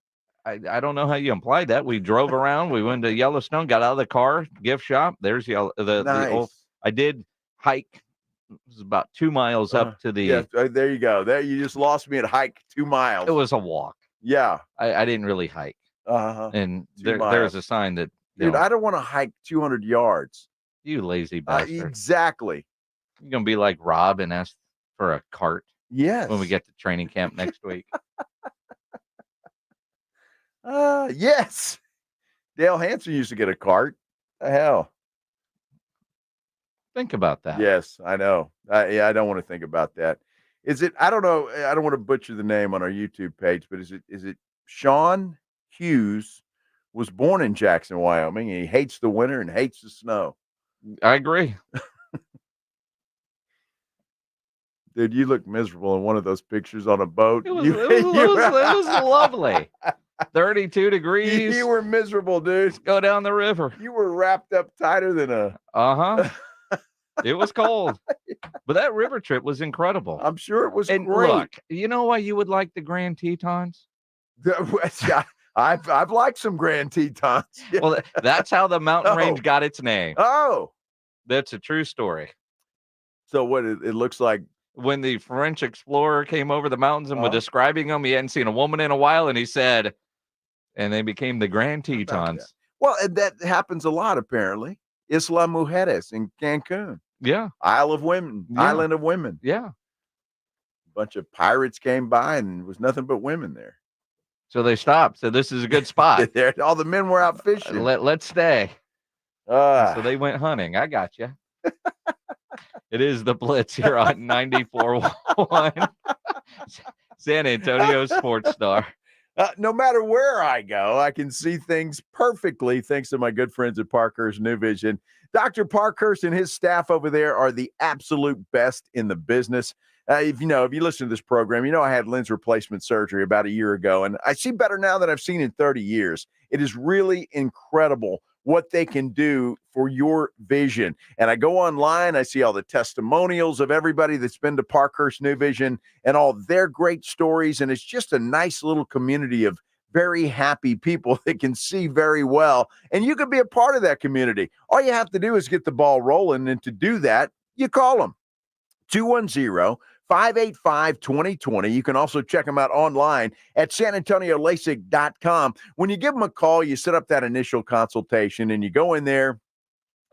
I don't know how you implied that. We drove around. We went to Yellowstone. Got out of the car. Gift shop. There's the old. I did hike. It was about 2 miles up to the. Yeah, there you go. There you just lost me at hike 2 miles. It was a walk. Yeah, I didn't really hike. And there's a sign that. Dude, I don't want to hike 200 yards. You lazy bastard. Exactly. You're going to be like Rob and ask for a cart. Yes. When we get to training camp next week. Yes. Dale Hansen used to get a cart. The hell. Think about that. Yes, I know. I don't want to think about that. Is it? I don't know. I don't want to butcher the name on our YouTube page, but is it Sean Hughes? Was born in Jackson, Wyoming, and he hates the winter and hates the snow. I agree. Dude, you look miserable in one of those pictures on a boat. It was lovely. 32 degrees. You were miserable, dude. Let's go down the river. You were wrapped up tighter than a... It was cold. But that river trip was incredible. I'm sure it was great. Look, you know why you would like the Grand Tetons? I've liked some Grand Tetons. Yeah. Well, that's how the mountain range got its name. Oh. That's a true story. So what it looks like when the French explorer came over the mountains and was describing them, he hadn't seen a woman in a while, and he said, and they became the Grand Tetons. Well, that happens a lot, apparently. Isla Mujeres in Cancun. Yeah. Island of Women. Yeah. A bunch of pirates came by, and there was nothing but women there. So they stopped. So this is a good spot. All the men were out fishing. Let's stay. So they went hunting. I got you. It is the Blitz here on 94.1 San Antonio Sports Star. No matter where I go, I can see things perfectly thanks to my good friends at Parkhurst New Vision. Dr. Parkhurst and his staff over there are the absolute best in the business. If you listen to this program, I had lens replacement surgery about a year ago, and I see better now than I've seen in 30 years. It is really incredible what they can do for your vision. And I go online, I see all the testimonials of everybody that's been to Parkhurst New Vision and all their great stories. And it's just a nice little community of very happy people that can see very well. And you can be a part of that community. All you have to do is get the ball rolling. And to do that, you call them 210-585-2020. You can also check them out online at sanantoniolasik.com. When you give them a call, you set up that initial consultation and you go in there.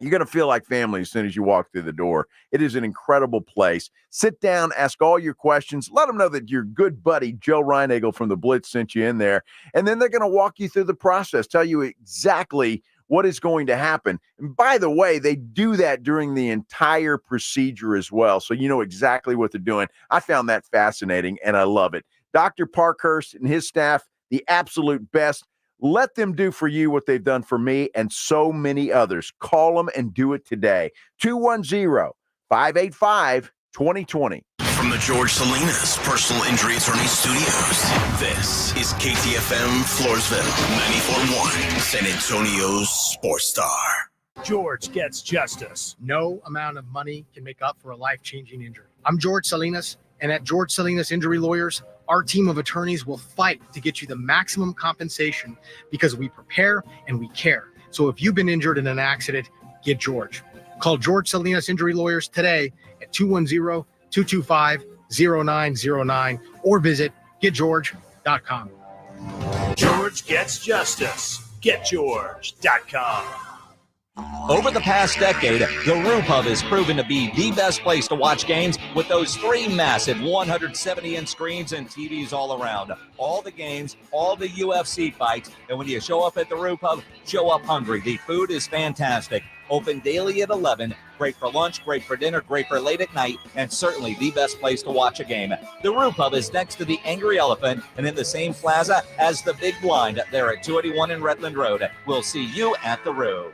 You're going to feel like family as soon as you walk through the door. It is an incredible place. Sit down, ask all your questions. Let them know that your good buddy, Joe Reinagel from the Blitz, sent you in there. And then they're going to walk you through the process, tell you exactly what is going to happen. And by the way, they do that during the entire procedure as well. So you know exactly what they're doing. I found that fascinating, and I love it. Dr. Parkhurst and his staff, the absolute best. Let them do for you what they've done for me and so many others. Call them and do it today. 210-585-2020. From the George Salinas Personal Injury Attorney Studios, this is KTFM Floresville, 94.1, San Antonio's Sports Star. George gets justice. No amount of money can make up for a life-changing injury. I'm George Salinas, and at George Salinas Injury Lawyers, our team of attorneys will fight to get you the maximum compensation because we prepare and we care. So if you've been injured in an accident, get George. Call George Salinas Injury Lawyers today at 210-225-0909 or visit getgeorge.com. George gets justice. GetGeorge.com. Over the past decade, the Roo Pub has proven to be the best place to watch games with those 3 massive 170-inch screens and TVs all around. All the games, all the UFC fights, and when you show up at the Roo Pub, show up hungry. The food is fantastic. Open daily at 11. Great for lunch, great for dinner, great for late at night, and certainly the best place to watch a game. The Roo Pub is next to the Angry Elephant and in the same plaza as the Big Blind there at 281 in Redland Road. We'll see you at the Roo.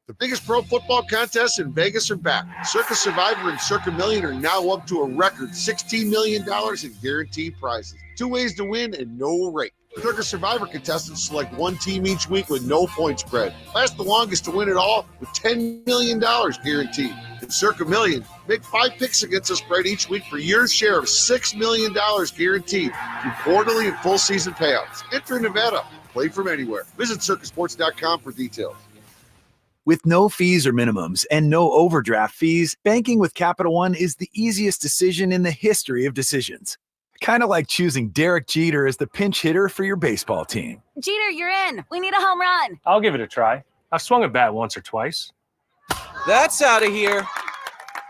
The biggest pro football contests in Vegas are back. Circa Survivor and Circa Million are now up to a record $16 million in guaranteed prizes. 2 ways to win and no rate. Circa Survivor contestants select one team each week with no point spread. Last the longest to win it all with $10 million guaranteed. In Circa Million, make 5 picks against the spread each week for your share of $6 million guaranteed through quarterly and full season payouts. Enter in Nevada. Play from anywhere. Visit circasports.com for details. With no fees or minimums and no overdraft fees, banking with Capital One is the easiest decision in the history of decisions. Kind of like choosing Derek Jeter as the pinch hitter for your baseball team. Jeter, you're in. We need a home run. I'll give it a try. I've swung a bat once or twice. That's out of here.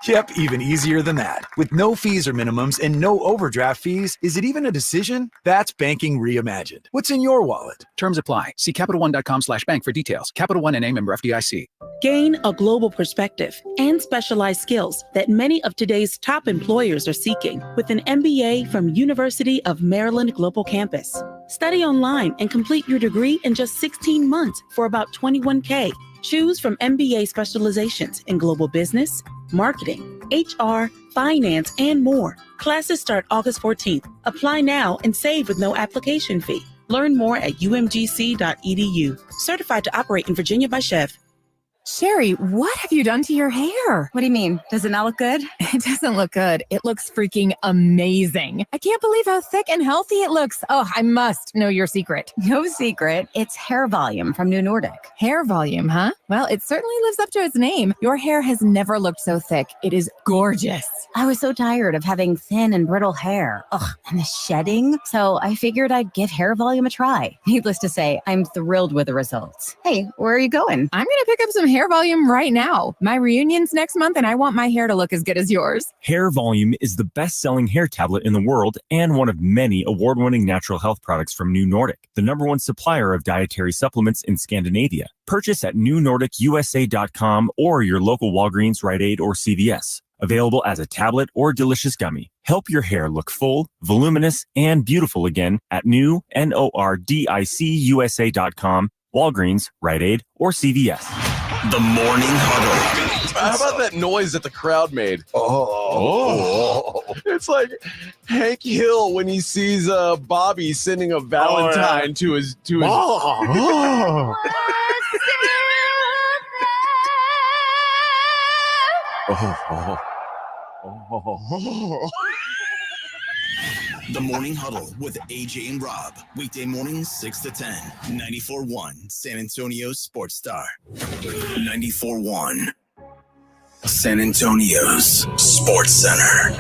Yep, even easier than that. With no fees or minimums and no overdraft fees, is it even a decision? That's banking reimagined. What's in your wallet? Terms apply. See CapitalOne.com/bank for details. Capital One N.A. member FDIC. Gain a global perspective and specialized skills that many of today's top employers are seeking with an MBA from University of Maryland Global Campus. Study online and complete your degree in just 16 months for about $21K. Choose from MBA specializations in global business, marketing, HR, finance, and more. Classes start August 14th. Apply now and save with no application fee. Learn more at umgc.edu. Certified to operate in Virginia by Chev. Sherry, what have you done to your hair? What do you mean? Does it not look good? It doesn't look good. It looks freaking amazing. I can't believe how thick and healthy it looks. Oh, I must know your secret. No secret. It's hair volume from New Nordic. Hair volume, huh? Well, it certainly lives up to its name. Your hair has never looked so thick. It is gorgeous. I was so tired of having thin and brittle hair. Ugh, and the shedding. So I figured I'd give hair volume a try. Needless to say, I'm thrilled with the results. Hey, where are you going? I'm going to pick up some hair volume right now. My reunion's next month and I want my hair to look as good as yours. Hair Volume is the best-selling hair tablet in the world and one of many award-winning natural health products from New Nordic, the #1 supplier of dietary supplements in Scandinavia. Purchase at newnordicusa.com or your local Walgreens, Rite Aid, or CVS. Available as a tablet or delicious gummy. Help your hair look full, voluminous, and beautiful again at newnordicusa.com, Walgreens, Rite Aid, or CVS. The Morning Huddle. How about that noise that the crowd made? Oh. It's like Hank Hill when he sees Bobby sending a Valentine to his Oh. The Morning Huddle with AJ and Rob. Weekday mornings, 6 to 10. 94.1 San Antonio Sports Star. 94.1 San Antonio's Sports Center.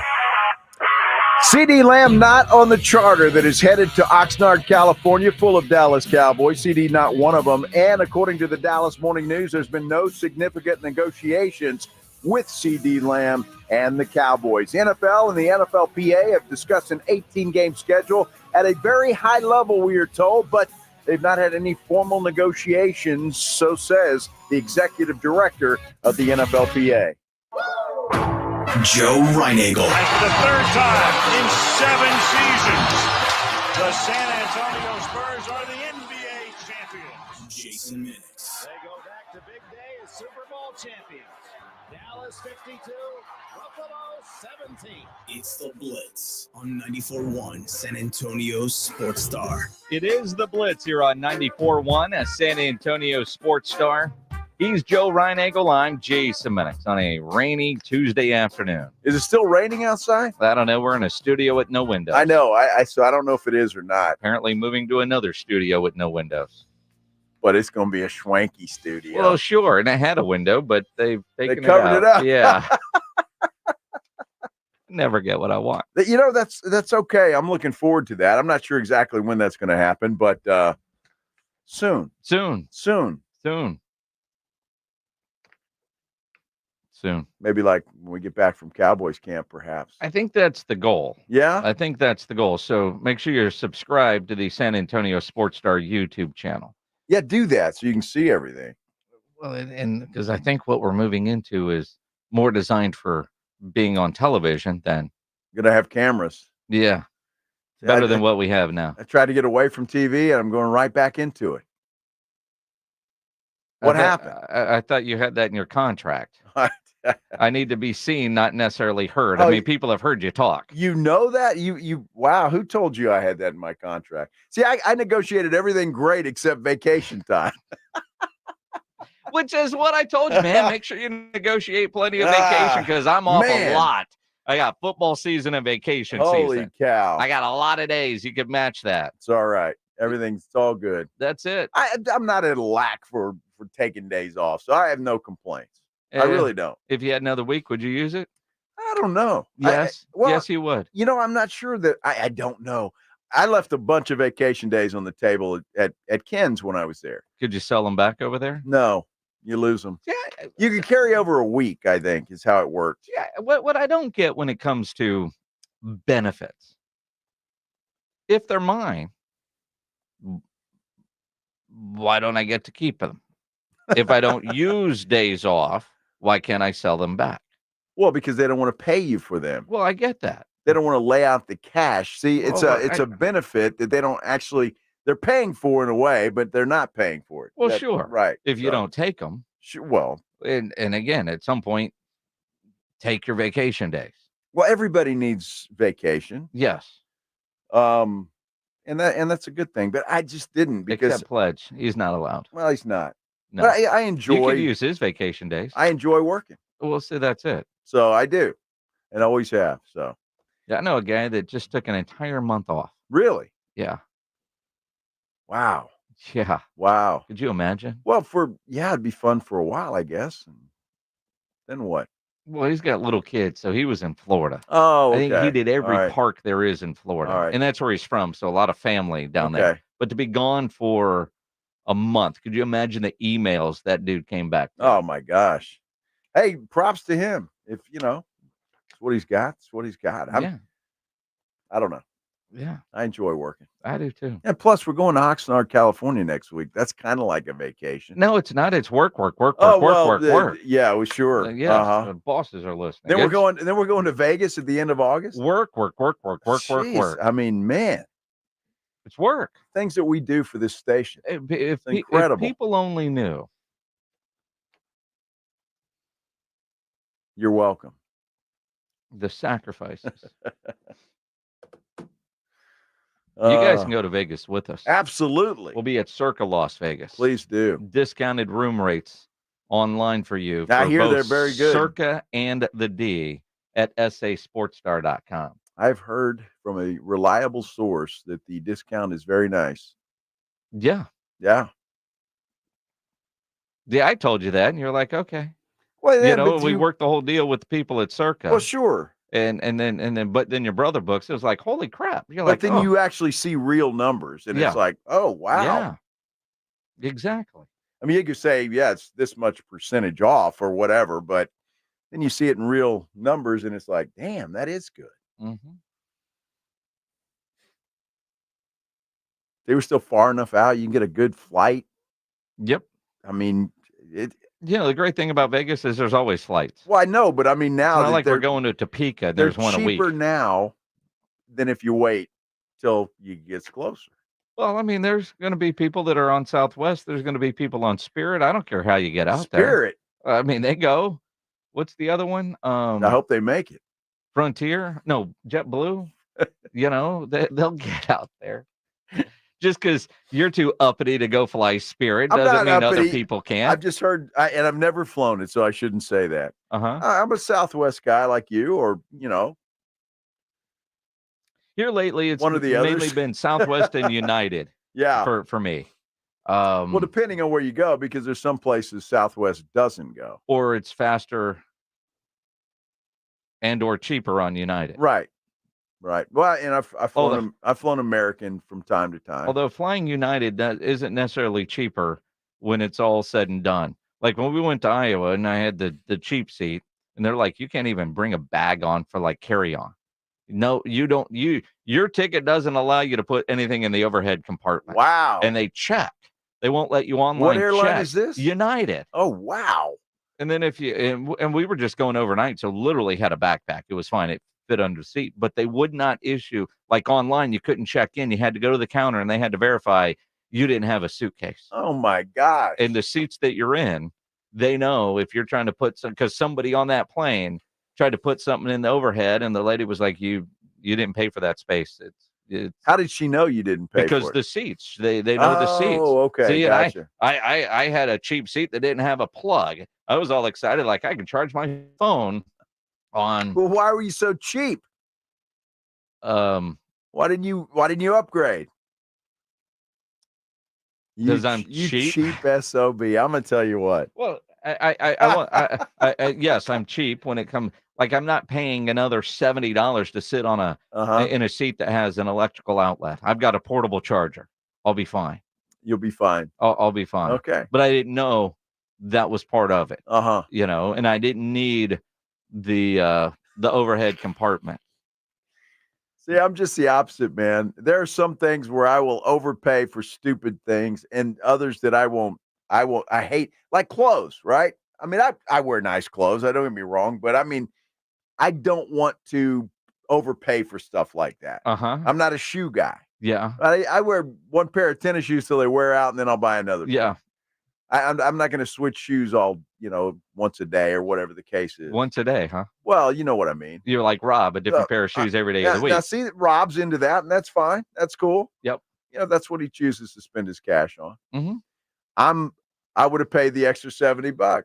CD Lamb not on the charter that is headed to Oxnard, California, full of Dallas Cowboys. CD not one of them. And according to the Dallas Morning News, there's been no significant negotiations with CD Lamb and the Cowboys. The NFL and the NFLPA have discussed an 18-game schedule at a very high level, we are told, but they've not had any formal negotiations, so says the executive director of the NFLPA. Joe Reinagel. And for the third time in 7 seasons, the San Antonio Spurs are the NBA champions. Jason Minix. They go back to big day as Super Bowl champions. Dallas 52, Buffalo 17. It's the Blitz on 94.1 San Antonio Sports Star. It is the Blitz here on 94.1 at San Antonio Sports Star. He's Joe Reinagel. I'm Jason Minix on a rainy Tuesday afternoon. Is it still raining outside? I don't know. We're in a studio with no windows. I know. So I don't know if it is or not. Apparently moving to another studio with no windows. But it's going to be a schwanky studio. Well, sure. And it had a window, but they've taken covered it up. Yeah. Never get what I want. You know, that's okay. I'm looking forward to that. I'm not sure exactly when that's going to happen, but soon. Maybe like when we get back from Cowboys camp, perhaps. I think that's the goal. Yeah? I think that's the goal. So make sure you're subscribed to the San Antonio Sports Star YouTube channel. Yeah, do that so you can see everything. Well, and because I think what we're moving into is more designed for being on television than going to have cameras. Yeah. Better than what we have now. I tried to get away from TV and I'm going right back into it. What happened? I thought you had that in your contract. I need to be seen, not necessarily heard. I mean, people have heard you talk. You know that? Wow, who told you I had that in my contract? See, I negotiated everything great except vacation time. Which is what I told you, man. Make sure you negotiate plenty of vacation because I'm off a lot. I got football season and vacation season. Holy cow. I got a lot of days. You could match that. It's all right. It's all good. That's it. I'm not at a lack for taking days off, so I have no complaints. I really don't. If you had another week, would you use it? I don't know. Yes. Yes, you would. You know, I'm not sure that I don't know. I left a bunch of vacation days on the table at Ken's when I was there. Could you sell them back over there? No, you lose them. Yeah. You can carry over a week, I think, is how it works. Yeah. What I don't get when it comes to benefits, if they're mine, why don't I get to keep them? If I don't use days off, why can't I sell them back? Well, because they don't want to pay you for them. Well, I get that. They don't want to lay out the cash. See, it's a benefit that they don't actually, they're paying for in a way, but they're not paying for it. Well, sure. Right. If you don't take them. Sure, well. And again, at some point, take your vacation days. Well, everybody needs vacation. Yes. And that's a good thing, but I just didn't because. Except Pledge. He's not allowed. Well, he's not. No. But I enjoy. You can use his vacation days. I enjoy working. Well, see, that's it. So I do, and always have. So. Yeah, I know a guy that just took an entire month off. Really? Yeah. Wow. Yeah. Wow. Could you imagine? Well, it'd be fun for a while, I guess. And then what? Well, he's got little kids, so he was in Florida. Oh, okay. I think he did every right. park there is in Florida. All right. And that's where he's from, so a lot of family down there. But to be gone for a month, could you imagine the emails that dude came back to? Oh, my gosh. Hey, props to him. If, it's what he's got. It's what he's got. I don't know. Yeah. I enjoy working. I do, too. And plus, we're going to Oxnard, California next week. That's kind of like a vacation. No, it's not. It's work. Work. Yeah, well, sure. Yeah, the bosses are listening. Then we're going to Vegas at the end of August. Work. Jeez, I mean, man. It's work. Things that we do for this station. If incredible. If people only knew You're welcome. The sacrifices. You guys can go to Vegas with us. Absolutely. We'll be at Circa Las Vegas. Please do. Discounted room rates online for you. I for hear both they're very good. Circa and the D at sasportstar.com. I've heard from a reliable source that the discount is very nice. Yeah. Yeah. Yeah, I told you that, and you're like, okay. Well, you know, we worked the whole deal with the people at Circa. Well, sure. And then your brother books. It was like, holy crap! You're But like, then you actually see real numbers, and it's like, oh wow, yeah, exactly. I mean, you could say, yeah, it's this much percentage off or whatever, but then you see it in real numbers, and it's like, damn, that is good. Mm-hmm. They were still far enough out. You can get a good flight. Yep. I mean, the great thing about Vegas is there's always flights. Well, I know, but I mean, now it's not like we're going to Topeka. There's one a week. They're cheaper now than if you wait till you get closer. Well, I mean, there's going to be people that are on Southwest. There's going to be people on Spirit. I don't care how you get out there. Spirit. I mean, they go. What's the other one? I hope they make it. Frontier? No, JetBlue. They'll get out there. Just because you're too uppity to go fly Spirit doesn't mean other people can't. I've just heard, and I've never flown it, so I shouldn't say that. Uh-huh. I'm a Southwest guy like you, or Here lately, it's one of the mainly others. been Southwest and United. Yeah, for me. Well, depending on where you go, because there's some places Southwest doesn't go, or it's faster and or cheaper on United. Right. Well, and I've flown American from time to time. Although flying United isn't necessarily cheaper when it's all said and done. Like when we went to Iowa and I had the cheap seat, and they're like, you can't even bring a bag on for like carry-on. No, you don't. Your ticket doesn't allow you to put anything in the overhead compartment. Wow. And they check. They won't let you online. What airline check. is this? United. Oh, wow. And then if you and we were just going overnight, so literally had a backpack. It was fine. It fit under the seat, but they would not issue, like online, you couldn't check in. You had to go to the counter and they had to verify you didn't have a suitcase. Oh my God. And the seats that you're in, they know if you're trying to put some, because somebody on that plane tried to put something in the overhead and the lady was like, you didn't pay for that space. It's how did she know you didn't pay because for it? the seats, they know the seats. Oh, okay. See, gotcha. I had a cheap seat that didn't have a plug. I was all excited, like I could charge my phone on. Well, why were you so cheap? Why didn't you upgrade? Because I'm you cheap. Cheap SOB. I'm gonna tell you what. Well, yes, I'm cheap when it comes. Like I'm not paying another $70 to sit on in a seat that has an electrical outlet. I've got a portable charger. I'll be fine. You'll be fine. I'll be fine. Okay. But I didn't know that was part of it. You know, and I didn't need the overhead compartment. See, I'm just the opposite, man. There are some things where I will overpay for stupid things, and others that I won't. I hate, like clothes, right? I mean, I wear nice clothes. I don't get me wrong, but I mean, I don't want to overpay for stuff like that. I'm not a shoe guy. Yeah. I wear one pair of tennis shoes till they wear out, and then I'll buy another. Yeah. I'm not going to switch shoes all, once a day or whatever the case is. Once a day, huh? Well, you know what I mean. You're like Rob, a different pair of shoes every day of the week. Now, see that Rob's into that, and that's fine. That's cool. Yep. That's what he chooses to spend his cash on. Mm-hmm. I would have paid the extra $70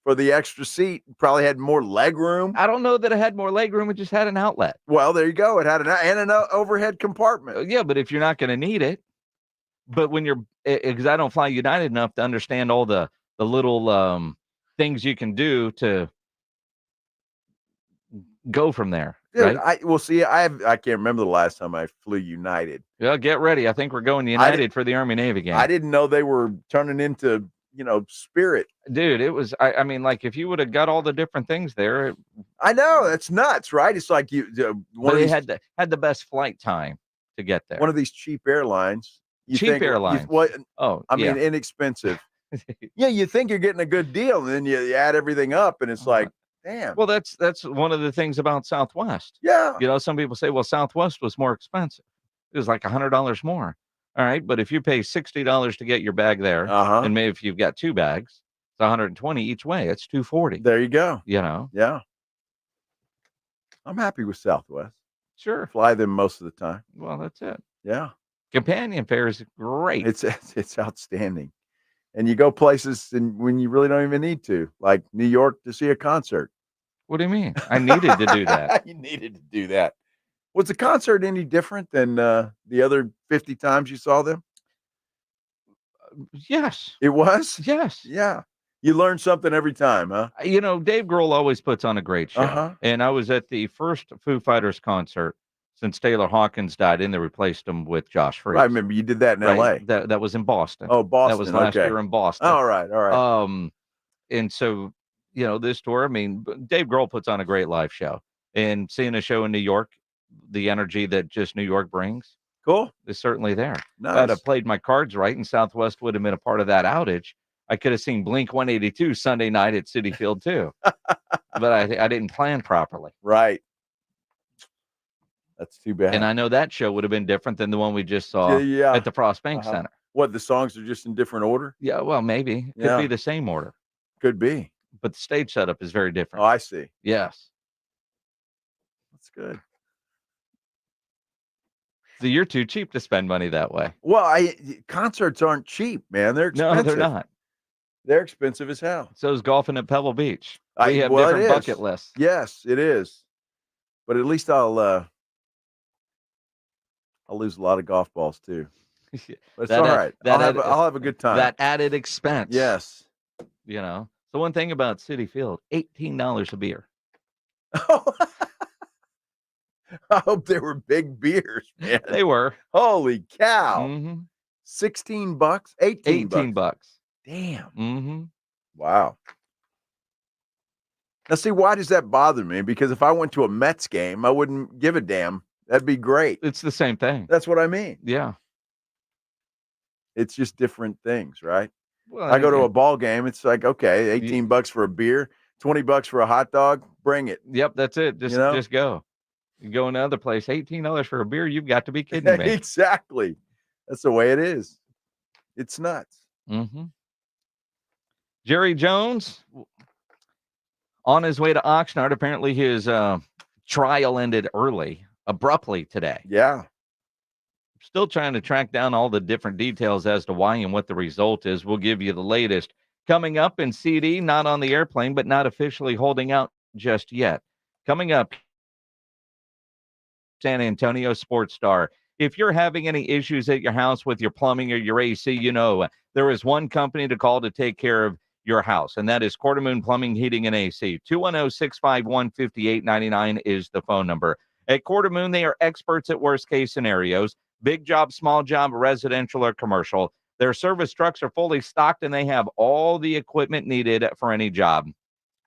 for the extra seat. Probably had more leg room. I don't know that it had more leg room. It just had an outlet. Well, there you go. It had an overhead compartment. Yeah, but if you're not going to need it, but when you're, because I don't fly United enough to understand all the little things you can do to go from there. Dude, right? I can't remember the last time I flew United. Yeah, get ready. I think we're going United for the Army Navy game. I didn't know they were turning into, Spirit. Dude, it was, I mean, like if you would have got all the different things there. I know, that's nuts, right? It's like they had the best flight time to get there. One of these cheap airlines. Airlines. mean, inexpensive. Yeah, you think you're getting a good deal, and then you add everything up, and it's like, damn. Well, that's one of the things about Southwest. Yeah. Some people say, well, Southwest was more expensive. It was like $100 more. All right, but if you pay $60 to get your bag there, and maybe if you've got two bags, It's 120 each way. It's 240. There you go. You know? Yeah. I'm happy with Southwest. Sure. Fly them most of the time. Well, that's it. Yeah. Companion fare is great. It's outstanding. And you go places when you really don't even need to, like New York to see a concert. What do you mean? I needed to do that. You needed to do that. Was the concert any different than the other 50 times you saw them? Yes. It was? Yes. Yeah. You learn something every time, huh? You know, Dave Grohl always puts on a great show. Uh-huh. And I was at the first Foo Fighters concert since Taylor Hawkins died, and they replaced him with Josh Freese. I remember you did that in L.A. That was in Boston. Oh, Boston. That was last year in Boston. All right. And so, you know, this tour, I mean, Dave Grohl puts on a great live show. And seeing a show in New York, the energy that just New York brings, cool, is certainly there. Nice. If I'd have played my cards right and Southwest would have been a part of that outage, I could have seen Blink 182 Sunday night at Citi Field too. But I didn't plan properly. Right. That's too bad. And I know that show would have been different than the one we just saw at the Frost Bank Center. What, the songs are just in different order? Yeah, well, maybe. Could be the same order. Could be. But the stage setup is very different. Oh, I see. Yes. That's good. So you're too cheap to spend money that way. Well, concerts aren't cheap, man. They're expensive. No, they're not. They're expensive as hell. So is golfing at Pebble Beach. We have it different is. bucket lists. Yes, it is. But at least I'll lose a lot of golf balls too. But it's all right. I'll have a good time. That added expense. Yes. You know. The one thing about Citi Field, $18 a beer. I hope they were big beers, man. They were. Holy cow. Mm-hmm. $16? 18 bucks. Damn. Mm-hmm. Wow. Now, see, why does that bother me? Because if I went to a Mets game, I wouldn't give a damn. That'd be great. It's the same thing. That's what I mean. Yeah. It's just different things, right? Well, I go to a ball game. It's like, okay, $18 for a beer, $20 for a hot dog. Bring it. Yep, that's it. Just go. You go in another place, $18 for a beer. You've got to be kidding me. Exactly. That's the way it is. It's nuts. Mm-hmm. Jerry Jones on his way to Oxnard. Apparently his trial ended abruptly today. Yeah. Still trying to track down all the different details as to why and what the result is. We'll give you the latest. Coming up in CD, not on the airplane, but not officially holding out just yet. Coming up, San Antonio Sports Star. If you're having any issues at your house with your plumbing or your AC, you know there is one company to call to take care of your house, and that is Quartermoon Plumbing, Heating, and AC. 210-651-5899 is the phone number. At Quartermoon, they are experts at worst-case scenarios. Big job, small job, residential or commercial. Their service trucks are fully stocked, and they have all the equipment needed for any job.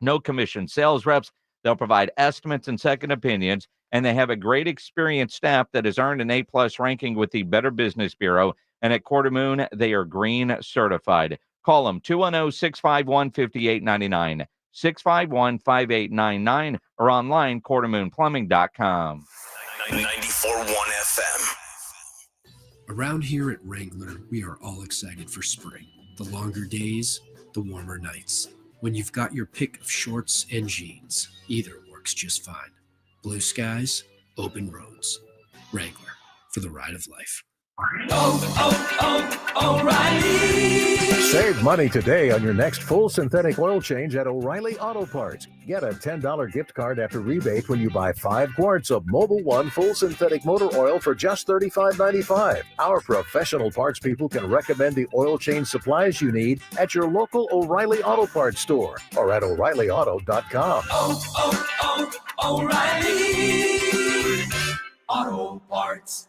No commission. Sales reps, they'll provide estimates and second opinions, and they have a great experienced staff that has earned an A-plus ranking with the Better Business Bureau. And at Quartermoon, they are green certified. Call them 210-651-5899, 651-5899, or online, quartermoonplumbing.com. 94.1 FM. Around here at Wrangler, we are all excited for spring. The longer days, the warmer nights. When you've got your pick of shorts and jeans, either works just fine. Blue skies, open roads. Wrangler, for the ride of life. O'Reilly. Save money today on your next full synthetic oil change at O'Reilly Auto Parts. Get a $10 gift card after rebate when you buy 5 quarts of Mobil 1 full synthetic motor oil for just $35.95. Our professional parts people can recommend the oil change supplies you need at your local O'Reilly Auto Parts store or at O'ReillyAuto.com. O'Reilly Auto Parts.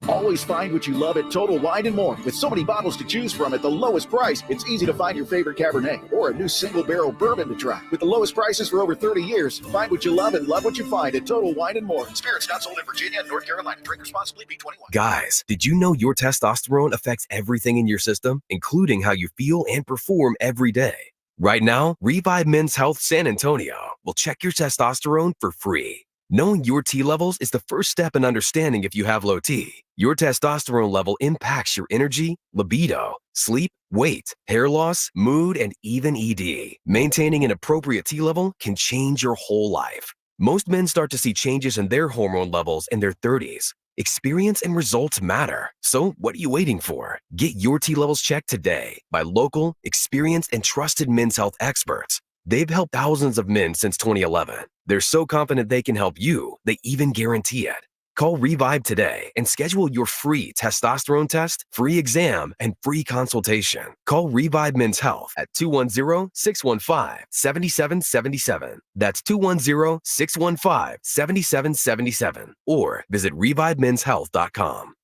Always find what you love at Total Wine & More. With so many bottles to choose from at the lowest price, it's easy to find your favorite Cabernet or a new single-barrel bourbon to try. With the lowest prices for over 30 years, find what you love and love what you find at Total Wine & More. Spirits not sold in Virginia and North Carolina. Drink responsibly. B21. Guys, did you know your testosterone affects everything in your system, including how you feel and perform every day? Right now, Revive Men's Health San Antonio will check your testosterone for free. Knowing your T levels is the first step in understanding if you have low T. Your testosterone level impacts your energy, libido, sleep, weight, hair loss, mood, and even ED. Maintaining an appropriate T level can change your whole life. Most men start to see changes in their hormone levels in their 30s. Experience and results matter. So what are you waiting for? Get your T levels checked today by local, experienced, and trusted men's health experts. They've helped thousands of men since 2011. They're so confident they can help you, they even guarantee it. Call Revive today and schedule your free testosterone test, free exam, and free consultation. Call Revive Men's Health at 210-615-7777. That's 210-615-7777. Or visit revivemenshealth.com.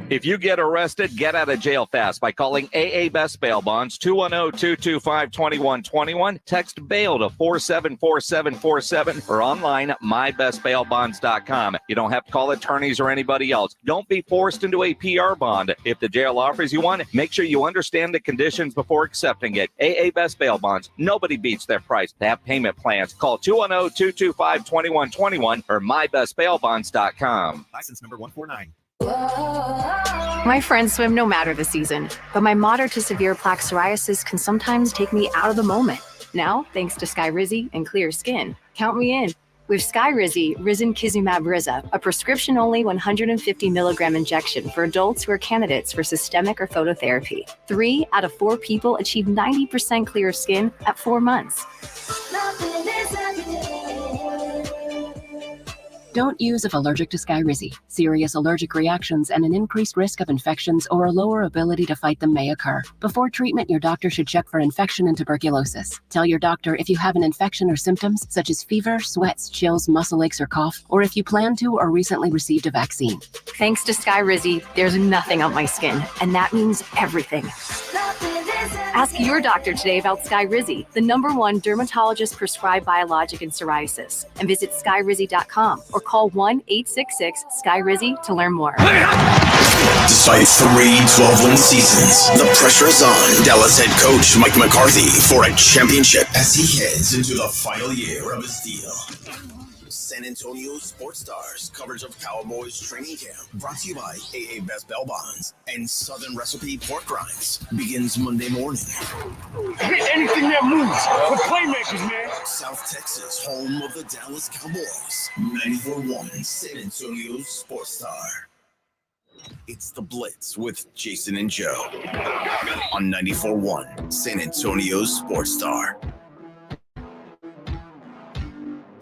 If you get arrested, get out of jail fast by calling AA Best Bail Bonds, 210-225-2121. Text bail to 474747 or online at mybestbailbonds.com. You don't have to call attorneys or anybody else. Don't be forced into a PR bond. If the jail offers you one, make sure you understand the conditions before accepting it. AA Best Bail Bonds. Nobody beats their price. They have payment plans. Call 210-225-2121 or mybestbailbonds.com. License number 149. My friends swim no matter the season, but my moderate to severe plaque psoriasis can sometimes take me out of the moment. Now, thanks to Skyrizi and clear skin, count me in. With Skyrizi, Risankizumab Riza, a prescription-only 150 milligram injection for adults who are candidates for systemic or phototherapy. 3 out of 4 people achieve 90% clear skin at 4 months. Don't use if allergic to Skyrizi. Serious allergic reactions and an increased risk of infections or a lower ability to fight them may occur. Before treatment, your doctor should check for infection and tuberculosis. Tell your doctor if you have an infection or symptoms such as fever, sweats, chills, muscle aches, or cough, or if you plan to or recently received a vaccine. Thanks to Skyrizi, there's nothing on my skin, and that means everything. Ask your doctor today about Skyrizi, the #1 dermatologist-prescribed biologic in psoriasis, and visit skyrizi.com or call 1-866-SKYRIZI to learn more. Despite 3 12-win seasons, the pressure is on Dallas head coach Mike McCarthy for a championship as he heads into the final year of his deal. San Antonio Sports Stars coverage of Cowboys training camp, brought to you by AA Best Bail Bonds and Southern Recipe Pork Rinds, begins Monday morning. Anything that moves for playmakers, man. South Texas, home of the Dallas Cowboys. 94.1 San Antonio Sports Star. It's the Blitz with Jason and Joe on 94.1 San Antonio Sports Star.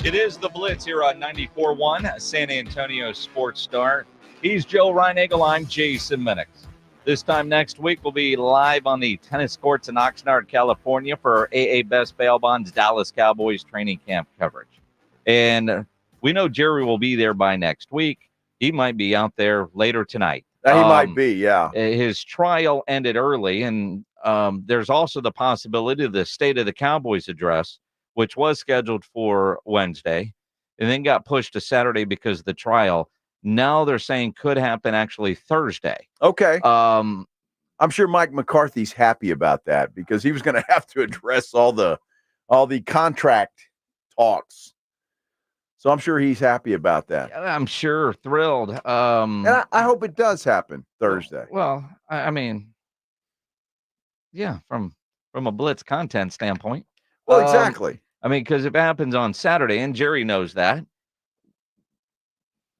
It is the Blitz here on 94.1 San Antonio Sports Star. He's Joe Reinagel. I'm Jason Minix. This time next week, we'll be live on the tennis courts in Oxnard, California for our AA Best Bail Bonds Dallas Cowboys training camp coverage. And we know Jerry will be there by next week. He might be out there later tonight. He might be, yeah. His trial ended early, and there's also the possibility of the State of the Cowboys address, which was scheduled for Wednesday and then got pushed to Saturday because of the trial. Now they're saying could happen actually Thursday. Okay. I'm sure Mike McCarthy's happy about that because he was going to have to address all the contract talks. So I'm sure he's happy about that. I'm sure, thrilled. And I hope it does happen Thursday. Well, I mean, yeah, from a Blitz content standpoint. Well, exactly. I mean, because if it happens on Saturday, and Jerry knows that,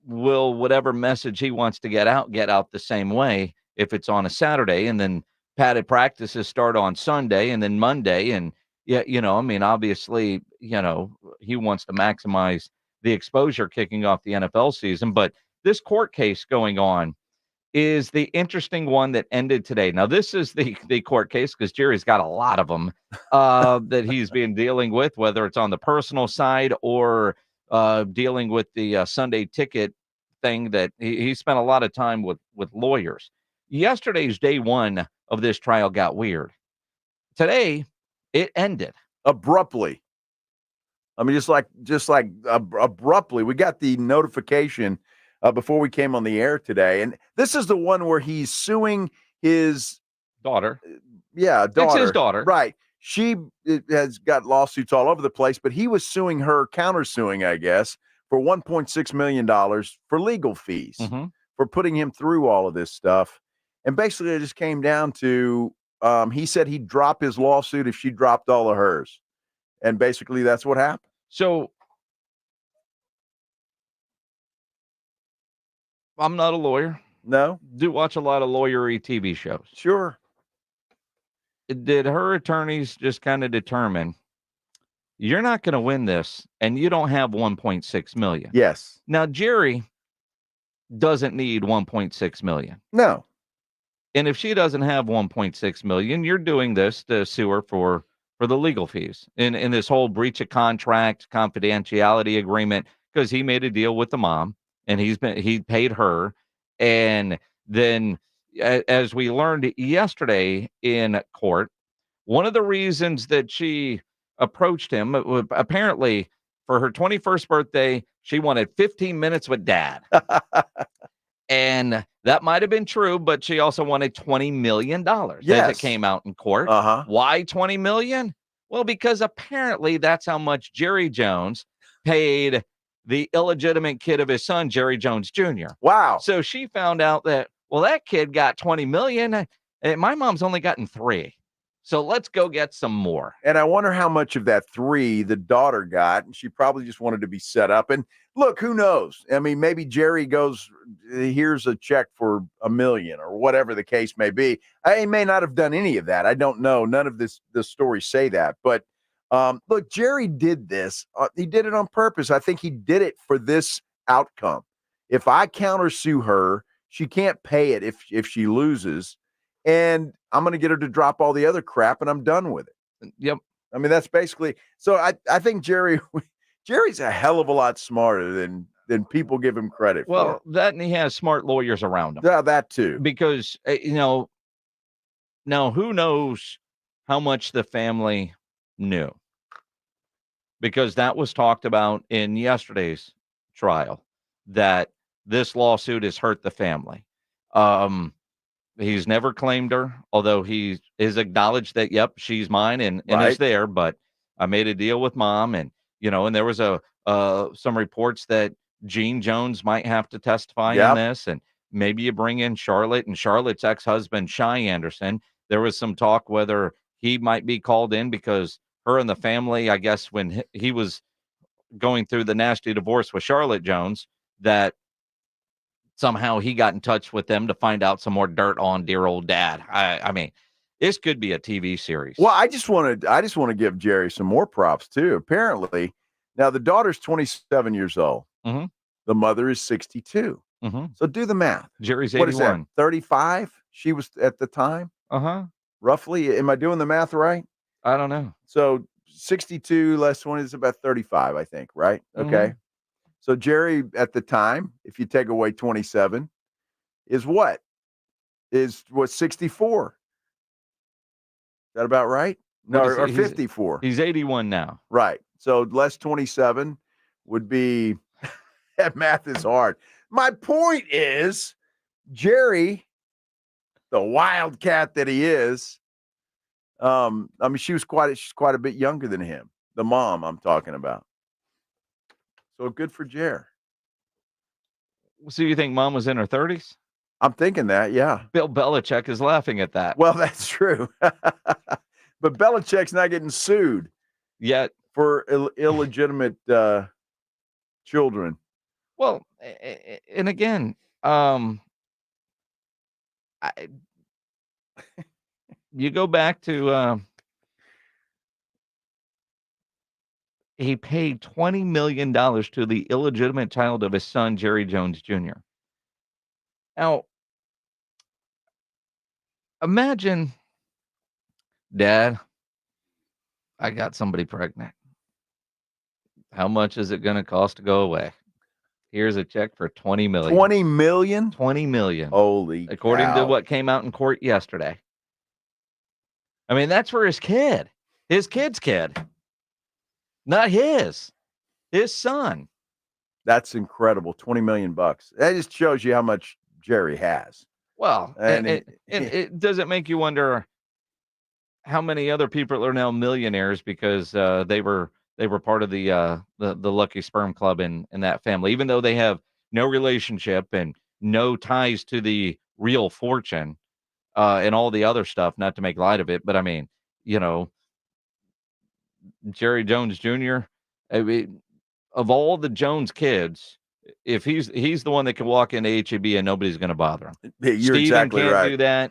will whatever message he wants to get out the same way if it's on a Saturday, and then padded practices start on Sunday and then Monday. And, yeah, I mean, obviously, he wants to maximize the exposure kicking off the NFL season. But this court case going on is the interesting one that ended today. Now, this is the court case because Jerry's got a lot of them that he's been dealing with, whether it's on the personal side or dealing with the Sunday ticket thing that he spent a lot of time with lawyers. Yesterday's day one of this trial got weird. Today, it ended abruptly. I mean, just like abruptly. We got the notification before we came on the air today. And this is the one where he's suing his daughter. Yeah, daughter. It's his daughter. Right. She has got lawsuits all over the place, but he was suing her, countersuing, I guess, for $1.6 million for legal fees for putting him through all of this stuff. And basically it just came down to he said he'd drop his lawsuit if she dropped all of hers. And basically that's what happened. So I'm not a lawyer. No. Do watch a lot of lawyery TV shows. Sure. Did her attorneys just kind of determine you're not going to win this and you don't have 1.6 million? Yes. Now, Jerry doesn't need 1.6 million. No. And if she doesn't have 1.6 million, you're doing this to sue her for the legal fees in this whole breach of contract, confidentiality agreement, because he made a deal with the mom and he paid her. And then as we learned yesterday in court, one of the reasons that she approached him, apparently for her 21st birthday, she wanted 15 minutes with dad. And that might have been true, but she also wanted $20 million as it came out in court. Why $20 million? Well, because apparently that's how much Jerry Jones paid the illegitimate kid of his son, Jerry Jones Jr. Wow. So she found out that, well, that kid got $20 million and my mom's only gotten $3 million. So let's go get some more. And I wonder how much of that $3 million the daughter got. And she probably just wanted to be set up. And look, who knows? I mean, maybe Jerry goes, here's a check for $1 million or whatever the case may be. I may not have done any of that. I don't know. None of the stories say that. But look, Jerry did this. He did it on purpose. I think he did it for this outcome. If I countersue her, she can't pay it if she loses. And I'm going to get her to drop all the other crap, and I'm done with it. Yep. I mean, that's basically. So I think Jerry's a hell of a lot smarter than people give him credit for. Well, that and he has smart lawyers around him. Yeah, that too. Because, now who knows how much the family knew? Because that was talked about in yesterday's trial, that this lawsuit has hurt the family. He's never claimed her, although he is acknowledged that, yep, she's mine and is there. But I made a deal with mom, and and there was some reports that Gene Jones might have to testify in this, and maybe you bring in Charlotte and Charlotte's ex-husband, Shy Anderson. There was some talk whether he might be called in because her and the family, I guess, when he was going through the nasty divorce with Charlotte Jones, that somehow he got in touch with them to find out some more dirt on dear old dad. I mean, this could be a TV series. Well, I just want to give Jerry some more props too. Apparently, now the daughter's 27 years old. Mm-hmm. The mother is 62. Mm-hmm. So do the math. Jerry's 81. What is that? 35? She was at the time. Roughly. Am I doing the math right? I don't know. So 62 less 20 is about 35, I think. Right? Okay. Mm-hmm. So Jerry at the time, if you take away 27, is what? Is 64? Is that about right? No, or 54. He's 81 now. Right. So less 27 would be, that math is hard. My point is, Jerry, the wildcat that he is, I mean, she's quite a bit younger than him. The mom I'm talking about. So good for Jer. So you think mom was in her 30s? I'm thinking that, yeah. Bill Belichick is laughing at that. Well, that's true. But Belichick's not getting sued yet for illegitimate children. Well, and again, you go back to he paid $20 million to the illegitimate child of his son, Jerry Jones Jr. Now, imagine, Dad, I got somebody pregnant. How much is it going to cost to go away? Here's a check for $20 million. $20 million? $20 million. Holy According cow. to what came out in court yesterday. I mean, that's for his kid. His kid's kid. Not his son. That's incredible. $20 million. That just shows you how much Jerry has. Well, and it doesn't make you wonder how many other people are now millionaires because they were part of the Lucky Sperm Club in that family, even though they have no relationship and no ties to the real fortune and all the other stuff, not to make light of it. But I mean, Jerry Jones Jr., I mean, of all the Jones kids, if he's the one that can walk into HEB and nobody's going to bother him. You're Steven exactly can't right. do that.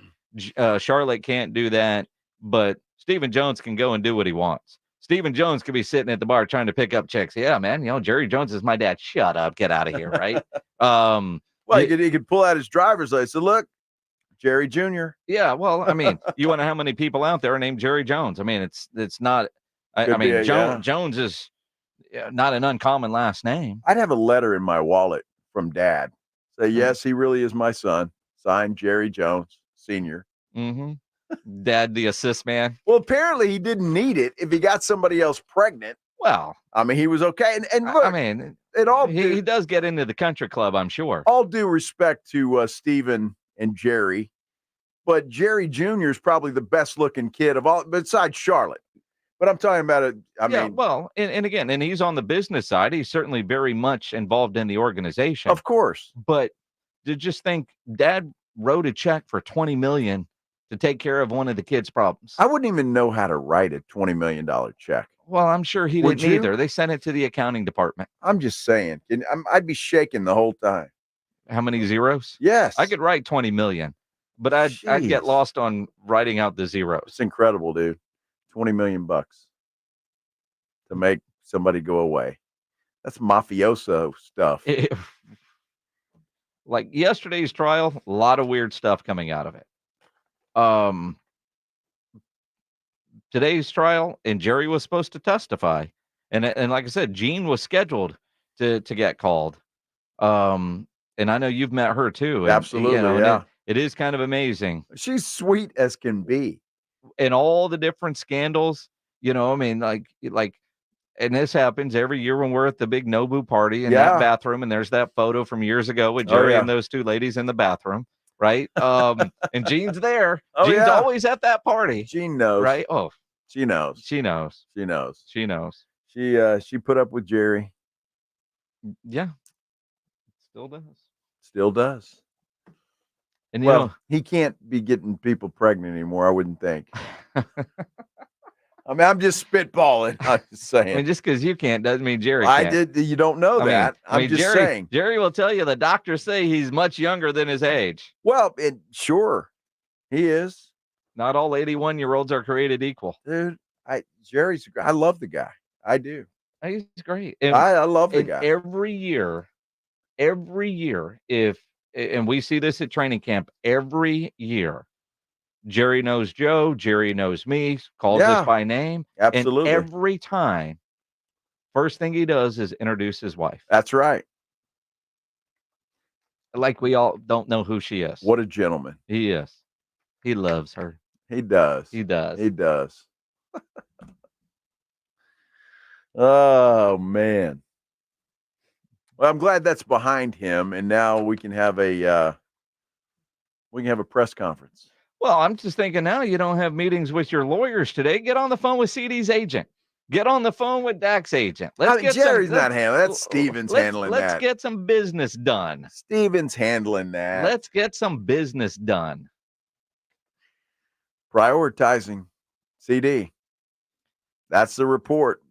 Charlotte can't do that, but Stephen Jones can go and do what he wants. Stephen Jones could be sitting at the bar trying to pick up chicks. Yeah, man, Jerry Jones is my dad. Shut up, get out of here, right? Well, he could pull out his driver's license. Look, Jerry Jr. Yeah, well, I mean, you wonder how many people out there are named Jerry Jones. I mean, it's not. Jones is not an uncommon last name. I'd have a letter in my wallet from Dad. Say, yes, he really is my son. Signed, Jerry Jones Sr. Mm-hmm. Dad, the assist man. Well, apparently he didn't need it if he got somebody else pregnant. Well, I mean, he was okay. And look, I mean, he does get into the country club, I'm sure. All due respect to Stephen and Jerry, but Jerry Jr. is probably the best looking kid of all, besides Charlotte. But I'm talking about it. I mean, well, and again, and he's on the business side. He's certainly very much involved in the organization, of course. But to just think, Dad wrote a check for $20 million to take care of one of the kids' problems. I wouldn't even know how to write a $20 million check. Well, I'm sure he didn't either. They sent it to the accounting department. I'm just saying, I'd be shaking the whole time. How many zeros? Yes, I could write 20 million, but I'd get lost on writing out the zeros. It's incredible, dude. $20 million to make somebody go away. That's mafioso stuff. Like yesterday's trial, a lot of weird stuff coming out of it. Today's trial, and Jerry was supposed to testify, and like I said, Jean was scheduled to get called. And I know you've met her too. And, absolutely, yeah. It is kind of amazing. She's sweet as can be. And all the different scandals, I mean, like, and this happens every year when we're at the big Nobu party in that bathroom, and there's that photo from years ago with Jerry and those two ladies in the bathroom, right? And Jean's there. Jean's always at that party. Jean knows, right? Oh, she knows. She knows. She knows. She knows. She put up with Jerry. Yeah, still does. Still does. And he can't be getting people pregnant anymore, I wouldn't think. I mean, I'm just spitballing. I'm just saying. I mean, just because you can't doesn't mean Jerry can't. You don't know that. I'm just saying. Jerry will tell you the doctors say he's much younger than his age. Well, sure, he is. Not all 81-year-olds are created equul. Dude, I love the guy. I do. He's great. And I love the guy. Every year, and we see this at training camp, every year, Jerry knows Joe, Jerry knows me, calls us by name. Absolutely. And every time, first thing he does is introduce his wife. That's right. Like we all don't know who she is. What a gentleman. He is. He loves her. He does. He does. He does. Oh, man. Well, I'm glad that's behind him, and now we can have a press conference. Well, I'm just thinking now you don't have meetings with your lawyers today. Get on the phone with CD's agent. Get on the phone with Dak's agent. Jerry's not handling. That's Steven's handling that. Let's get some business done. Steven's handling that. Let's get some business done. Prioritizing CD. That's the report.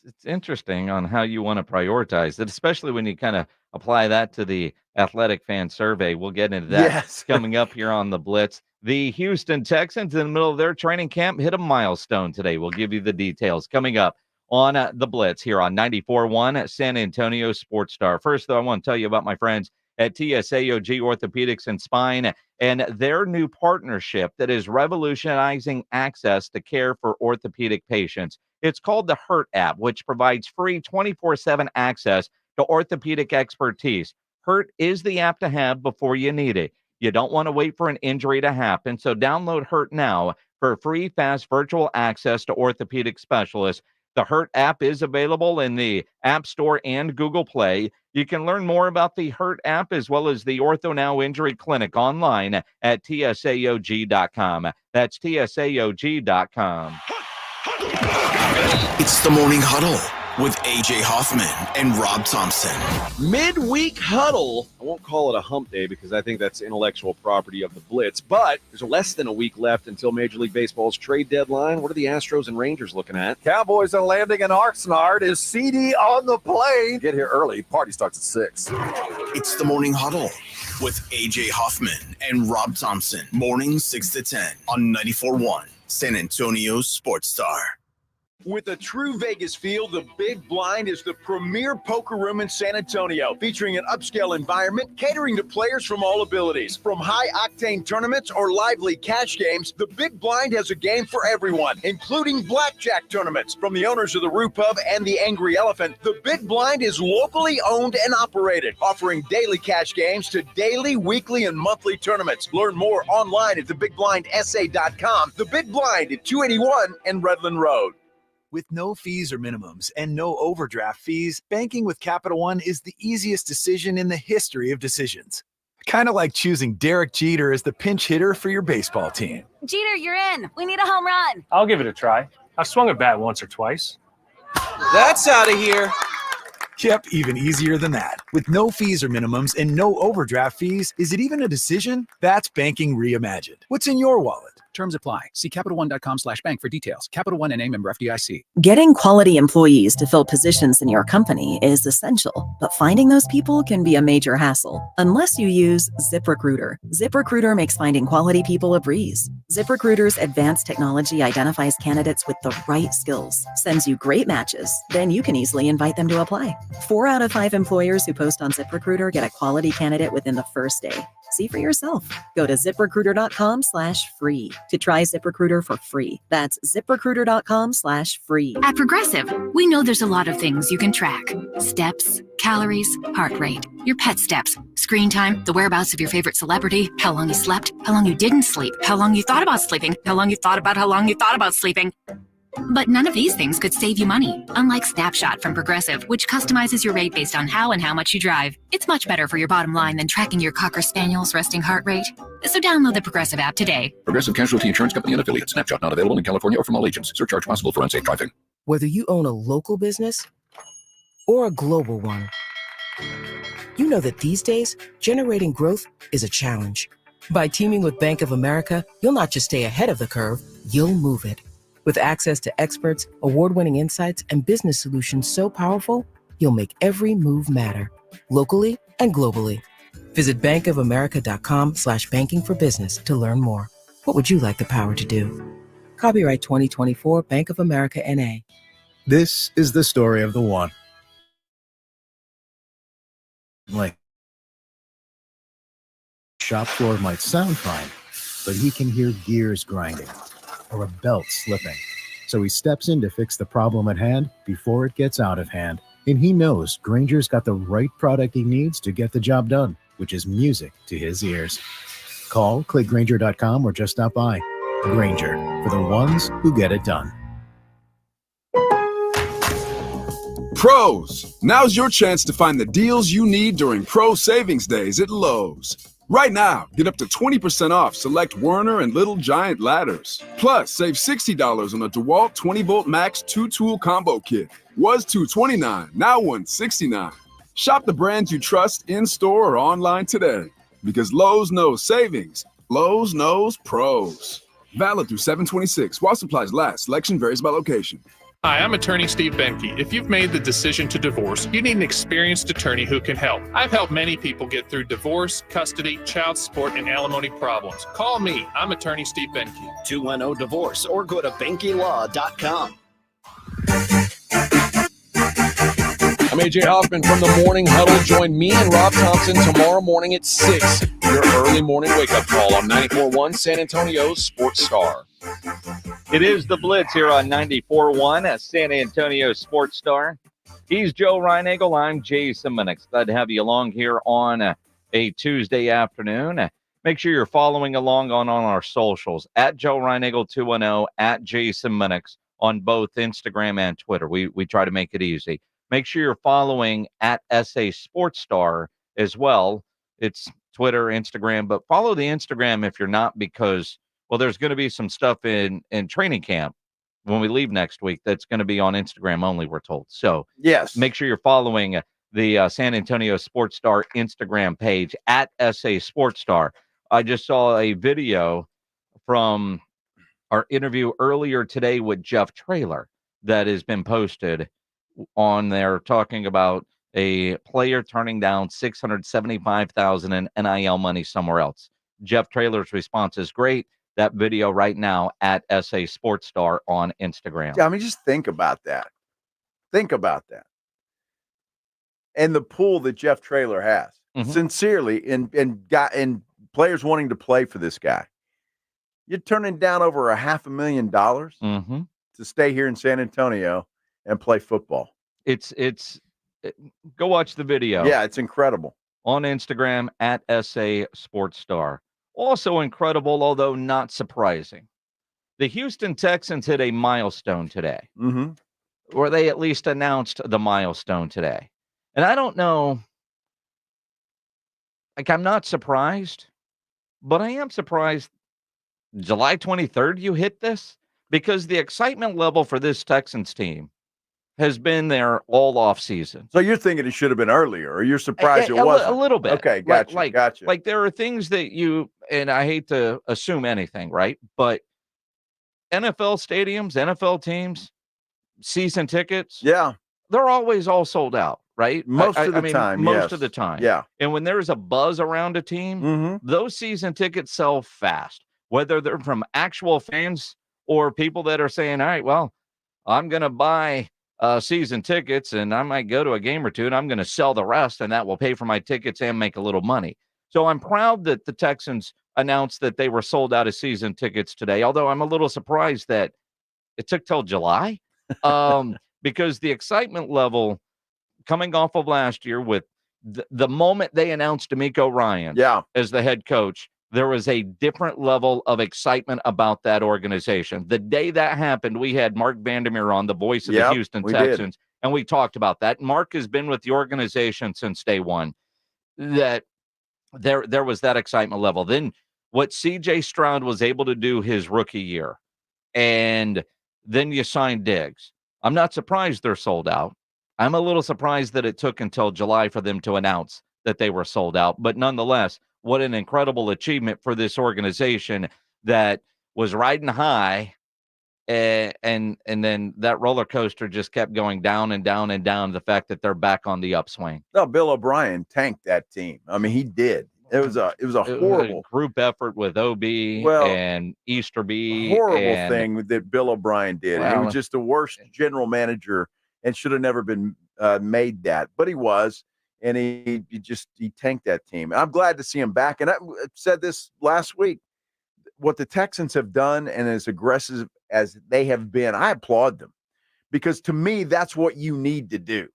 It's interesting on how you want to prioritize it, especially when you kind of apply that to the athletic fan survey. We'll get into that coming up here on the Blitz. The Houston Texans, in the middle of their training camp, hit a milestone today. We'll give you the details coming up on the Blitz here on 94.1 San Antonio Sports Star. First, though, I want to tell you about my friends at TSAOG Orthopedics and Spine and their new partnership that is revolutionizing access to care for orthopedic patients. It's called the Hurt app, which provides free 24/7 access to orthopedic expertise. Hurt is the app to have before you need it. You don't want to wait for an injury to happen, so download Hurt now for free, fast virtual access to orthopedic specialists. The Hurt app is available in the App Store and Google Play. You can learn more about the Hurt app as well as the Ortho Now Injury Clinic online at tsaog.com. That's tsaog.com. It's the Morning Huddle with AJ Hoffman and Rob Thompson. Midweek huddle. I won't call it a hump day because I think that's intellectual property of the Blitz, but there's less than a week left until Major League Baseball's trade deadline. What are the Astros and Rangers looking at? Cowboys are landing in Oxnard. Is CD on the plane? Get here early. Party starts at 6. It's the Morning Huddle with AJ Hoffman and Rob Thompson. Mornings 6 to 10 on 94.1 San Antonio's Sports Star. With a true Vegas feel, the Big Blind is the premier poker room in San Antonio, featuring an upscale environment catering to players from all abilities. From high-octane tournaments or lively cash games, the Big Blind has a game for everyone, including blackjack tournaments. From the owners of the Roo Pub and the Angry Elephant, the Big Blind is locally owned and operated, offering daily cash games to daily, weekly, and monthly tournaments. Learn more online at thebigblindsa.com. The Big Blind at 281 and Redland Road. With no fees or minimums and no overdraft fees, banking with Capital One is the easiest decision in the history of decisions. Kind of like choosing Derek Jeter as the pinch hitter for your baseball team. Jeter, you're in. We need a home run. I'll give it a try. I've swung a bat once or twice. That's out of here. Yep, even easier than that. With no fees or minimums and no overdraft fees, is it even a decision? That's banking reimagined. What's in your wallet? Terms apply. See CapitalOne.com/bank for details. Capital One NA, member FDIC. Getting quality employees to fill positions in your company is essential, but finding those people can be a major hassle unless you use ZipRecruiter. ZipRecruiter makes finding quality people a breeze. ZipRecruiter's advanced technology identifies candidates with the right skills, sends you great matches, then you can easily invite them to apply. 4 out of 5 employers who post on ZipRecruiter get a quality candidate within the first day. See for yourself. Go to ZipRecruiter.com/free to try ZipRecruiter for free. That's ZipRecruiter.com/free. At Progressive, we know there's a lot of things you can track. Steps, calories, heart rate, your pet steps, screen time, the whereabouts of your favorite celebrity, how long you slept, how long you didn't sleep, how long you thought about sleeping, how long you thought about sleeping. But none of these things could save you money. Unlike Snapshot from Progressive, which customizes your rate based on how and how much you drive. It's much better for your bottom line than tracking your Cocker Spaniel's resting heart rate. So download the Progressive app today. Progressive Casualty Insurance Company and affiliates. Snapshot not available in California or from all agents. Surcharge possible for unsafe driving. Whether you own a local business or a global one, you know that these days, generating growth is a challenge. By teaming with Bank of America, you'll not just stay ahead of the curve, you'll move it. With access to experts, award-winning insights, and business solutions so powerful, you'll make every move matter, locally and globally. Visit bankofamerica.com/banking for business to learn more. What would you like the power to do? Copyright 2024 Bank of America NA. This is the story of the one. Like, shop floor might sound fine, but he can hear gears grinding or a belt slipping. So he steps in to fix the problem at hand before it gets out of hand. And he knows Granger's got the right product he needs to get the job done, which is music to his ears. Call, click Granger.com, or just stop by. Granger, for the ones who get it done. Pros, now's your chance to find the deals you need during Pro Savings Days at Lowe's. Right now, get up to 20% off select Werner and Little Giant ladders. Plus, save $60 on a DeWalt 20-volt max 2-tool combo kit. Was $229, now $169. Shop the brands you trust in-store or online today. Because Lowe's knows savings. Lowe's knows pros. Valid through 7/26. While supplies last. Selection varies by location. Hi, I'm attorney Steve Benke. If you've made the decision to divorce, you need an experienced attorney who can help. I've helped many people get through divorce, custody, child support, and alimony problems. Call me. I'm attorney Steve Benke. 210-DIVORCE or go to BenkeLaw.com. I'm AJ Hoffman from the Morning Huddle. Join me and Rob Thompson tomorrow morning at 6. Your early morning wake-up call on 94.1 San Antonio's Sports Star. It is the Blitz here on 94.1 at San Antonio Sports Star. He's Joe Reinagel. I'm Jason Minix. Glad to have you along here on a Tuesday afternoon. Make sure you're following along on our socials at Joe Reinagel 210, at Jason Minix, on both Instagram and Twitter. We try to make it easy. Make sure you're following at SA Sports Star as well. It's Twitter, Instagram, but follow the Instagram if you're not, because, well, there's going to be some stuff in training camp when we leave next week that's going to be on Instagram only, we're told. So yes, make sure you're following the San Antonio Sports Star Instagram page at SA Sports Star. I just saw a video from our interview earlier today with Jeff Traylor that has been posted on there, talking about a player turning down $675,000 in NIL money somewhere else. Jeff Traylor's response is great. That video right now at SA Sports Star on Instagram. I mean, just think about that. Think about that. And the pool that Jeff Traylor has, sincerely, and players wanting to play for this guy. You're turning down over $500,000 to stay here in San Antonio and play football. Go watch the video. Yeah, it's incredible. On Instagram at SA Sports Star. Also incredible, although not surprising. The Houston Texans hit a milestone today. Or they at least announced the milestone today. And I don't know, like, I'm not surprised, but I am surprised July 23rd you hit this, because the excitement level for this Texans team has been there all off season. So you're thinking it should have been earlier, or you're surprised it wasn't? A little bit. Okay, gotcha, gotcha. Like there are things that you, and I hate to assume anything, right? But NFL stadiums, NFL teams, season tickets, yeah, they're always all sold out, right? Most of the time. Most of the time. Yeah. And when there's a buzz around a team, those season tickets sell fast, whether they're from actual fans or people that are saying, all right, well, I'm going to buy season tickets and I might go to a game or two and I'm going to sell the rest, and that will pay for my tickets and make a little money. So I'm proud that the Texans announced that they were sold out of season tickets today, although I'm a little surprised that it took till July, because the excitement level coming off of last year with the moment they announced D'Amico Ryans as the head coach, there was a different level of excitement about that organization. The day that happened, we had Mark Vandermeer on, the voice of the Houston Texans, and we talked about that. Mark has been with the organization since day one. That there was that excitement level. Then what CJ Stroud was able to do his rookie year, and then you sign Diggs. I'm not surprised they're sold out. I'm a little surprised that it took until July for them to announce that they were sold out. But nonetheless, what an incredible achievement for this organization that was riding high, and then that roller coaster just kept going down and down and down. The fact that they're back on the upswing. No, Bill O'Brien tanked that team. I mean, he did. It was a horrible group effort with OB and Easterby. Horrible thing that Bill O'Brien did. Well, he was just the worst general manager and should have never been made that, but he was. And he tanked that team. And I'm glad to see him back. And I said this last week, what the Texans have done and as aggressive as they have been, I applaud them, because to me, that's what you need to do.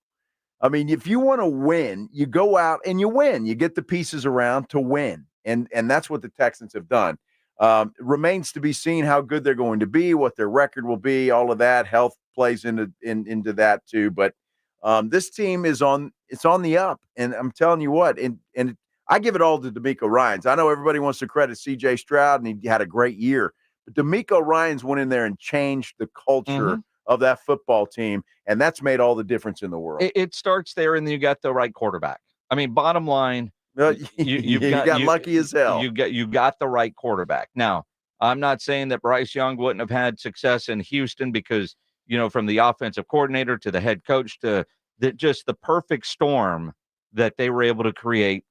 I mean, if you want to win, you go out and you win. You get the pieces around to win. And that's what the Texans have done. It remains to be seen how good they're going to be, what their record will be, all of that. Health plays into that too. But this team is on the up, and I'm telling you what, and I give it all to D'Amico Ryans. I know everybody wants to credit CJ Stroud, and he had a great year, but D'Amico Ryans went in there and changed the culture of that football team, and that's made all the difference in the world. It starts there, and then you got the right quarterback. I mean, bottom line, you got lucky as hell. You got the right quarterback. Now, I'm not saying that Bryce Young wouldn't have had success in Houston, because from the offensive coordinator to the head coach to just the perfect storm that they were able to create.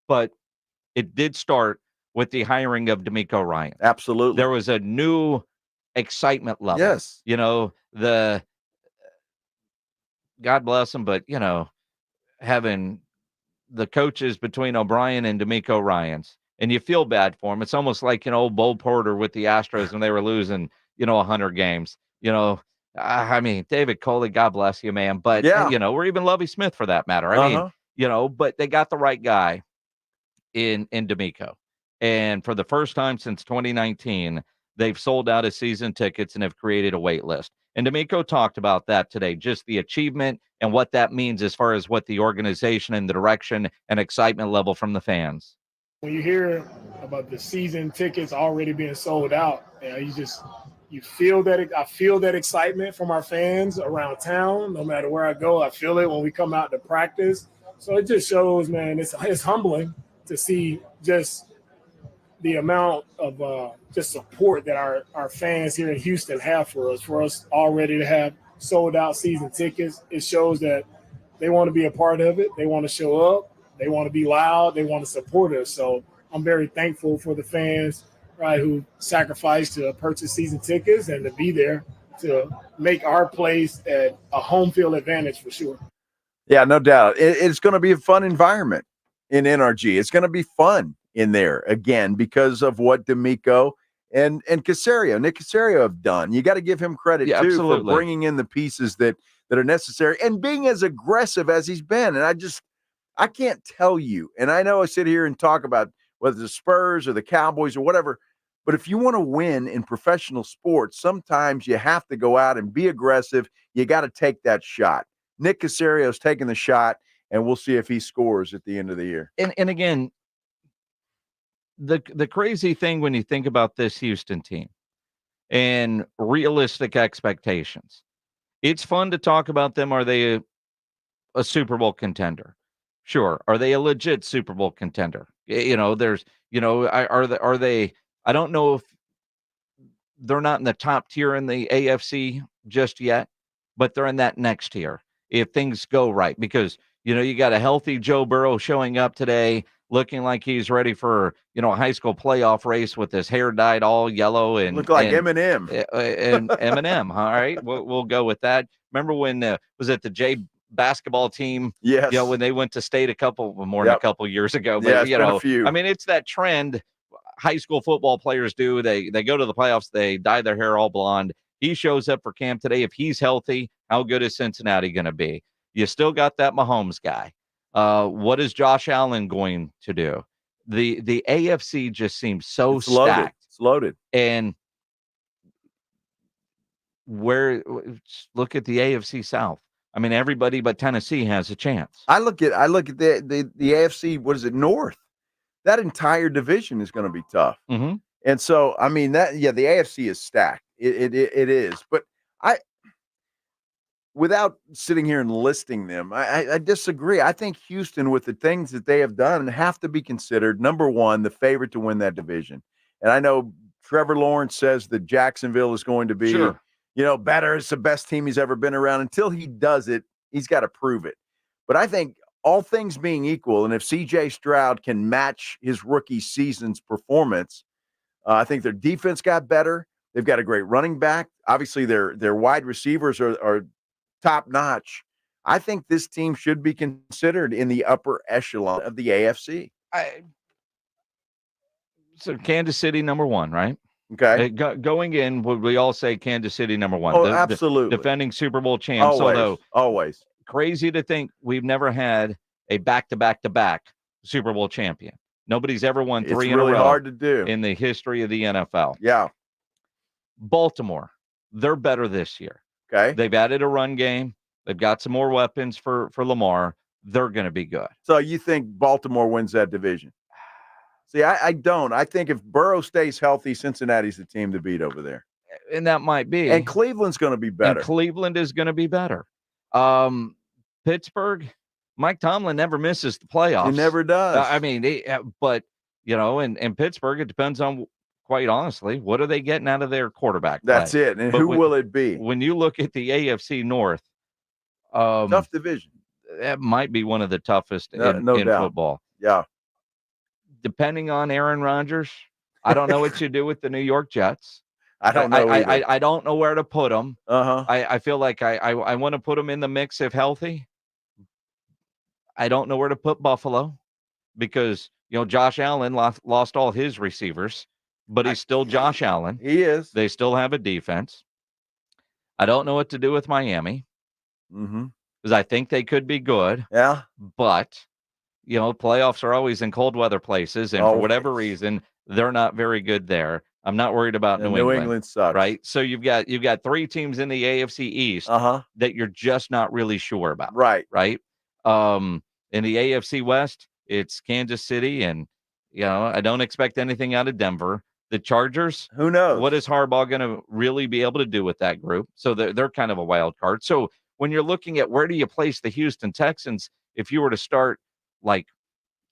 But it did start with the hiring of D'Amico Ryans. Absolutely. There was a new excitement level. Yes. The God bless them, but having the coaches between O'Brien and D'Amico Ryans, and you feel bad for him. It's almost like, old Bo Porter with the Astros when they were losing, 100 games. I mean, David Coley, God bless you, man. But, or even Lovie Smith for that matter. I mean, but they got the right guy in D'Amico. And for the first time since 2019, they've sold out of season tickets and have created a wait list. And D'Amico talked about that today, just the achievement and what that means as far as what the organization and the direction and excitement level from the fans. When you hear about the season tickets already being sold out, you feel that. I feel that excitement from our fans around town. No matter where I go, I feel it when we come out to practice. So it just shows, man, it's humbling to see just the amount of just support that our fans here in Houston have for us already to have sold out season tickets. It shows that they want to be a part of it. They want to show up. They want to be loud. They want to support us. So I'm very thankful for the fans, right, who sacrificed to purchase season tickets and to be there to make our place at a home field advantage for sure. Yeah, no doubt. It's going to be a fun environment in NRG. It's going to be fun in there again because of what D'Amico and Nick Caserio have done. You got to give him credit too absolutely. For bringing in the pieces that are necessary and being as aggressive as he's been. And I can't tell you. And I know I sit here and talk about whether the Spurs or the Cowboys or whatever, but if you want to win in professional sports, sometimes you have to go out and be aggressive. You got to take that shot. Nick Caserio's taking the shot, and we'll see if he scores at the end of the year. And again, the crazy thing when you think about this Houston team and realistic expectations, it's fun to talk about them. Are they a Super Bowl contender? Sure. Are they a legit Super Bowl contender? Are they? I don't know if they're not in the top tier in the AFC just yet, but they're in that next tier if things go right. Because, you got a healthy Joe Burrow showing up today, looking like he's ready for, a high school playoff race with his hair dyed all yellow and look like Eminem. And Eminem. All right, we'll go with that. Remember when was it the J basketball team? Yes. When they went to state a couple years ago. But yeah, it's been a few. I mean, it's that trend high school football players do. They go to the playoffs, they dye their hair all blonde. He shows up for camp today. If he's healthy, how good is Cincinnati going to be? You still got that Mahomes guy. What is Josh Allen going to do? The AFC just seems so stacked. It's loaded. And look at the AFC South. I mean, everybody but Tennessee has a chance. I look at the AFC. What is it? North. That entire division is going to be tough. Mm-hmm. And so, I mean, the AFC is stacked. It is. But without sitting here and listing them, I disagree. I think Houston, with the things that they have done, have to be considered, number one, the favorite to win that division. And I know Trevor Lawrence says that Jacksonville is going to be, better. It's the best team he's ever been around. Until he does it, he's got to prove it. But I think all things being equal, and if C.J. Stroud can match his rookie season's performance, I think their defense got better. They've got a great running back. Obviously, their wide receivers are top notch. I think this team should be considered in the upper echelon of the AFC. So Kansas City number one, right? Okay. Going in, would we all say Kansas City number one? Oh, absolutely. Defending Super Bowl champs. Always. Crazy to think we've never had a back-to-back-to-back Super Bowl champion. Nobody's ever won three in a row. It's really hard to do in the history of the NFL. Yeah. Baltimore, they're better this year. Okay. They've added a run game. They've got some more weapons for Lamar. They're going to be good. So you think Baltimore wins that division? See, I don't. I think if Burrow stays healthy, Cincinnati's the team to beat over there. And that might be. And Cleveland's going to be better. And Cleveland is going to be better. Pittsburgh, Mike Tomlin never misses the playoffs. He never does. In Pittsburgh, it depends on, quite honestly, what are they getting out of their quarterback play? That's it. And who will it be? When you look at the AFC North, tough division. That might be one of the toughest in doubt. football. Yeah. Depending on Aaron Rodgers, I don't know what you do with the New York Jets. I don't know. I don't know where to put them. Uh-huh. I feel like I want to put them in the mix if healthy. I don't know where to put Buffalo because, Josh Allen lost all his receivers, but he's still Josh Allen. He is. They still have a defense. I don't know what to do with Miami because I think they could be good. Yeah. But, playoffs are always in cold weather places, and for whatever reason, they're not very good there. I'm not worried about New England. New England sucks. Right? So you've got 3 teams in the AFC East that you're just not really sure about. Right. Right? In the AFC West, it's Kansas City, and I don't expect anything out of Denver. The Chargers, who knows? What is Harbaugh going to really be able to do with that group? So they're kind of a wild card. So when you're looking at where do you place the Houston Texans, if you were to start like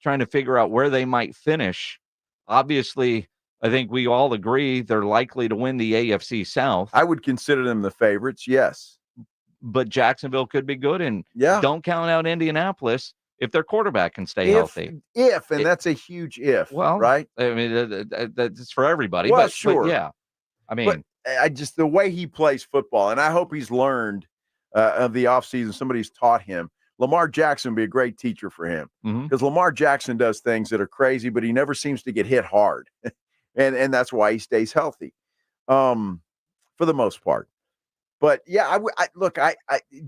trying to figure out where they might finish, obviously, I think we all agree they're likely to win the AFC South. I would consider them the favorites, yes. But Jacksonville could be good, and don't count out Indianapolis if their quarterback can stay healthy. And that's a huge if, right? I mean, that's for everybody. Well, but, sure. But yeah. I mean, but the way he plays football, and I hope he's learned of the offseason, somebody's taught him. Lamar Jackson would be a great teacher for him because Lamar Jackson does things that are crazy, but he never seems to get hit hard. and that's why he stays healthy for the most part. But yeah, I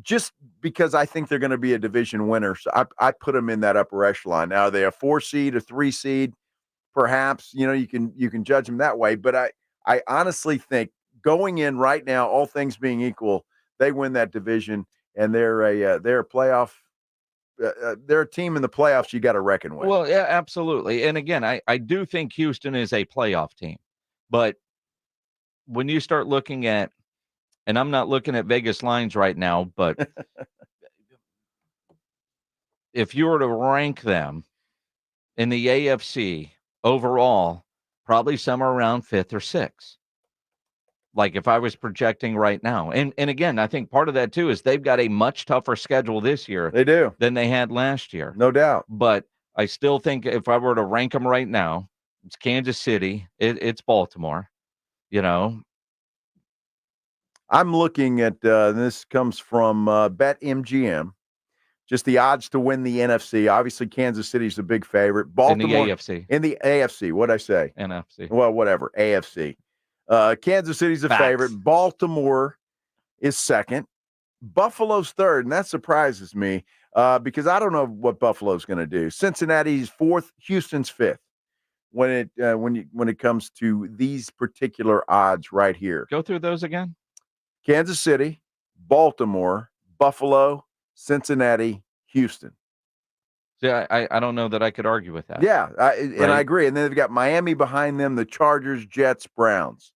just because I think they're going to be a division winner, so I put them in that upper echelon. Now, are they a 4 seed, a 3 seed? Perhaps, you can judge them that way. But I honestly think going in right now, all things being equal, they win that division, and they're a playoff. They're a team in the playoffs you got to reckon with. Well, yeah, absolutely. And again, I do think Houston is a playoff team, but when you start looking at, and I'm not looking at Vegas lines right now, but if you were to rank them in the AFC overall, probably somewhere around 5th or 6th. Like if I was projecting right now. And again, I think part of that too is they've got a much tougher schedule this year. They do. Than they had last year. No doubt. But I still think if I were to rank them right now, it's Kansas City, it's Baltimore, I'm looking at this comes from BetMGM. Just the odds to win the NFC. Obviously, Kansas City's the big favorite. Baltimore in the AFC. In the AFC. What'd I say? NFC. Well, whatever. AFC. Kansas City's the favorite. Baltimore is second. Buffalo's third, and that surprises me because I don't know what Buffalo's going to do. Cincinnati's fourth. Houston's fifth. When it comes to these particular odds right here. Go through those again. Kansas City, Baltimore, Buffalo, Cincinnati, Houston. Yeah, I don't know that I could argue with that. Yeah, and I agree. And then they've got Miami behind them, the Chargers, Jets, Browns.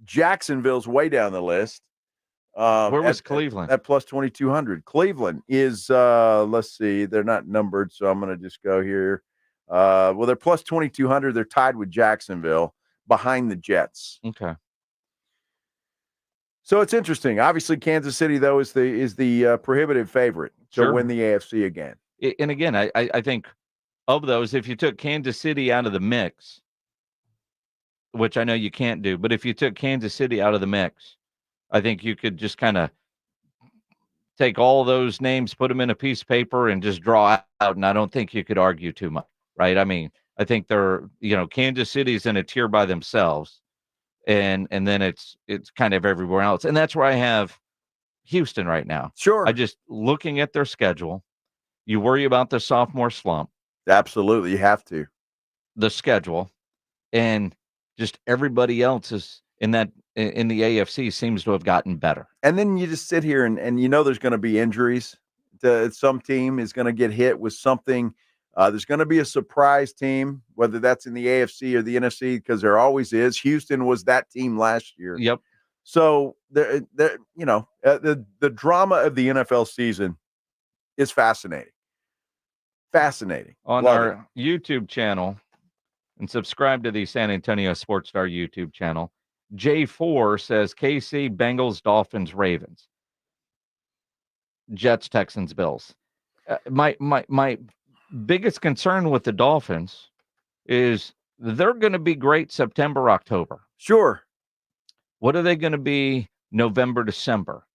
Jacksonville's way down the list. Where was Cleveland? At plus 2,200. Cleveland is, let's see, they're not numbered, so I'm going to just go here. Well, they're plus 2,200. They're tied with Jacksonville behind the Jets. Okay. So it's interesting. Obviously, Kansas City, though, is the prohibitive favorite to win the AFC again. And again, I think of those, if you took Kansas City out of the mix, which I know you can't do, but if you took Kansas City out of the mix, I think you could just kind of take all those names, put them in a piece of paper, and just draw out. And I don't think you could argue too much, right? I mean, I think they're, Kansas City's in a tier by themselves. And then it's kind of everywhere else. And that's where I have Houston right now. Sure. I just looking at their schedule, you worry about the sophomore slump. Absolutely. You have to. The schedule. And just everybody else is in the AFC seems to have gotten better. And then you just sit here and there's going to be injuries. Some team is going to get hit with something. There's going to be a surprise team, whether that's in the AFC or the NFC, because there always is. Houston was that team last year. Yep. So the drama of the NFL season is fascinating. Fascinating. On our YouTube channel, and subscribe to the San Antonio Sports Star YouTube channel, J4 says KC, Bengals, Dolphins, Ravens, Jets, Texans, Bills. My biggest concern with the Dolphins is they're going to be great September, October. Sure. What are they going to be November, December?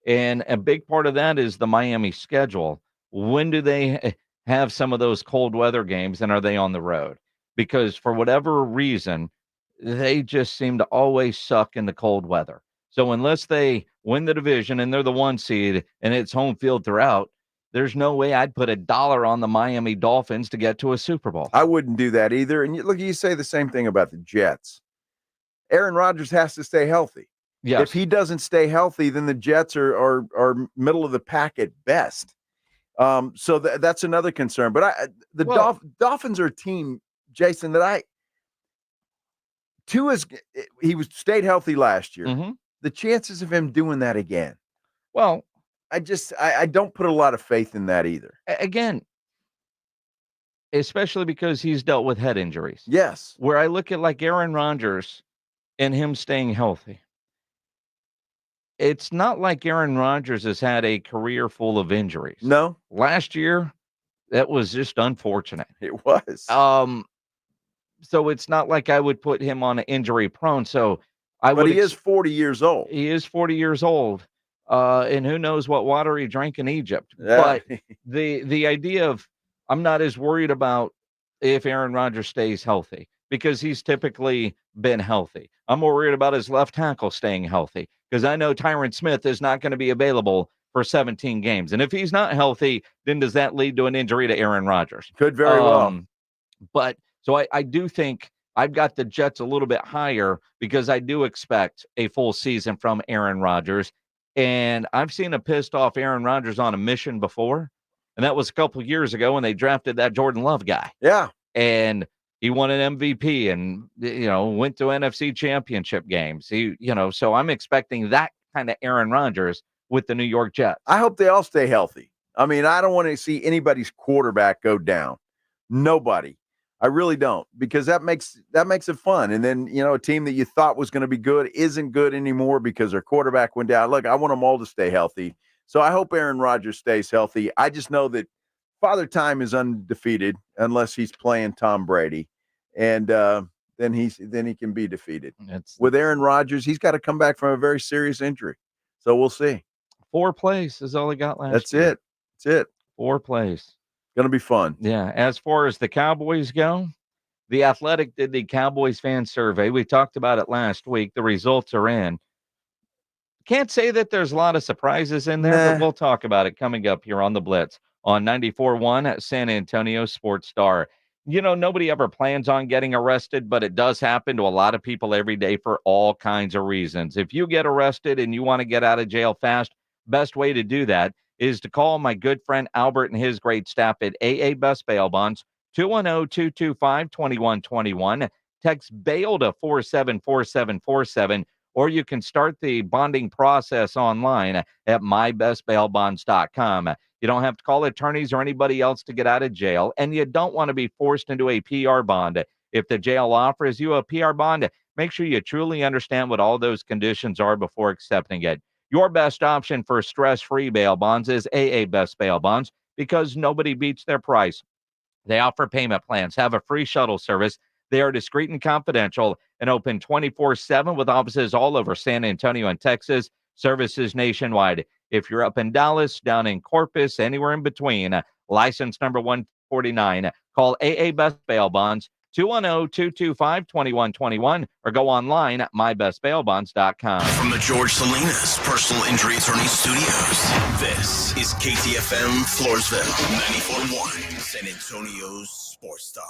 And a big part of that is the Miami schedule. When do they have some of those cold weather games, and are they on the road? Because for whatever reason, they just seem to always suck in the cold weather. So unless they win the division and they're the 1 seed and it's home field throughout, there's no way I'd put $1 on the Miami Dolphins to get to a Super Bowl. I wouldn't do that either. And you say the same thing about the Jets. Aaron Rodgers has to stay healthy. Yes. If he doesn't stay healthy, then the Jets are middle of the pack at best. So that's another concern. But Dolphins are a team, Jason, that he stayed healthy last year. Mm-hmm. The chances of him doing that again. Well, I don't put a lot of faith in that either. Again, especially because he's dealt with head injuries. Yes. Where I look at like Aaron Rodgers and him staying healthy. It's not like Aaron Rodgers has had a career full of injuries. No. Last year, that was just unfortunate. It was. So it's not like I would put him on an injury prone. But he is 40 years old. He is 40 years old. And who knows what water he drank in Egypt. Yeah. But the idea of I'm not as worried about if Aaron Rodgers stays healthy because he's typically been healthy. I'm more worried about his left tackle staying healthy because I know Tyron Smith is not going to be available for 17 games. And if he's not healthy, then does that lead to an injury to Aaron Rodgers? Could very well. But so I do think I've got the Jets a little bit higher because I do expect a full season from Aaron Rodgers. And I've seen a pissed off Aaron Rodgers on a mission before. And that was a couple years ago when they drafted that Jordan Love guy. Yeah. And he won an MVP and, went to NFC championship games. So I'm expecting that kind of Aaron Rodgers with the New York Jets. I hope they all stay healthy. I mean, I don't want to see anybody's quarterback go down. Nobody. I really don't, because that makes it fun. And then, a team that you thought was going to be good isn't good anymore because their quarterback went down. Look, I want them all to stay healthy. So I hope Aaron Rodgers stays healthy. I just know that Father Time is undefeated unless he's playing Tom Brady. And then he can be defeated. With Aaron Rodgers, he's got to come back from a very serious injury. So we'll see. 4 plays is all he got last year. That's it. 4 plays. Going to be fun. Yeah. As far as the Cowboys go, The Athletic did the Cowboys fan survey. We talked about it last week. The results are in. Can't say that there's a lot of surprises in there, but we'll talk about it coming up here on the Blitz on 94.1 at San Antonio Sports Star. Nobody ever plans on getting arrested, but it does happen to a lot of people every day for all kinds of reasons. If you get arrested and you want to get out of jail fast, best way to do that is to call my good friend Albert and his great staff at AA Best Bail Bonds, 210-225-2121. Text bail to 474747, or you can start the bonding process online at mybestbailbonds.com. You don't have to call attorneys or anybody else to get out of jail, and you don't want to be forced into a PR bond. If the jail offers you a PR bond, make sure you truly understand what all those conditions are before accepting it. Your best option for stress-free bail bonds is AA Best Bail Bonds because nobody beats their price. They offer payment plans, have a free shuttle service. They are discreet and confidential and open 24/7 with offices all over San Antonio and Texas, services nationwide. If you're up in Dallas, down in Corpus, anywhere in between, license number 149, call AA Best Bail Bonds, 210-225-2121, or go online at mybestbailbonds.com. From the George Salinas Personal Injury Attorney Studios, this is KTFM Floresville, 94.1, San Antonio's Sports Star.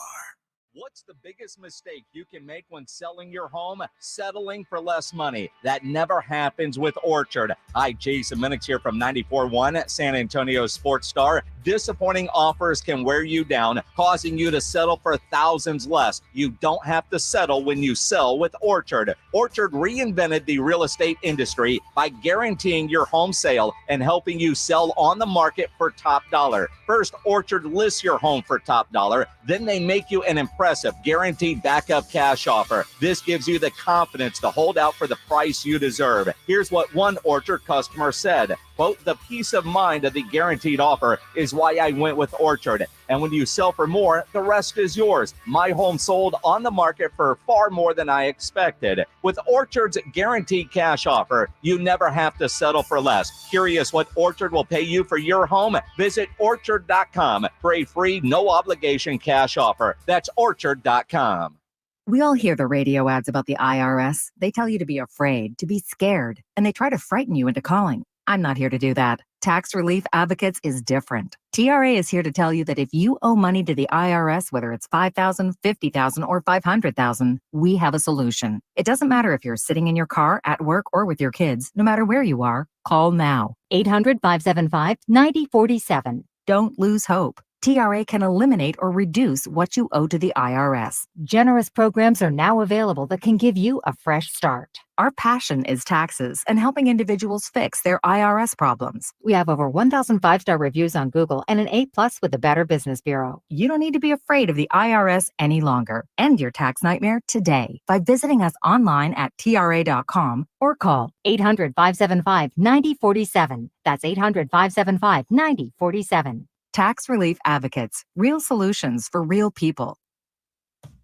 What's the biggest mistake you can make when selling your home? Settling for less money. That never happens with Orchard. Hi, Jason Minix here from 94.1 San Antonio Sports Star. Disappointing offers can wear you down, causing you to settle for thousands less. You don't have to settle when you sell with Orchard. Orchard reinvented the real estate industry by guaranteeing your home sale and helping you sell on the market for top dollar. First, Orchard lists your home for top dollar. Then they make you an impressive guaranteed backup cash offer. This gives you the confidence to hold out for the price you deserve. Here's what one Orchard customer said. Quote, the peace of mind of the guaranteed offer is why I went with Orchard. And when you sell for more, the rest is yours. My home sold on the market for far more than I expected. With Orchard's guaranteed cash offer, you never have to settle for less. Curious what Orchard will pay you for your home? Visit Orchard.com for a free, no obligation cash offer. That's Orchard.com. We all hear the radio ads about the IRS. They tell you to be afraid, to be scared, and they try to frighten you into calling. I'm not here to do that. Tax Relief Advocates is different. TRA is here to tell you that if you owe money to the IRS, whether it's $5,000, $50,000, or $500,000, we have a solution. It doesn't matter if you're sitting in your car, at work, or with your kids. No matter where you are, call now. 800-575-9047. Don't lose hope. TRA can eliminate or reduce what you owe to the IRS. Generous programs are now available that can give you a fresh start. Our passion is taxes and helping individuals fix their IRS problems. We have over 1,000 5-star reviews on Google and an A+ with the Better Business Bureau. You don't need to be afraid of the IRS any longer. End your tax nightmare today by visiting us online at TRA.com or call 800-575-9047. That's 800-575-9047. Tax Relief Advocates, real solutions for real people.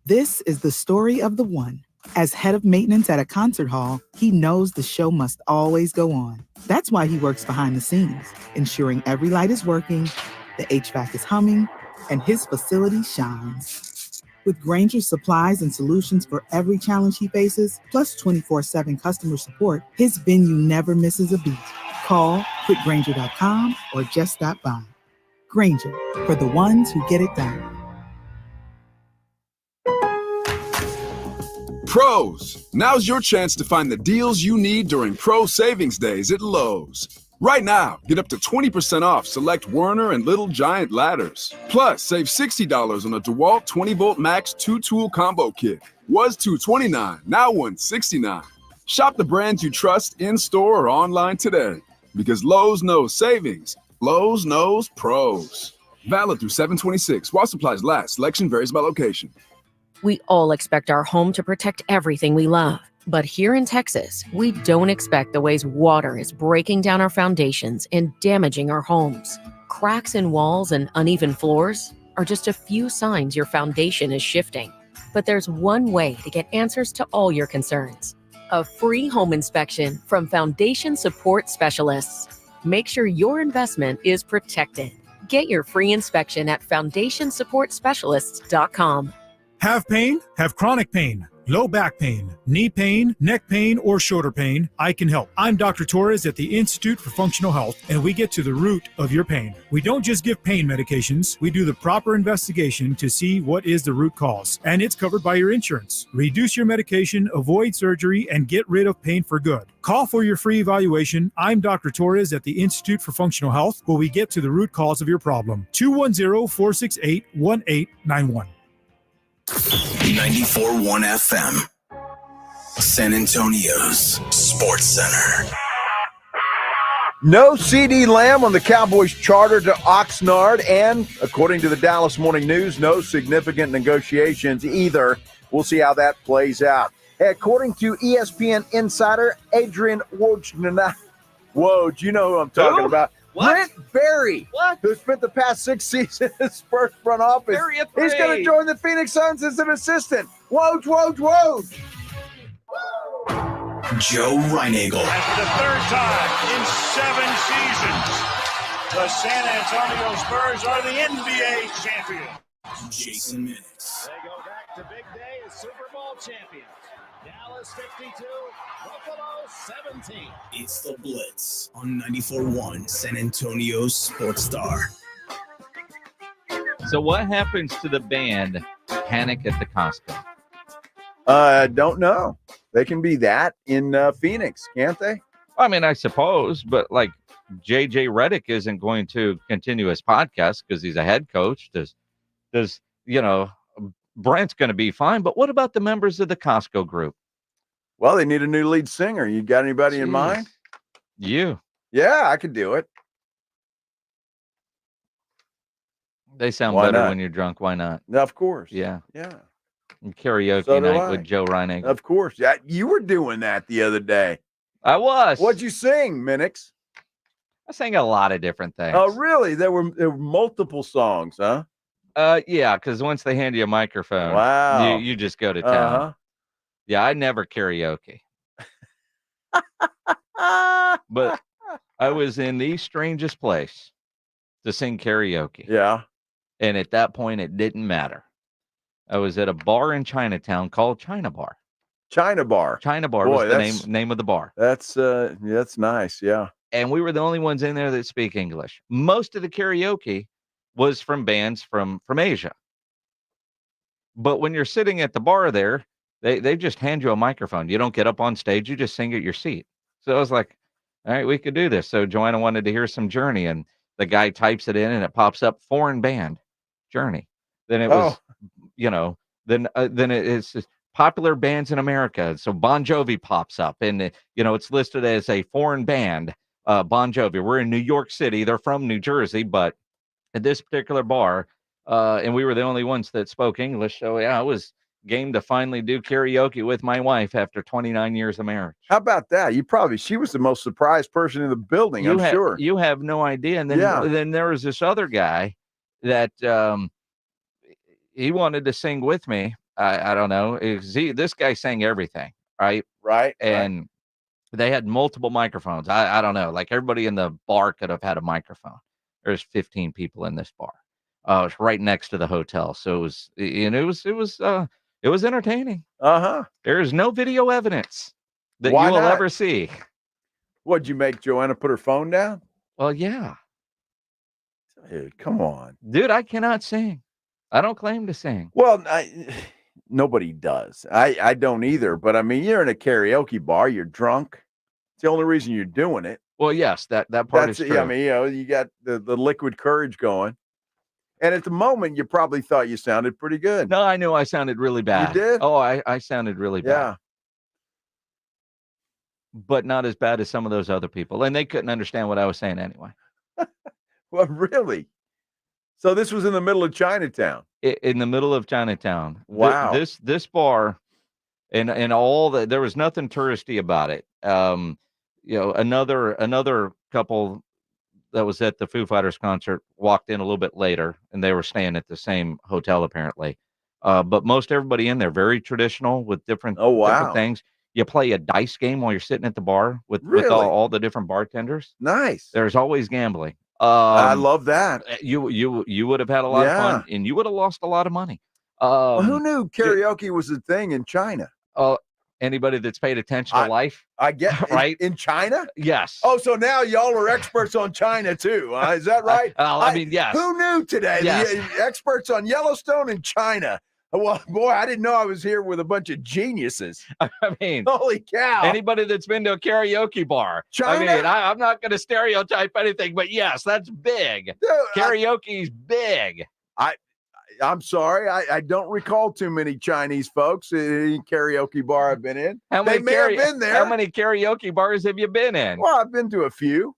This is the story of the one. As head of maintenance at a concert hall, he knows the show must always go on. That's why he works behind the scenes, ensuring every light is working, the HVAC is humming, and his facility shines. With Granger's supplies and solutions for every challenge he faces, plus 24/7 customer support, his venue never misses a beat. Call quickgranger.com or just stop by. Granger, for the ones who get it done. Pros, now's your chance to find the deals you need during Pro Savings Days at Lowe's. Right now, get up to 20% off select Werner and Little Giant ladders. Plus, save $60 on a DeWalt 20-volt max 2-tool combo kit. Was $229, now $169. Shop the brands you trust in-store or online today. Because Lowe's knows savings. Lowe's knows pros. Valid through 7/26. While supplies last. Selection varies by location. We all expect our home to protect everything we love. But here in Texas, we don't expect the ways water is breaking down our foundations and damaging our homes. Cracks in walls and uneven floors are just a few signs your foundation is shifting. But there's one way to get answers to all your concerns. A free home inspection from Foundation Support Specialists. Make sure your investment is protected. Get your free inspection at FoundationSupportSpecialists.com. Have pain? Have chronic pain, low back pain, knee pain, neck pain, or shoulder pain? I can help. I'm Dr. Torres at the Institute for Functional Health, and we get to the root of your pain. We don't just give pain medications. We do the proper investigation to see what is the root cause, and it's covered by your insurance. Reduce your medication, avoid surgery, and get rid of pain for good. Call for your free evaluation. I'm Dr. Torres at the Institute for Functional Health, where we get to the root cause of your problem. 210-468-1891. 94.1 FM. San Antonio's Sports Center. No CD Lamb on the Cowboys charter to Oxnard, and according to the Dallas Morning News, no significant negotiations either. We'll see how that plays out. Hey, according to ESPN insider Adrian Wojnarowski, Woj, you know who I'm talking about. What? Brent Barry, What? who spent the past 6 seasons in Spurs front office. Barry at He's going to three. join the Phoenix Suns as an assistant. Woj, Woj, Woj. Joe Reinagle. And for the third time in 7 seasons, the San Antonio Spurs are the NBA champions. Jason Minix. They go back to big day as Super Bowl champions. Dallas 52, Buffalo 17. It's the Blitz on 94.1 San Antonio's Sports Star. So what happens to the band Panic at the Costco? Don't know. They can be that in Phoenix, can't they? I mean, I suppose, but like JJ Redick isn't going to continue his podcast because he's a head coach. Does Brent's going to be fine, but what about the members of the Costco group? Well, they need a new lead singer. You got anybody in mind? You. Yeah, I could do it. They sound Why better not? when you're drunk. Why not? Of course. Yeah. Yeah. And karaoke So do night I. with Joe Reinagle. Of course. Yeah, you were doing that the other day. I was. What'd you sing, Minix? I sang a lot of different things. Oh, really? There were multiple songs, huh? Yeah, because once they hand you a microphone, Wow. you just go to town. Uh-huh. Yeah, I never karaoke. But I was in the strangest place to sing karaoke. Yeah. And at that point, it didn't matter. I was at a bar in Chinatown called China Bar. China Bar. China Bar Boy, was the name of the bar. That's nice. Yeah. and we were the only ones in there that speak English. Most of the karaoke was from bands from Asia. But when you're sitting at the bar there, they just hand you a microphone. You don't get up on stage. You just sing at your seat. So I was like, all right, we could do this. So Joanna wanted to hear some Journey, and the guy types it in, and it pops up foreign band, Journey. Then it was, then it's just popular bands in America. So Bon Jovi pops up, and it's listed as a foreign band, Bon Jovi. We're in New York City. They're from New Jersey, but at this particular bar, and we were the only ones that spoke English. So yeah, I was game to finally do karaoke with my wife after 29 years of marriage. How about that? She was the most surprised person in the building, I'm sure. You have no idea. And then there was this other guy that he wanted to sing with me. I don't know. This guy sang everything, right? Right. And they had multiple microphones. I don't know. Like everybody in the bar could have had a microphone. There's 15 people in this bar. It's right next to the hotel. So it was entertaining. There is no video evidence that you will ever see. What'd you make Joanna put her phone down? Well, yeah. Dude, come on. Dude, I cannot sing. I don't claim to sing. Well, nobody does. I don't either. But I mean, you're in a karaoke bar. You're drunk. It's the only reason you're doing it. Well, yes, that part is true. Yeah, I mean, you got the liquid courage going. And at the moment, you probably thought you sounded pretty good. No, I knew I sounded really bad. You did? Oh, I sounded really bad. Yeah. But not as bad as some of those other people. And they couldn't understand what I was saying anyway. Well, really? So this was in the middle of Chinatown? In the middle of Chinatown. Wow. This bar, and all that, there was nothing touristy about it. Another couple that was at the Foo Fighters concert walked in a little bit later, and they were staying at the same hotel apparently. But most everybody in there, very traditional with different things. You play a dice game while you're sitting at the bar with all the different bartenders. Nice. There's always gambling. I love that. You would have had a lot of fun, and you would have lost a lot of money. Well, who knew karaoke was a thing in China? Anybody that's paid attention to life. I get right in China. Yes. Oh, so now y'all are experts on China too. Is that right? I mean, yes. Who knew today? Yes. The experts on Yellowstone and China. Well, boy, I didn't know I was here with a bunch of geniuses. I mean, holy cow. Anybody that's been to a karaoke bar. China? I mean, I'm not going to stereotype anything, but yes, that's big. Dude, Karaoke's big. I'm sorry. I don't recall too many Chinese folks in any karaoke bar I've been in. They may have been there. How many karaoke bars have you been in? Well, I've been to a few.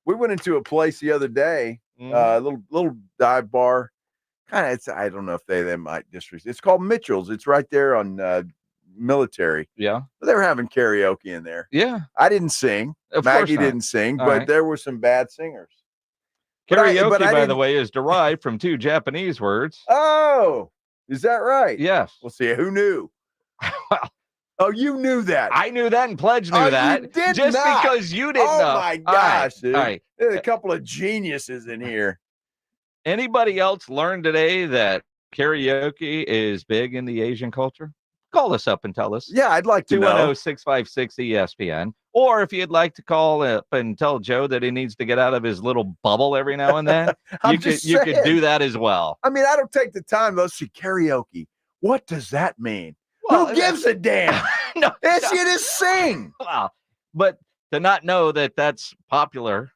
We went into a place the other day, a little dive bar. I don't know if they might disrespect. It's called Mitchell's. It's right there on Military. Yeah. They were having karaoke in there. Yeah. I didn't sing. Maggie didn't sing, but there were some bad singers. Karaoke, by the way, is derived from two Japanese words. Oh, is that right? Yes. We'll see. Who knew? Oh, you knew that. I knew that, and Pledge knew that. You did just not. Because you didn't know. Oh, my gosh, dude. All right. There's a couple of geniuses in here. Anybody else learn today that karaoke is big in the Asian culture? Call us up and tell us. Yeah, I'd like to know. 210-656-ESPN. Or if you'd like to call up and tell Joe that he needs to get out of his little bubble every now and then, you could do that as well. I mean, I don't take the time. Let's see, karaoke. What does that mean? Well, who gives a damn? You just sing. Wow. But to not know that that's popular.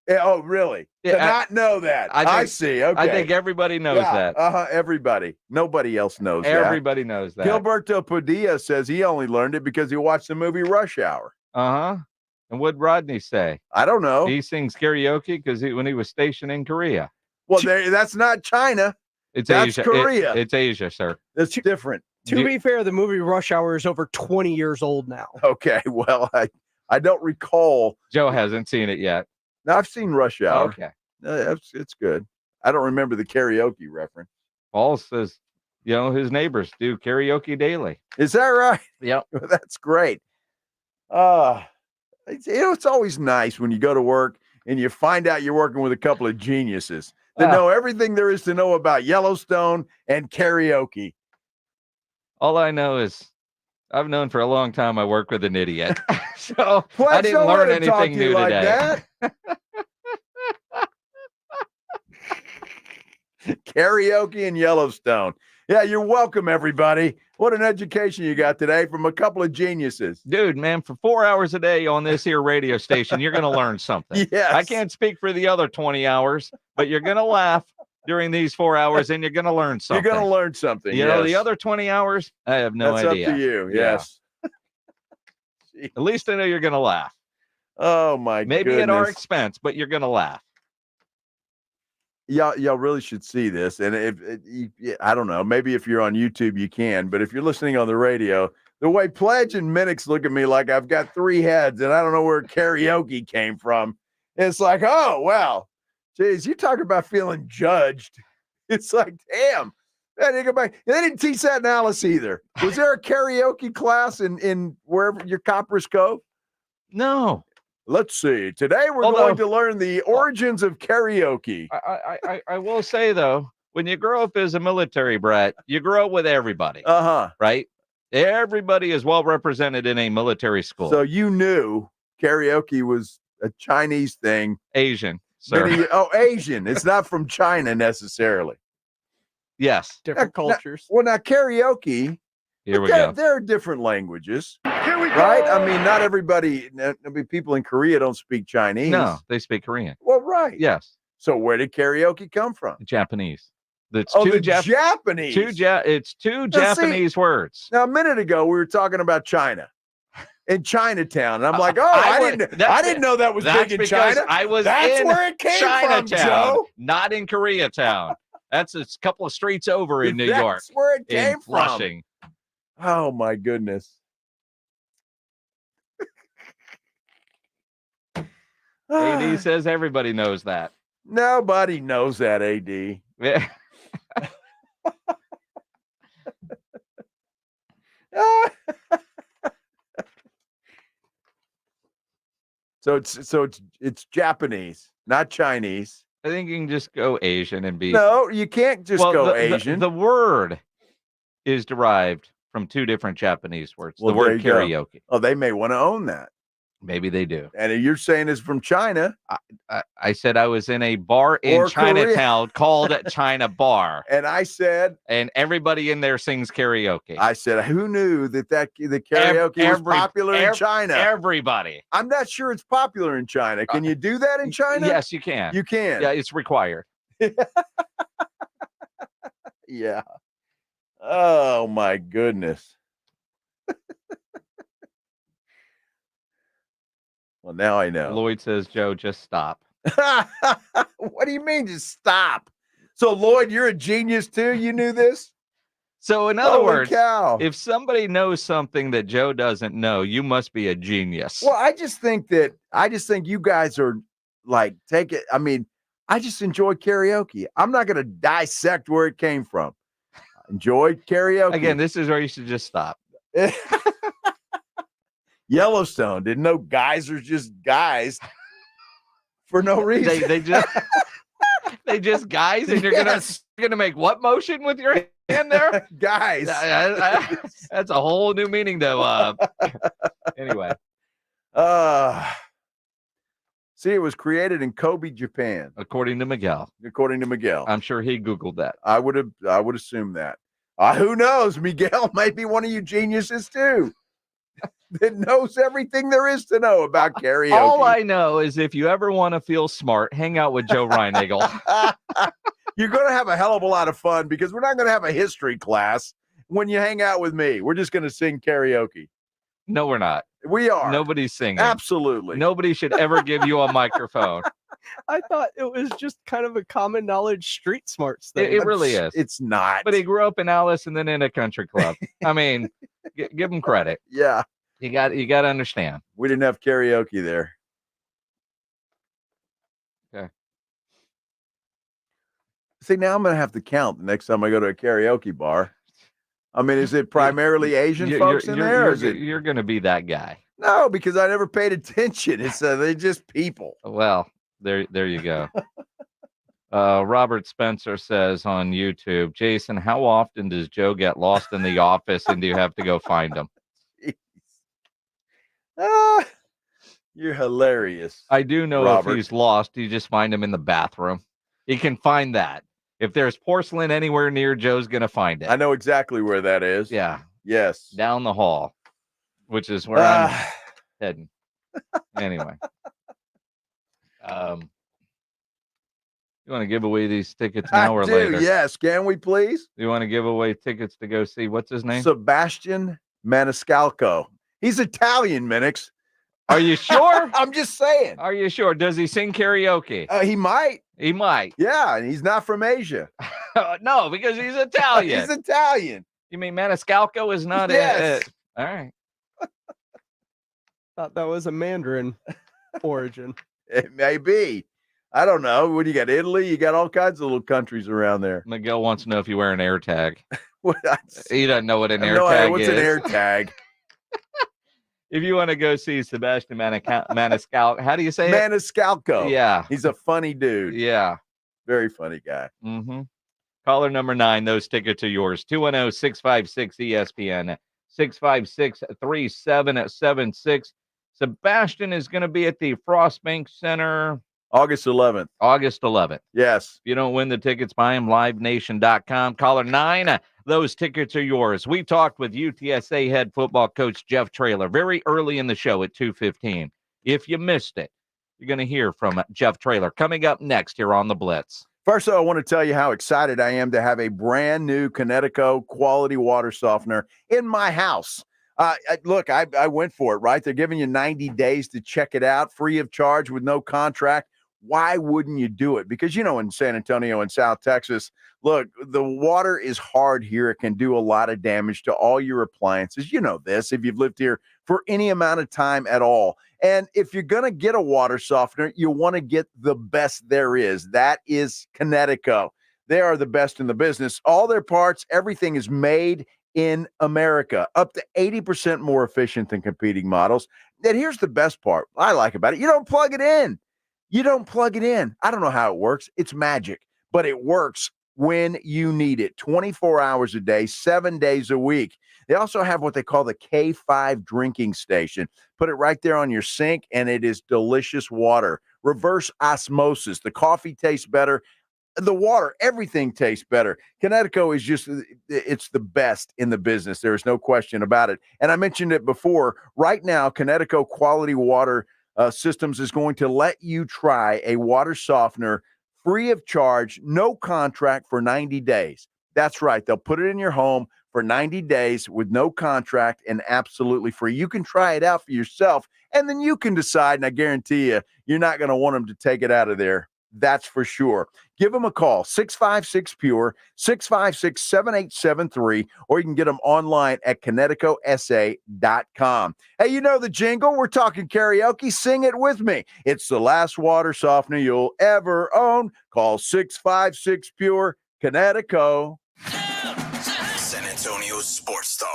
Oh, really? To not know that. I see. Okay. I think everybody knows that. Everybody. Nobody else knows that. Everybody knows that. Gilberto Padilla says he only learned it because he watched the movie Rush Hour. And what'd Rodney say? I don't know. He sings karaoke because when he was stationed in Korea. Well, that's not China. That's Asia. Korea. It's Asia, sir. It's different. To be fair, the movie Rush Hour is over 20 years old now. Okay, well, I don't recall. Joe hasn't seen it yet. No, I've seen Rush Hour. Okay. It's good. I don't remember the karaoke reference. Paul says, his neighbors do karaoke daily. Is that right? Yep. That's great. It's always nice when you go to work and you find out you're working with a couple of geniuses that know everything there is to know about Yellowstone and karaoke. All I know is I've known for a long time I work with an idiot. So Pledge, I didn't don't learn let him talk anything to you new like today. that. Karaoke in Yellowstone. Yeah, you're welcome, everybody. What an education you got today from a couple of geniuses. Dude, man, for 4 hours a day on this here radio station, you're going to learn something. Yes. I can't speak for the other 20 hours, but you're going to laugh during these 4 hours and you're going to learn something. You're going to learn something. You know, the other 20 hours, I have no idea. That's up to you. Yeah. Yes. At least I know you're going to laugh. Oh, my Maybe goodness. at our expense, but you're going to laugh. Y'all really should see this. And I don't know, maybe if you're on YouTube, you can. But if you're listening on the radio, the way Pledge and Minix look at me like I've got 3 heads and I don't know where karaoke came from. It's like, oh, well, geez, you talk about feeling judged. It's like, damn. They didn't teach that in Alice either. Was there a karaoke class in wherever your Copperas Cove? No. Let's see. Today we're going to learn the origins of karaoke. I will say, though, when you grow up as a military brat, you grow up with everybody. Uh-huh. Right? Everybody is well represented in a military school. So you knew karaoke was a Chinese thing. Asian, sir. Asian. It's not from China necessarily. Yes. Different cultures. Now karaoke, Here we go. There are different languages. Here we go. Right? I mean, not everybody, people in Korea don't speak Chinese. No, they speak Korean. Well, right. Yes. So where did karaoke come from? Japanese. It's Japanese. It's two Japanese words. Now, a minute ago, we were talking about China. In Chinatown. And I'm like, I didn't know that was big in China. That's where it came Chinatown, from, Joe. not in Koreatown. That's a couple of streets over in New York. That's where it came in Flushing. from. Oh, my goodness. AD says everybody knows that. Nobody knows that, AD. Yeah. So it's Japanese, not Chinese. I think you can just go Asian and be. No, you can't just go Asian. The word is derived from 2 different Japanese words. Well, the word there you karaoke. go. Oh, they may want to own that. Maybe they do. And you're saying it's from China. I said I was in a bar in Chinatown called China Bar. And I said. And everybody in there sings karaoke. I said, who knew that the karaoke was popular in China? Everybody. I'm not sure it's popular in China. Can you do that in China? Yes, you can. You can. Yeah, it's required. Yeah. Oh, my goodness. Well, now I know. Lloyd says, Joe, just stop. What do you mean, just stop? So, Lloyd, you're a genius, too? You knew this? So, in other words, cow. If somebody knows something that Joe doesn't know, you must be a genius. Well, I just think you guys are like, take it. I mean, I just enjoy karaoke. I'm not going to dissect where it came from. Enjoy karaoke. Again, this is where you should just stop. Yellowstone. Didn't know guys are just guys for no reason. They just guys, and you're gonna make what motion with your hand there? Guys. That's a whole new meaning, though. Anyway. See, it was created in Kobe, Japan. According to Miguel. I'm sure he Googled that. I would assume that. Who knows? Miguel might be one of you geniuses too. That knows everything there is to know about karaoke. All I know is if you ever want to feel smart, hang out with Joe Reinagel. You're going to have a hell of a lot of fun because we're not going to have a history class when you hang out with me. We're just going to sing karaoke. No, we're not. We are. Nobody's singing. Absolutely. Nobody should ever give you a microphone. I thought it was just kind of a common knowledge street smarts thing. It really is. It's not. But he grew up in Alice and then in a country club. I mean, give him credit. Yeah. You got to understand. We didn't have karaoke there. Okay. See, now I'm going to have to count the next time I go to a karaoke bar. I mean, is it primarily Asian folks in there? You're going to be that guy. No, because I never paid attention. It's they're just people. Well, there you go. Robert Spencer says on YouTube, Jason, how often does Joe get lost in the office and do you have to go find him? You're hilarious. I do know Robert. if he's lost, you just find him in the bathroom. You can find that. If there's porcelain anywhere near, Joe's going to find it. I know exactly where that is. Yeah. Yes. Down the hall, which is where I'm heading. Anyway. You want to give away these tickets now or later? Yes. Can we please? You want to give away tickets to go see, what's his name? Sebastian Maniscalco. He's Italian, Minix. Are you sure? I'm just saying. Are you sure? Does he sing karaoke? He might. He might. Yeah, and he's not from Asia. No, because he's Italian. He's Italian. You mean Maniscalco is not Yes. All right. Thought that was a Mandarin origin. It may be. I don't know. What do you got? Italy? You got all kinds of little countries around there. Miguel wants to know if you wear an air tag. What? He doesn't know what an air No idea tag what's is. an air tag? If you want to go see Sebastian Maniscalco, how do you say it? Maniscalco. Yeah. He's a funny dude. Yeah. Very funny guy. Mm-hmm. Caller number 9, those tickets are yours. 210-656-ESPN, 656-3776. Sebastian is going to be at the Frostbank Center August 11th. August 11th. Yes. If you don't win the tickets, buy them, livenation.com. Caller 9, those tickets are yours. We talked with UTSA head football coach Jeff Traylor very early in the show at 2:15. If you missed it, you're going to hear from Jeff Traylor coming up next here on the Blitz. First, I want to tell you how excited I am to have a brand new Connecticut quality water softener in my house. Look, I went for it, right? They're giving you 90 days to check it out, free of charge with no contract. Why wouldn't you do it? Because, in San Antonio and South Texas, look, the water is hard here. It can do a lot of damage to all your appliances. You know this if you've lived here for any amount of time at all. And if you're going to get a water softener, you want to get the best there is. That is Connecticut. They are the best in the business. All their parts, everything is made in America, up to 80% more efficient than competing models. And here's the best part I like about it. You don't plug it in. I don't know how it works. It's magic, but it works when you need it. 24 hours a day, 7 days a week. They also have what they call the K5 drinking station. Put it right there on your sink, and it is delicious water. Reverse osmosis. The coffee tastes better. The water, everything tastes better. Connecticut is it's the best in the business. There is no question about it. And I mentioned it before. Right now, Connecticut Quality Water Systems is going to let you try a water softener free of charge, no contract for 90 days. That's right. They'll put it in your home for 90 days with no contract and absolutely free. You can try it out for yourself, and then you can decide, and I guarantee you're not going to want them to take it out of there. That's for sure. Give them a call, 656-PURE, 656-7873, or you can get them online at ConnecticutSA.com. Hey, you know the jingle. We're talking karaoke. Sing it with me. It's the last water softener you'll ever own. Call 656-PURE, Connecticut. San Antonio Sports Star.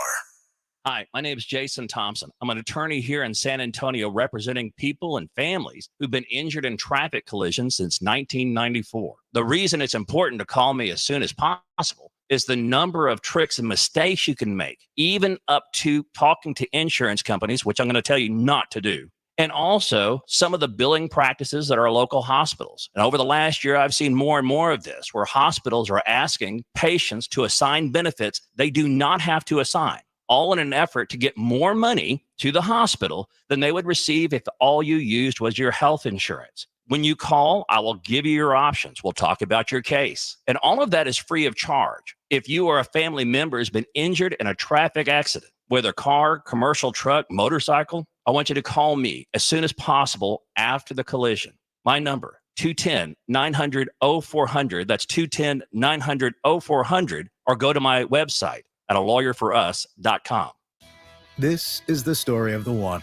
Hi, my name is Jason Thompson. I'm an attorney here in San Antonio representing people and families who've been injured in traffic collisions since 1994. The reason it's important to call me as soon as possible is the number of tricks and mistakes you can make, even up to talking to insurance companies, which I'm going to tell you not to do. And also some of the billing practices at our local hospitals. And over the last year, I've seen more and more of this, where hospitals are asking patients to assign benefits they do not have to assign, all in an effort to get more money to the hospital than they would receive if all you used was your health insurance. When you call, I will give you your options. We'll talk about your case. And all of that is free of charge. If you or a family member has been injured in a traffic accident, whether car, commercial truck, motorcycle, I want you to call me as soon as possible after the collision. My number, 210-900-0400. That's 210-900-0400, or go to my website at alawyerforus.com. This is the story of the one.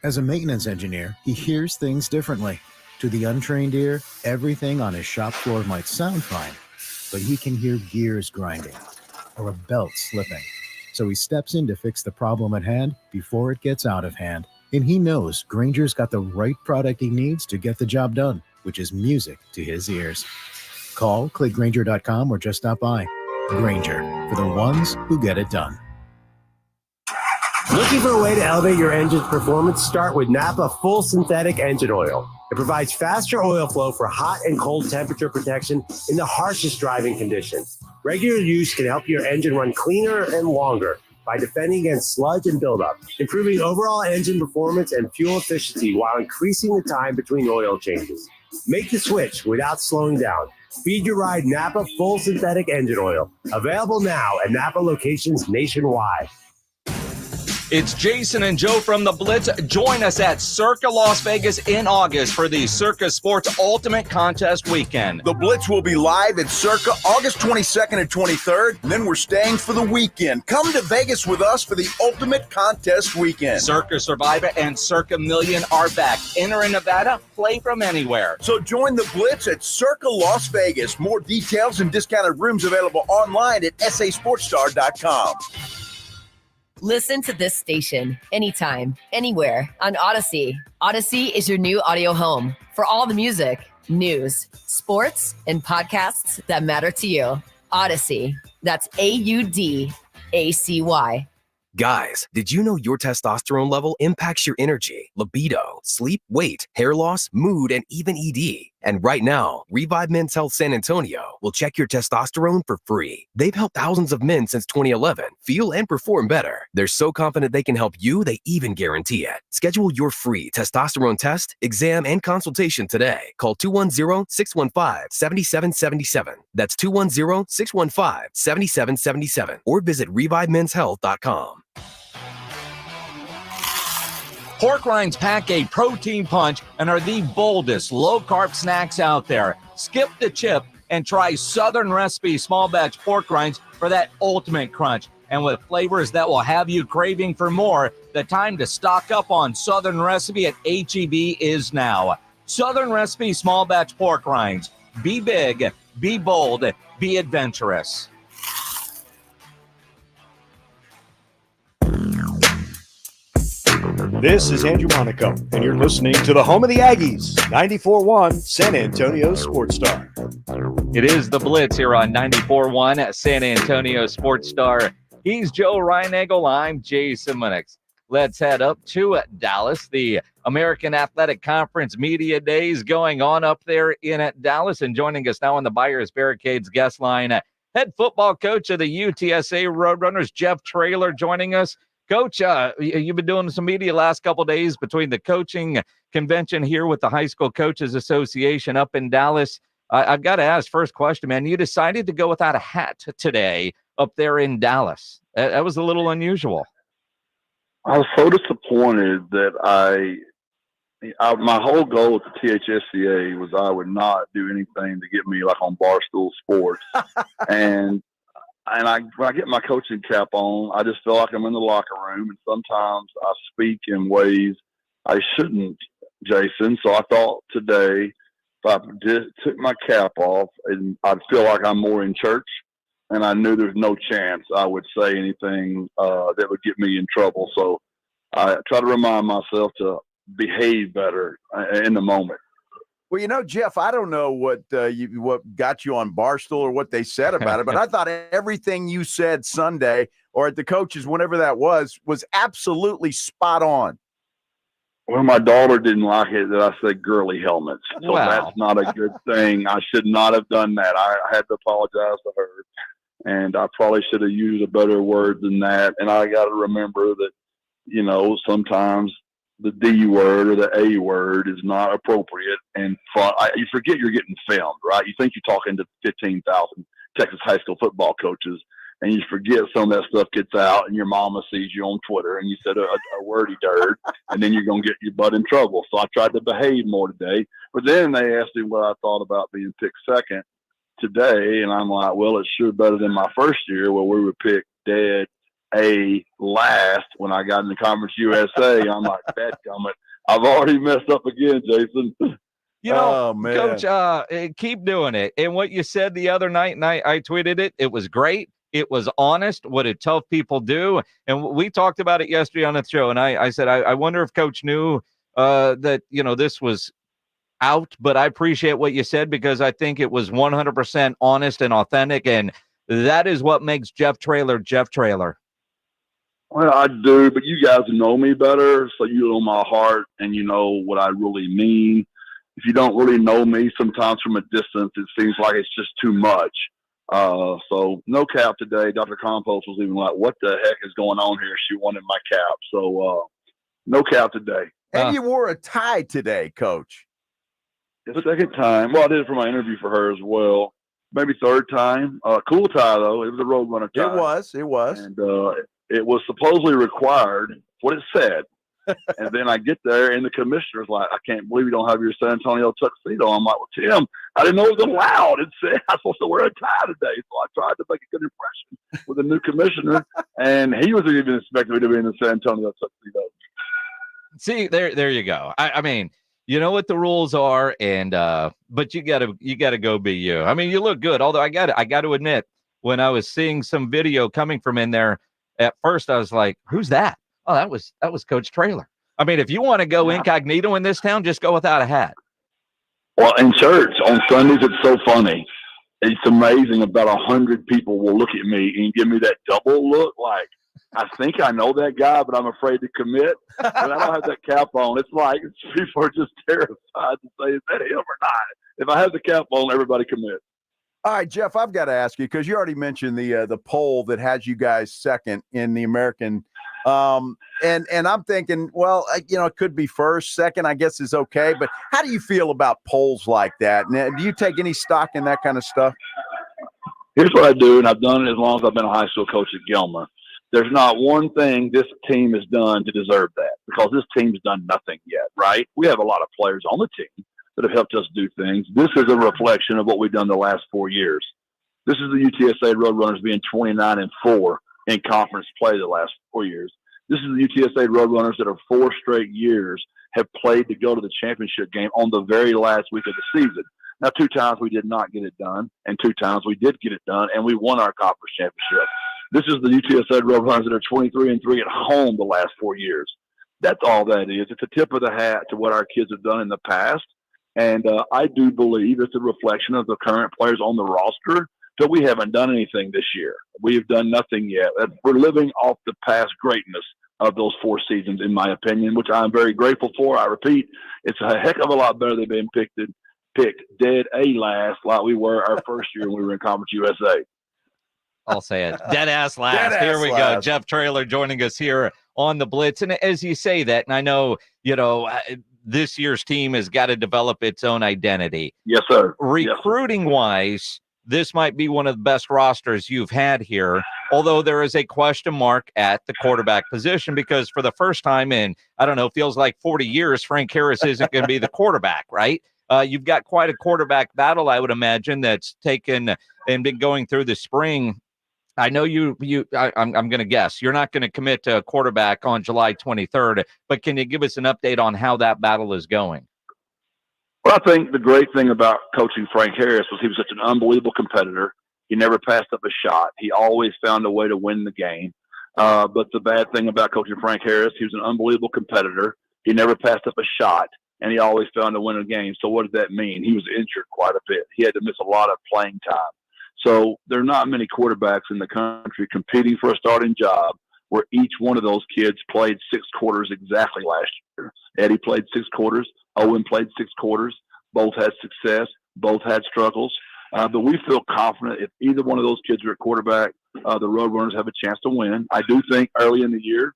As a maintenance engineer, he hears things differently. To the untrained ear, everything on his shop floor might sound fine, but he can hear gears grinding or a belt slipping. So he steps in to fix the problem at hand before it gets out of hand. And he knows Grainger's got the right product he needs to get the job done, which is music to his ears. Call, click Grainger.com, or just stop by. Grainger, for the ones who get it done. Looking for a way to elevate your engine's performance? Start with Napa Full Synthetic Engine Oil. It provides faster oil flow for hot and cold temperature protection in the harshest driving conditions. Regular use can help your engine run cleaner and longer by defending against sludge and buildup, improving overall engine performance and fuel efficiency while increasing the time between oil changes. Make the switch without slowing down. Feed your ride Napa Full Synthetic Engine Oil. Available now at Napa locations nationwide. It's Jason and Joe from the Blitz. Join us at Circa Las Vegas in August for the Circa Sports Ultimate Contest Weekend. The Blitz will be live at Circa August 22nd and 23rd, and then we're staying for the weekend. Come to Vegas with us for the Ultimate Contest Weekend. Circa Survivor and Circa Million are back. Enter in Nevada, play from anywhere. So join the Blitz at Circa Las Vegas. More details and discounted rooms available online at sasportstar.com. Listen to this station anytime, anywhere on Odyssey. Odyssey is your new audio home for all the music, news, sports, and podcasts that matter to you. Odyssey. That's AUDACY. Guys, did you know your testosterone level impacts your energy, libido, sleep, weight, hair loss, mood, and even ED? And right now, Revive Men's Health San Antonio will check your testosterone for free. They've helped thousands of men since 2011 feel and perform better. They're so confident they can help you, they even guarantee it. Schedule your free testosterone test, exam, and consultation today. Call 210-615-7777. That's 210-615-7777. Or visit ReviveMen'sHealth.com. Pork rinds pack a protein punch and are the boldest low-carb snacks out there. Skip the chip and try Southern Recipe small batch pork rinds for that ultimate crunch. And with flavors that will have you craving for more, the time to stock up on Southern Recipe at H-E-B is now. Southern Recipe small batch pork rinds. Be big, be bold, be adventurous. This is Andrew Monaco, and you're listening to the home of the Aggies, 94.1 San Antonio Sports Star. It is the Blitz here on 94.1 San Antonio Sports Star. He's Joe Reinagel. I'm Jason Minix. Let's head up to Dallas. The American Athletic Conference Media Days going on up there in Dallas. And joining us now on the Buyers Barricades guest line, head football coach of the UTSA Roadrunners, Jeff Traylor, joining us. Coach, you've been doing some media last couple of days between the coaching convention here with the High School Coaches Association up in Dallas. I've got to ask, first question, man, you decided to go without a hat today up there in Dallas. That was a little unusual. I was so disappointed that my whole goal at the THSCA was I would not do anything to get me like on Barstool Sports. And when I get my coaching cap on, I just feel like I'm in the locker room, and sometimes I speak in ways I shouldn't, Jason. So I thought today, if I just took my cap off, and I'd feel like I'm more in church, and I knew there's no chance I would say anything that would get me in trouble. So I try to remind myself to behave better in the moment. Well, you know, Jeff, I don't know what got you on Barstool or what they said about it, but I thought everything you said Sunday or at the coaches, whenever that was absolutely spot on. Well, my daughter didn't like it that I said girly helmets. So Wow. That's not a good thing. I should not have done that. I had to apologize to her, and I probably should have used a better word than that. And I got to remember that, you know, sometimes the D word or the A word is not appropriate. And you forget you're getting filmed, right? You think you're talking to 15,000 Texas high school football coaches, and you forget some of that stuff gets out, and your mama sees you on Twitter, and you said a wordy dirt, and then you're going to get your butt in trouble. So I tried to behave more today. But then they asked me what I thought about being picked second today, and I'm like, well, it's sure better than my first year where we were picked dead last when I got in the Conference USA. I'm like, dadgummit, I've already messed up again, Jason. You know, Oh, man. Coach, keep doing it. And what you said the other night, and I tweeted it, it was great. It was honest. What did tough people do? And we talked about it yesterday on the show. And I said, I wonder if Coach knew that, you know, this was out. But I appreciate what you said because I think it was 100% honest and authentic. And that is what makes Jeff Traylor Jeff Traylor. Well, I do, but you guys know me better, so you know my heart and you know what I really mean. If you don't really know me, sometimes from a distance, it seems like it's just too much. So no cap today. Dr. Compost was even like, what the heck is going on here? She wanted my cap. So no cap today. And you wore a tie today, Coach. The second time. Well, I did it for my interview for her as well. Maybe third time. Cool tie, though. It was a Roadrunner tie. It was. And it was supposedly required, what it said. And then I get there, and the commissioner's like, I can't believe you don't have your San Antonio tuxedo. I'm like, well, Tim, I didn't know it was allowed. It said I'm supposed to wear a tie today. So I tried to make a good impression with the new commissioner, and he was even expecting me to be in the San Antonio tuxedo. See, there you go. I mean, you know what the rules are, and but you gotta go be you. I mean, you look good. Although I got to admit, when I was seeing some video coming from in there, at first I was like, "Who's that?" Oh, that was Coach Traylor. I mean, if you want to go incognito in this town, just go without a hat. Well, in church on Sundays, it's so funny. It's amazing. About 100 people will look at me and give me that double look, like I think I know that guy, but I'm afraid to commit. And I don't have that cap on. It's like people are just terrified to say, is that him or not? If I have the cap on, everybody commits. All right, Jeff, I've got to ask you, because you already mentioned the poll that has you guys second in the American. And I'm thinking, well, it could be first, second, I guess is okay. But how do you feel about polls like that? Now, do you take any stock in that kind of stuff? Here's what I do, and I've done it as long as I've been a high school coach at Gilmer. There's not one thing this team has done to deserve that, because this team's done nothing yet, right? We have a lot of players on the team that have helped us do things. This is a reflection of what we've done the last 4 years. This is the UTSA Roadrunners being 29-4 in conference play the last 4 years. This is the UTSA Roadrunners that are 4 straight years have played to go to the championship game on the very last week of the season. Now, 2 times we did not get it done, and 2 times we did get it done, and we won our conference championship. This is the UTSA Roadrunners that are 23-3 at home the last 4 years. That's all that is. It's a tip of the hat to what our kids have done in the past. And I do believe it's a reflection of the current players on the roster that we haven't done anything this year. We have done nothing yet. We're living off the past greatness of those 4 seasons, in my opinion, which I'm very grateful for. I repeat, it's a heck of a lot better than being picked dead last like we were our first year when we were in Conference USA. I'll say it. Dead ass last. Dead Here ass we last. go. Jeff Traylor joining us here on the Blitz. And as you say that, and I know, this year's team has got to develop its own identity. Yes, sir. Recruiting wise, this might be one of the best rosters you've had here, although there is a question mark at the quarterback position, because for the first time in, I don't know, feels like 40 years, Frank Harris isn't going to be the quarterback, right? You've got quite a quarterback battle, I would imagine, that's taken and been going through the spring. I know I'm going to guess you're not going to commit to a quarterback on July 23rd, but can you give us an update on how that battle is going? Well, I think the great thing about coaching Frank Harris was he was such an unbelievable competitor. He never passed up a shot. He always found a way to win the game. But the bad thing about coaching Frank Harris, he was an unbelievable competitor. He never passed up a shot, and he always found a win a game. So what does that mean? He was injured quite a bit. He had to miss a lot of playing time. So there are not many quarterbacks in the country competing for a starting job where each one of those kids played 6 quarters exactly last year. Eddie played 6 quarters. Owen played 6 quarters. Both had success. Both had struggles. But we feel confident if either one of those kids are at quarterback, the Roadrunners have a chance to win. I do think early in the year,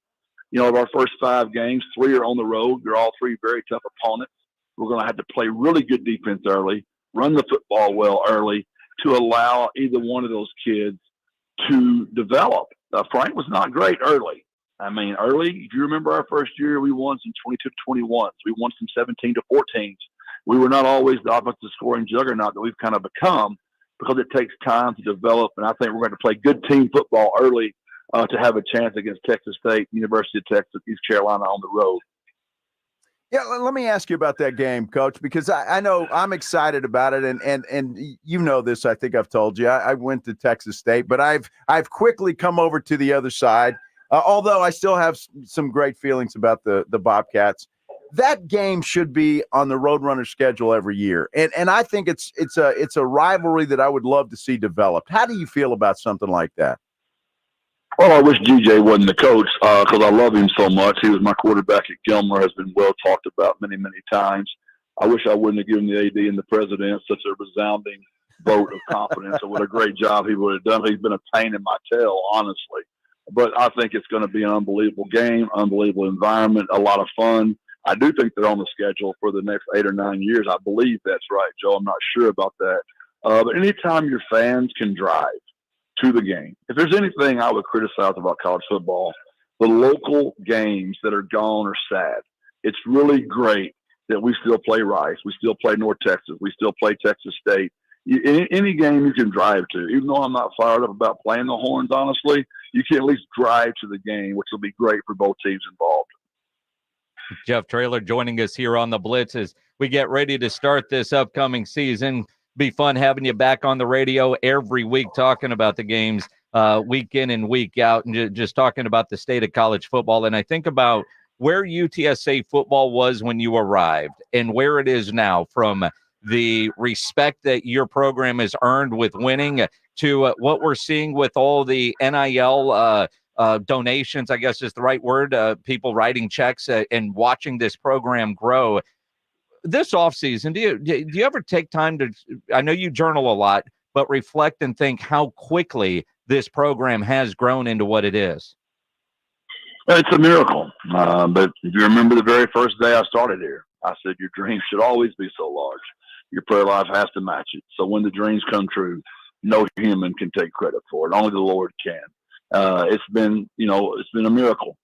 of our first 5 games, 3 are on the road. They're all 3 very tough opponents. We're going to have to play really good defense early, run the football well early, to allow either one of those kids to develop. Frank was not great early. I mean, early, if you remember our first year, we won some 22-21s. We won some 17-14s. We were not always the offensive scoring juggernaut that we've kind of become, because it takes time to develop. And I think we're going to play good team football early to have a chance against Texas State, University of Texas, East Carolina on the road. Yeah, let me ask you about that game, Coach, because I know I'm excited about it, and you know this. I think I've told you. I went to Texas State, but I've quickly come over to the other side. Although I still have some great feelings about the Bobcats. That game should be on the Roadrunner schedule every year, and I think it's a rivalry that I would love to see developed. How do you feel about something like that? Well, I wish DJ wasn't the coach because I love him so much. He was my quarterback at Gilmer, has been well talked about many, many times. I wish I wouldn't have given the AD and the president such a resounding vote of confidence. And what a great job he would have done. He's been a pain in my tail, honestly. But I think it's going to be an unbelievable game, unbelievable environment, a lot of fun. I do think they're on the schedule for the next 8 or 9 years. I believe that's right, Joe. I'm not sure about that. But anytime your fans can drive to the game, if there's anything I would criticize about college football, the local games that are gone are sad. It's really great that we still play Rice, we still play North Texas, we still play Texas State. Any game you can drive to, even though I'm not fired up about playing the Horns, honestly, you can at least drive to the game, which will be great for both teams involved. Jeff Traylor joining us here on the Blitz as we get ready to start this upcoming season. Be fun having you back on the radio every week talking about the games week in and week out and just talking about the state of college football. And I think about where UTSA football was when you arrived and where it is now, from the respect that your program has earned with winning to what we're seeing with all the NIL donations, I guess is the right word, people writing checks and watching this program grow. This offseason, do you ever take time to, I know you journal a lot, but reflect and think how quickly this program has grown into what it is? It's a miracle. But if you remember the very first day I started here, I said your dreams should always be so large. Your prayer life has to match it. So when the dreams come true, no human can take credit for it. Only the Lord can. It's been a miracle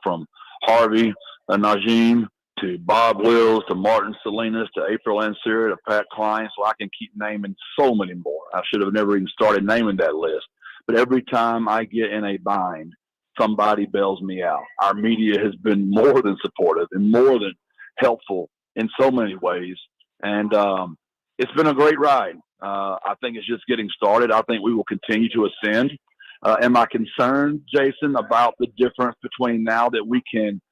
from Harvey Najim to Bob Wills to Martin Salinas to April Ansira to Pat Klein. So I can keep naming so many more. I should have never even started naming that list. But every time I get in a bind, somebody bails me out. Our media has been more than supportive and more than helpful in so many ways. And it's been a great ride. I think it's just getting started. I think we will continue to ascend. Am I concerned, Jason, about the difference between now that we can,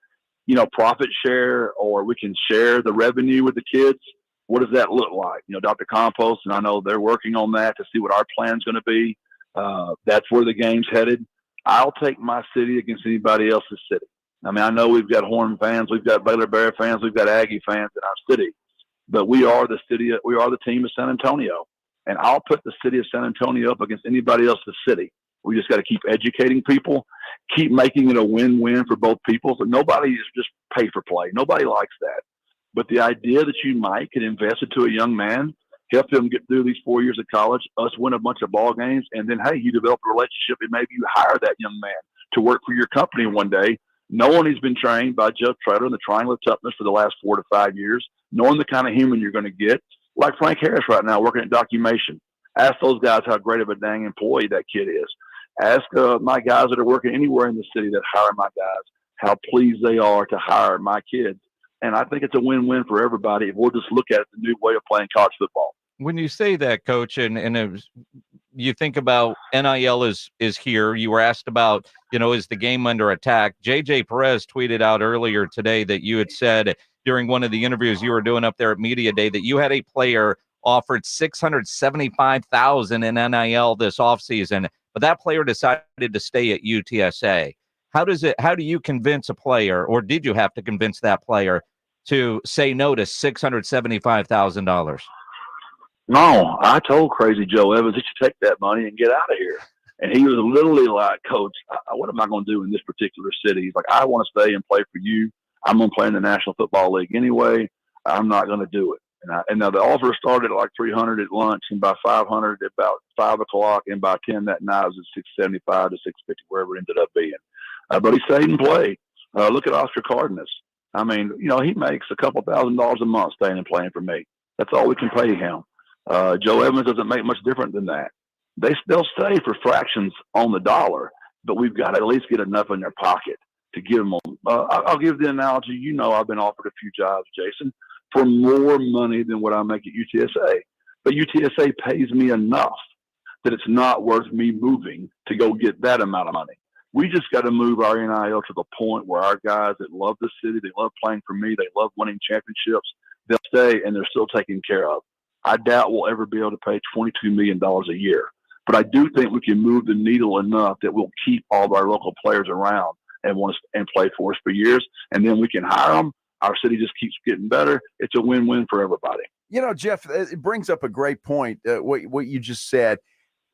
profit share or we can share the revenue with the kids? What does that look like? Dr. Compost, and I know they're working on that to see what our plan's going to be. That's where the game's headed. I'll take my city against anybody else's city. I mean, I know we've got Horn fans, we've got Baylor Bear fans, we've got Aggie fans in our city, but we are the team of San Antonio, and I'll put the city of San Antonio up against anybody else's city. We just got to keep educating people, keep making it a win-win for both people. So nobody is just pay for play. Nobody likes that. But the idea that you might can invest into a young man, help him get through these 4 years of college, us win a bunch of ball games, and then, hey, you develop a relationship and maybe you hire that young man to work for your company one day, knowing he's been trained by Jeff Traylor and the Triangle of Toughness for the last 4 to 5 years, knowing the kind of human you're going to get, like Frank Harris right now working at Documation. Ask those guys how great of a dang employee that kid is. Ask my guys that are working anywhere in the city that hire my guys how pleased they are to hire my kids. And I think it's a win-win for everybody if we'll just look at the new way of playing college football. When you say that, Coach, and you think about NIL is here, you were asked about, is the game under attack? JJ Perez tweeted out earlier today that you had said during one of the interviews you were doing up there at Media Day that you had a player offered $675,000 in NIL this offseason, but that player decided to stay at UTSA. How do you convince a player, or did you have to convince that player to say no to $675,000? No, I told Crazy Joe Evans he should take that money and get out of here. And he was literally like, Coach, what am I going to do in this particular city? He's like, I want to stay and play for you. I'm going to play in the National Football League anyway. I'm not going to do it. And now the offer started at like $300 at lunch, and by $500 at about 5 o'clock, and by 10 that night it was at $675 to $650, wherever it ended up being. But he stayed and played. Look at Oscar Cardenas. I mean, he makes a couple $1,000s a month staying and playing for me. That's all we can pay him. Joe Evans doesn't make much different than that. They'll stay for fractions on the dollar, but we've got to at least get enough in their pocket to give them. I'll give the analogy. I've been offered a few jobs, Jason, for more money than what I make at UTSA. But UTSA pays me enough that it's not worth me moving to go get that amount of money. We just got to move our NIL to the point where our guys that love the city, they love playing for me, they love winning championships, they'll stay and they're still taken care of. I doubt we'll ever be able to pay $22 million a year. But I do think we can move the needle enough that we'll keep all of our local players around and want to and play for us for years. And then we can hire them. Our city just keeps getting better. It's a win-win for everybody. You know, Jeff, it brings up a great point, what you just said.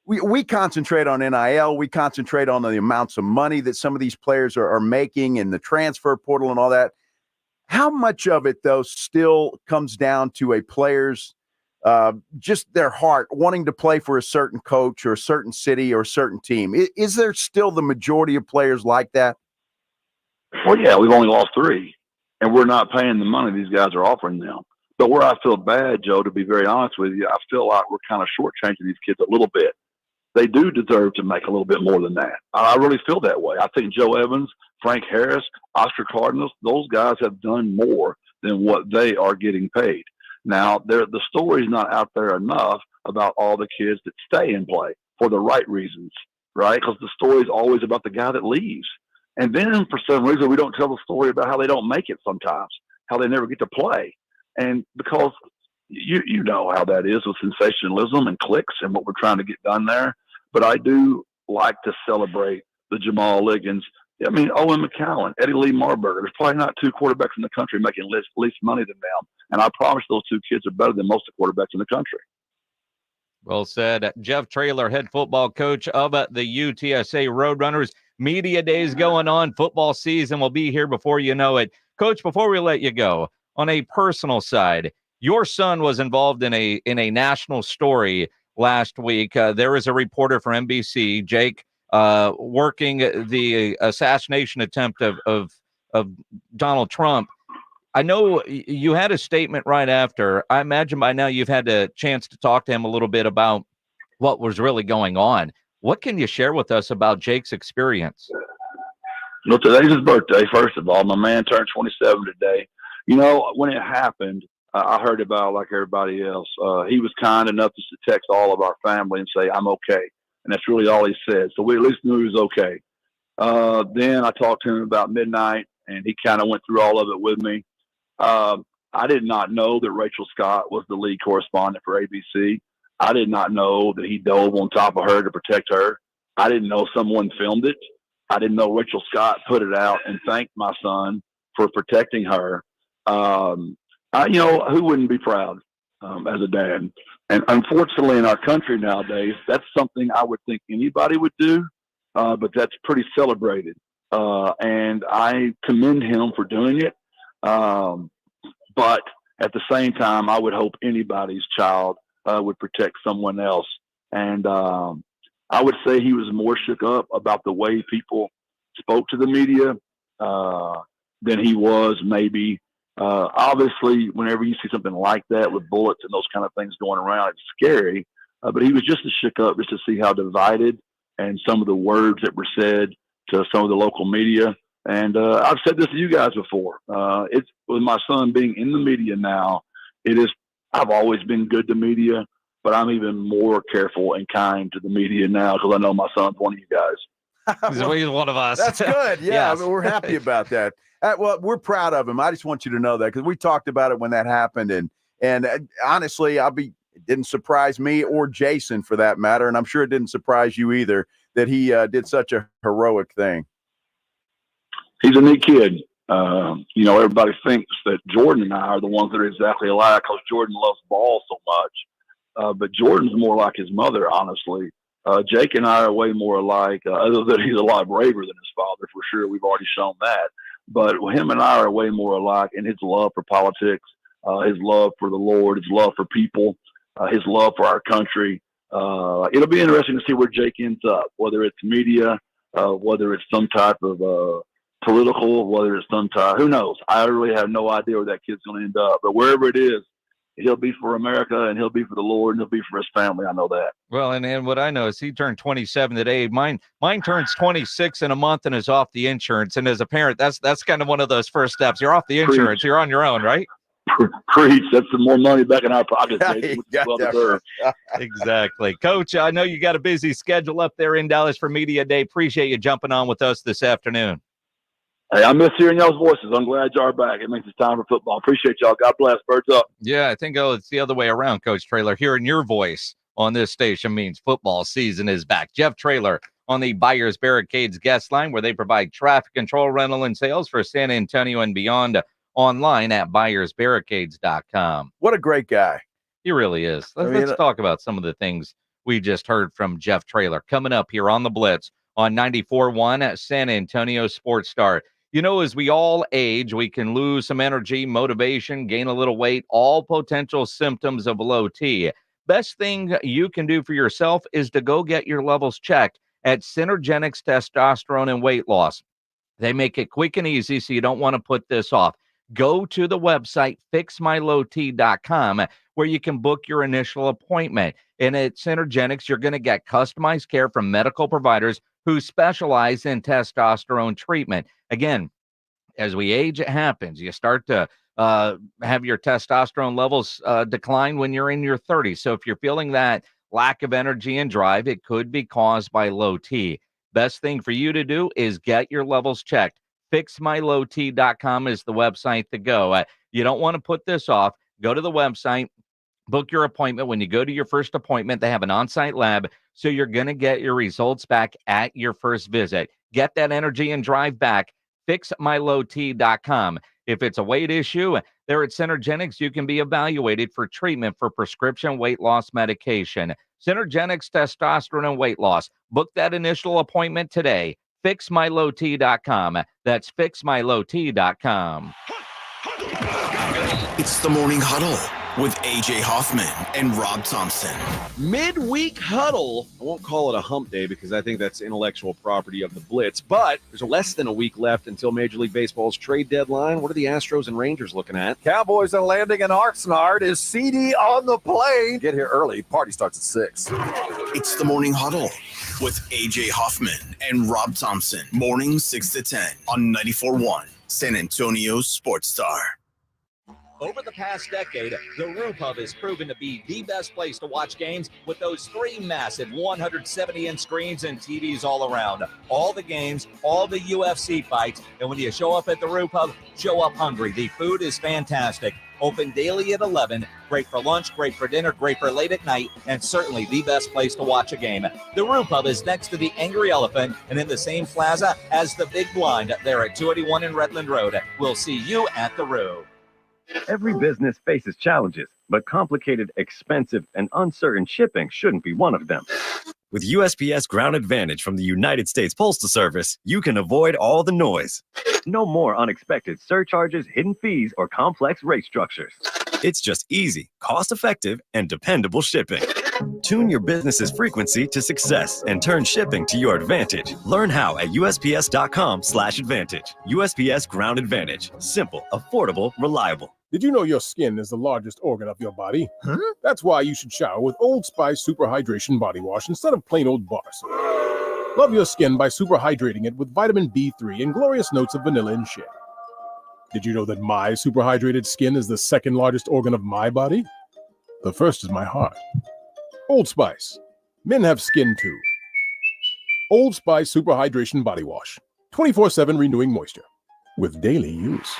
We concentrate on NIL. We concentrate on the amounts of money that some of these players are making and the transfer portal and all that. How much of it, though, still comes down to a player's just their heart wanting to play for a certain coach or a certain city or a certain team? Is there still the majority of players like that? Well, yeah, we've only lost 3, and we're not paying the money these guys are offering them. But where I feel bad, Joe, to be very honest with you, I feel like we're kind of shortchanging these kids a little bit. They do deserve to make a little bit more than that. I really feel that way. I think Joe Evans, Frank Harris, Oscar Cardinals, those guys have done more than what they are getting paid. Now, the story's not out there enough about all the kids that stay and play for the right reasons, right? Because the story's always about the guy that leaves. And then for some reason, we don't tell the story about how they don't make it sometimes, how they never get to play. And because you know how that is with sensationalism and clicks and what we're trying to get done there. But I do like to celebrate the Jamal Liggins. I mean, Owen McCallum, Eddie Lee Marburger. There's probably not 2 quarterbacks in the country making least money than them. And I promise those 2 kids are better than most of the quarterbacks in the country. Well said. Jeff Traylor, head football coach of the UTSA Roadrunners. Media days going on. Football season will be here before you know it. Coach, before we let you go, on a personal side, your son was involved in a national story last week. There was a reporter for NBC, Jake, working the assassination attempt of Donald Trump. I know you had a statement right after. I imagine by now you've had a chance to talk to him a little bit about what was really going on. What can you share with us about Jake's experience? Well, today's his birthday, first of all. My man turned 27 today. You know, when it happened, I heard about it like everybody else. He was kind enough to text all of our family and say, I'm okay. And that's really all he said. So we at least knew he was okay. Then I talked to him about midnight, and he kind of went through all of it with me. I did not know that Rachel Scott was the lead correspondent for ABC. I did not know that he dove on top of her to protect her. I didn't know someone filmed it. I didn't know Rachel Scott put it out and thanked my son for protecting her. Who wouldn't be proud as a dad? And unfortunately, in our country nowadays, that's something I would think anybody would do, but that's pretty celebrated. And I commend him for doing it. But at the same time, I would hope anybody's child would protect someone else. And I would say he was more shook up about the way people spoke to the media than he was maybe. Obviously, whenever you see something like that with bullets and those kind of things going around, it's scary. But he was just as shook up just to see how divided and some of the words that were said to some of the local media. And I've said this to you guys before. It's with my son being in the media now. I've always been good to media, but I'm even more careful and kind to the media now because I know my son's one of you guys. He's one of us. That's good. Yeah, Yes. we're happy about that. Well, we're proud of him. I just want you to know that because we talked about it when that happened, and honestly, it didn't surprise me or Jason for that matter, and I'm sure it didn't surprise you either that he did such a heroic thing. He's a neat kid. Everybody thinks that Jordan and I are the ones that are exactly alike because Jordan loves ball so much. But Jordan's more like his mother, honestly. Jake and I are way more alike, other than he's a lot braver than his father, for sure. We've already shown that. But him and I are way more alike in his love for politics, his love for the Lord, his love for people, his love for our country. It'll be interesting to see where Jake ends up, whether it's media, whether it's some type of political, whether it's some type, who knows? I really have no idea where that kid's going to end up. But wherever it is, he'll be for America, and he'll be for the Lord, and he'll be for his family. I know that. Well, and what I know is he turned 27 today. Mine turns 26 in a month and is off the insurance. And as a parent, that's kind of one of those first steps. You're off the insurance. You're on your own, right? Preach. That's some more money back in our pockets. Exactly. Coach, I know you got a busy schedule up there in Dallas for Media Day. Appreciate you jumping on with us this afternoon. Hey, I miss hearing y'all's voices. I'm glad y'all are back. It makes it time for football. Appreciate y'all. God bless. Birds up. Yeah, I think it's the other way around, Coach Traylor. Hearing your voice on this station means football season is back. Jeff Traylor on the Buyers Barricades guest line, where they provide traffic control, rental, and sales for San Antonio and beyond, online at buyersbarricades.com. What a great guy. He really is. Let's talk about some of the things we just heard from Jeff Traylor coming up here on the Blitz on 94.1 at San Antonio Sports Star. You know, as we all age, we can lose some energy, motivation, gain a little weight, all potential symptoms of low T. Best thing you can do for yourself is to go get your levels checked at Synergenics Testosterone and Weight Loss. They make it quick and easy, so you don't want to put this off. Go to the website fixmylowt.com, where you can book your initial appointment. And at Synergenics, you're going to get customized care from medical providers who specialize in testosterone treatment. Again, as we age, it happens. You start to have your testosterone levels decline when you're in your 30s. So if you're feeling that lack of energy and drive, it could be caused by low T. Best thing for you to do is get your levels checked. FixMyLowT.com is the website to go. You don't want to put this off. Go to the website, book your appointment. When you go to your first appointment, they have an on-site lab, so you're going to get your results back at your first visit. Get that energy and drive back. FixMyLowT.com. If it's a weight issue, there at Synergenics, you can be evaluated for treatment for prescription weight loss medication. Synergenics Testosterone and Weight Loss. Book that initial appointment today. FixMyLowT.com. That's FixMyLowT.com. It's the Morning Huddle with AJ Hoffman and Rob Thompson. Midweek huddle. I won't call it a hump day because I think that's intellectual property of the Blitz, but there's less than a week left until Major League Baseball's trade deadline. What are the Astros and Rangers looking at? Cowboys are landing in Oxnard. Is CD on the plane? Get here early. Party starts at 6. It's the Morning Huddle with AJ Hoffman and Rob Thompson. Mornings 6 to 10 on 94.1 San Antonio Sports Star. Over the past decade, the Roo Pub has proven to be the best place to watch games with those 3 massive 170-inch screens and TVs all around. All the games, all the UFC fights, and when you show up at the Roo Pub, show up hungry. The food is fantastic. Open daily at 11. Great for lunch, great for dinner, great for late at night, and certainly the best place to watch a game. The Roo Pub is next to the Angry Elephant and in the same plaza as the Big Blind there at 281 in Redland Road. We'll see you at the Roo. Every business faces challenges, but complicated, expensive, and uncertain shipping shouldn't be one of them. With USPS Ground Advantage from the United States Postal Service, you can avoid all the noise. No more unexpected surcharges, hidden fees, or complex rate structures. It's just easy, cost-effective, and dependable shipping. Tune your business's frequency to success and turn shipping to your advantage. Learn how at USPS.com/advantage. USPS Ground Advantage. Simple, affordable, reliable. Did you know your skin is the largest organ of your body? Huh? That's why you should shower with Old Spice Super Hydration Body Wash instead of plain old bar soap. Love your skin by super hydrating it with vitamin B3 and glorious notes of vanilla and shea. Did you know that my super hydrated skin is the second largest organ of my body? The first is my heart. Old Spice. Men have skin too. Old Spice Super Hydration Body Wash. 24/7 renewing moisture with daily use.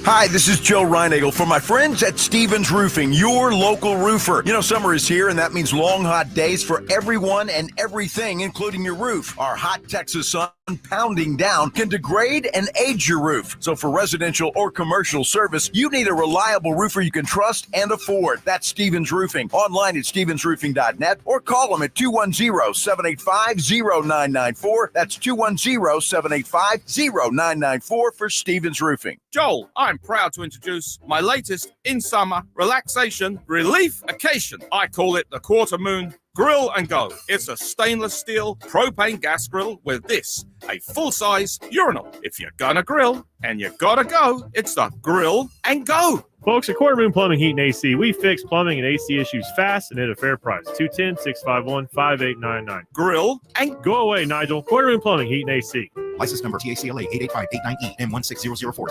Hi, this is Joe Reinagel for my friends at Stevens Roofing, your local roofer. You know, summer is here, and that means long, hot days for everyone and everything, including your roof. Our hot Texas sun pounding down can degrade and age your roof. So for residential or commercial service, you need a reliable roofer you can trust and afford. That's Stevens Roofing. Online at stevensroofing.net or call them at 210-785-0994. That's 210-785-0994 for Stevens Roofing. Joel, I'm proud to introduce my latest in-summer relaxation relief occasion. I call it the Quarter Moon Grill and Go. It's a stainless steel propane gas grill with this, a full-size urinal. If you're gonna grill and you gotta go, it's the Grill and Go. Folks, at Quarter Moon Plumbing, Heat, and AC, we fix plumbing and AC issues fast and at a fair price. 210-651-5899. Grill and go away, Nigel. Quarter Moon Plumbing, Heat, and AC. License number TACLA 88589E and 16004.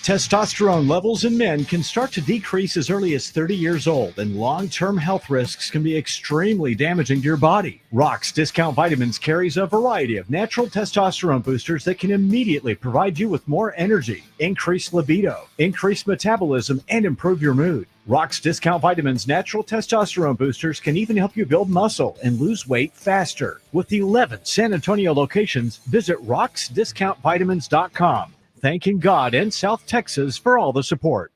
Testosterone levels in men can start to decrease as early as 30 years old, and long-term health risks can be extremely damaging to your body. Rock's Discount Vitamins carries a variety of natural testosterone boosters that can immediately provide you with more energy, increase libido, increase metabolism, and improve your mood. Rock's Discount Vitamins natural testosterone boosters can even help you build muscle and lose weight faster. With 11 San Antonio locations, visit rocksdiscountvitamins.com. Thanking God and South Texas for all the support.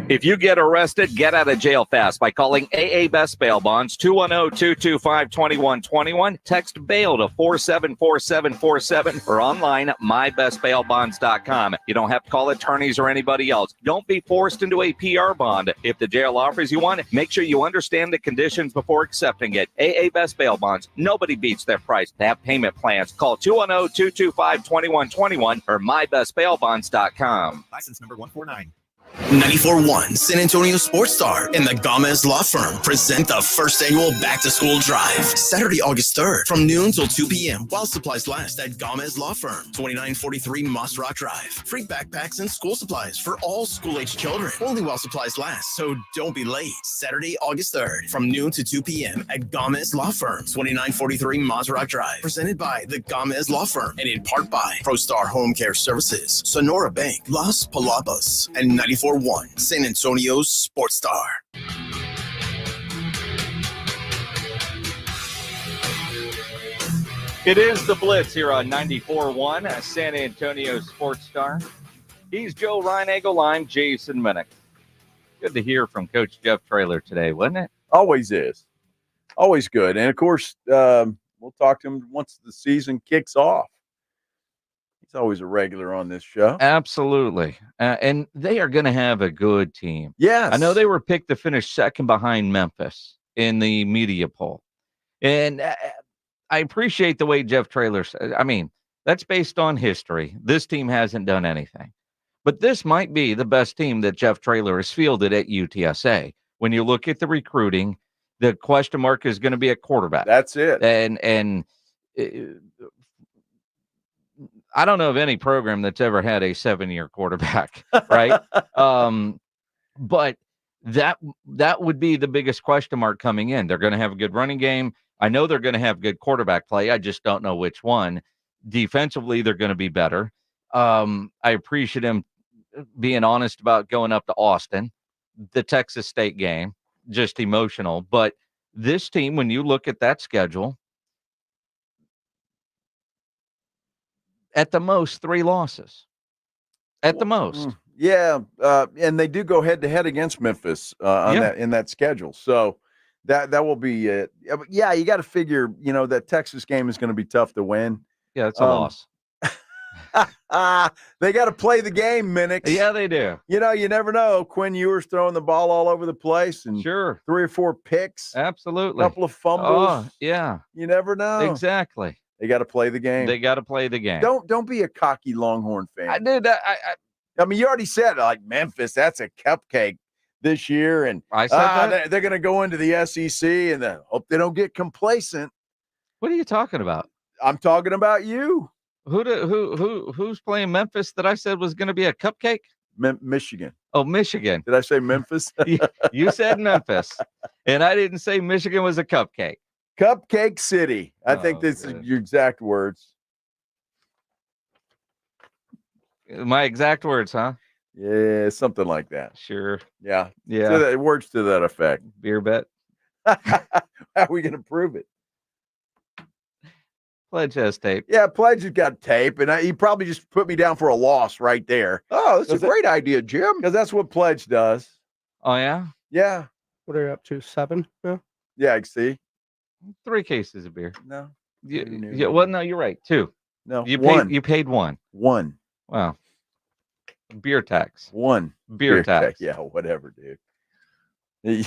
If you get arrested, get out of jail fast by calling AA Best Bail Bonds, 210-225-2121. Text bail to 474747 or online at mybestbailbonds.com. You don't have to call attorneys or anybody else. Don't be forced into a PR bond. If the jail offers you one, make sure you understand the conditions before accepting it. AA Best Bail Bonds. Nobody beats their price. They have payment plans. Call 210-225-2121 or mybestbailbonds.com. License number 149. 94.1 San Antonio Sports Star and the Gomez Law Firm present the first annual Back to School Drive, Saturday, August 3rd, from noon till 2 p.m. while supplies last at Gomez Law Firm, 2943 Moss Rock Drive. Free backpacks and school supplies for all school-age children, only while supplies last, so don't be late. Saturday, August 3rd, from noon to 2 p.m. at Gomez Law Firm, 2943 Moss Rock Drive. Presented by the Gomez Law Firm and in part by ProStar Home Care Services, Sonora Bank, Las Palabas, and 94.1 San Antonio's Sports Star. It is the Blitz here on 94.1 San Antonio Sports Star. He's Joe Reinagel. I'm Jason Minnick. Good to hear from Coach Jeff Traylor today, wasn't it? Always is. Always good. And, of course, we'll talk to him once the season kicks off. He's always a regular on this show. Absolutely. And they are going to have a good team. Yes. I know they were picked to finish second behind Memphis in the media poll. And I appreciate the way Jeff Traylor said. I mean, that's based on history. This team hasn't done anything. But this might be the best team that Jeff Traylor has fielded at UTSA. When you look at the recruiting, the question mark is going to be at quarterback. That's it. And I don't know of any program that's ever had a 7-year quarterback, right? But that would be the biggest question mark coming in. They're going to have a good running game. I know they're going to have good quarterback play. I just don't know which one. Defensively, they're going to be better. I appreciate him being honest about going up to Austin, the Texas State game, just emotional. But this team, when you look at that schedule, at the most 3 losses. At the most. Yeah, and they do go head-to-head against Memphis in that schedule. So that will be it. Yeah, you got to figure, that Texas game is going to be tough to win. Yeah, it's a loss. They got to play the game, Minix. Yeah, they do. You never know. Quinn Ewers throwing the ball all over the place and sure 3 or 4 picks. Absolutely. A couple of fumbles. Oh, yeah. You never know. Exactly. They got to play the game. They got to play the game. Don't be a cocky Longhorn fan. I did that. I mean, you already said like Memphis. That's a cupcake this year, and I said that. They're going to go into the SEC, and then hope they don't get complacent. What are you talking about? I'm talking about you. Who's playing Memphis that I said was going to be a cupcake? Michigan. Oh, Michigan. Did I say Memphis? You said Memphis, and I didn't say Michigan was a cupcake. Cupcake City. I think that's your exact words. My exact words, huh? Yeah, something like that. Sure. Yeah. Yeah. Words to that effect. Beer bet. How are we going to prove it? Pledge has tape. Yeah, Pledge has got tape, and he probably just put me down for a loss right there. Oh, that's a great idea, Jim. Because that's what Pledge does. Oh, yeah? Yeah. What are you up to? 7? Yeah. Yeah, see? 3 cases of beer. No. Yeah, well, no, you're right. 2. No, you 1. You paid 1. 1. Wow. Beer tax. 1. Beer tax. Yeah, whatever, dude. I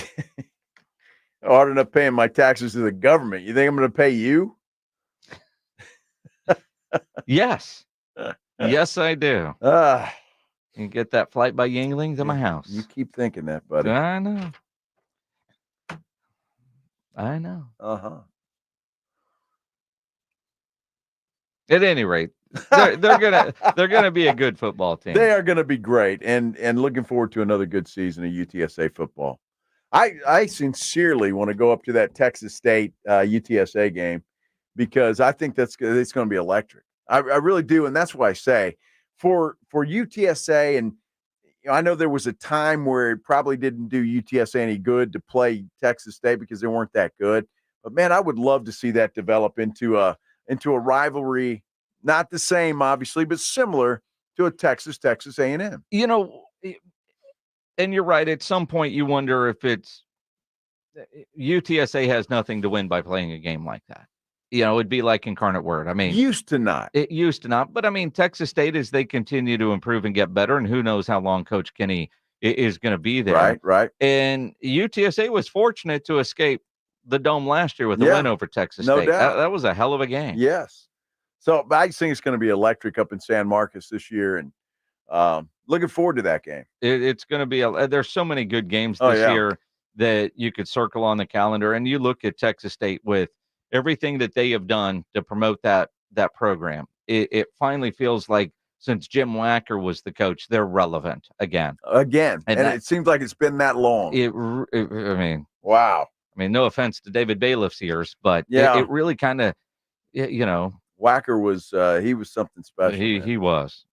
ought to end up paying my taxes to the government. You think I'm going to pay you? Yes. Yes, I do. You get that flight by Yingling to my house. You keep thinking that, buddy. I know. Uh-huh. At any rate, they're gonna be a good football team. They are gonna be great, and looking forward to another good season of UTSA football. I sincerely want to go up to that Texas State UTSA game because I think it's going to be electric. I really do, and that's why I say for UTSA, and I know there was a time where it probably didn't do UTSA any good to play Texas State because they weren't that good. But man, I would love to see that develop into a rivalry, not the same, obviously, but similar to a Texas A&M. And you're right. At some point, you wonder if it's UTSA has nothing to win by playing a game like that. It'd be like Incarnate Word. I mean, It used to not. But I mean, Texas State, as they continue to improve and get better, and who knows how long Coach Kenny is going to be there. Right. And UTSA was fortunate to escape the Dome last year with a win over Texas no State. doubt. That was a hell of a game. Yes. So I just think it's going to be electric up in San Marcos this year, and looking forward to that game. It's going to be there's so many good games Oh, this yeah. year that you could circle on the calendar, and you look at Texas State with everything that they have done to promote that program. It finally feels like since Jim Wacker was the coach, they're relevant again. And it seems like it's been that long. I mean, wow. I mean, no offense to David Bailiff's ears, but Yeah. it really kind of, Wacker was he was something special. He was.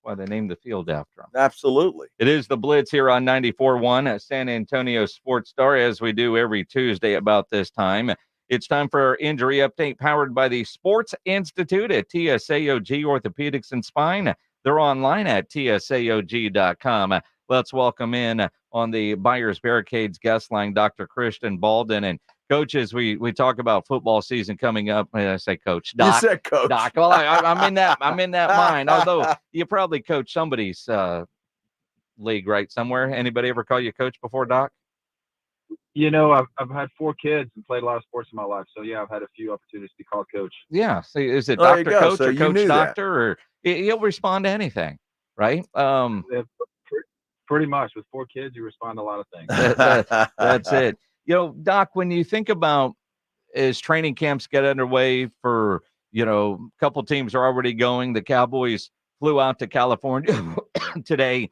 Why they named the field after him. Absolutely. It is the Blitz here on 94.1 at San Antonio Sports Star, as we do every Tuesday about this time. It's time for our injury update, powered by the Sports Institute at TSAOG Orthopedics and Spine. They're online at tsaog.com. Let's welcome in on the Buyers Barricades guest line, Dr. Christian Balden. And coaches, we talk about football season coming up. I say coach. Doc, You said coach. Doc. Well, I'm in that mind. Although you probably coach somebody's league right somewhere. Anybody ever call you coach before, Doc? I've had 4 kids and played a lot of sports in my life. So, yeah, I've had a few opportunities to be called coach. Yeah. So is it There you Dr. go. Coach So or you Coach knew that. Doctor? Or he'll respond to anything, right? Yeah, pretty much. With 4 kids, you respond to a lot of things. That's it. Doc, when you think about as training camps get underway for, a couple teams are already going. The Cowboys flew out to California today.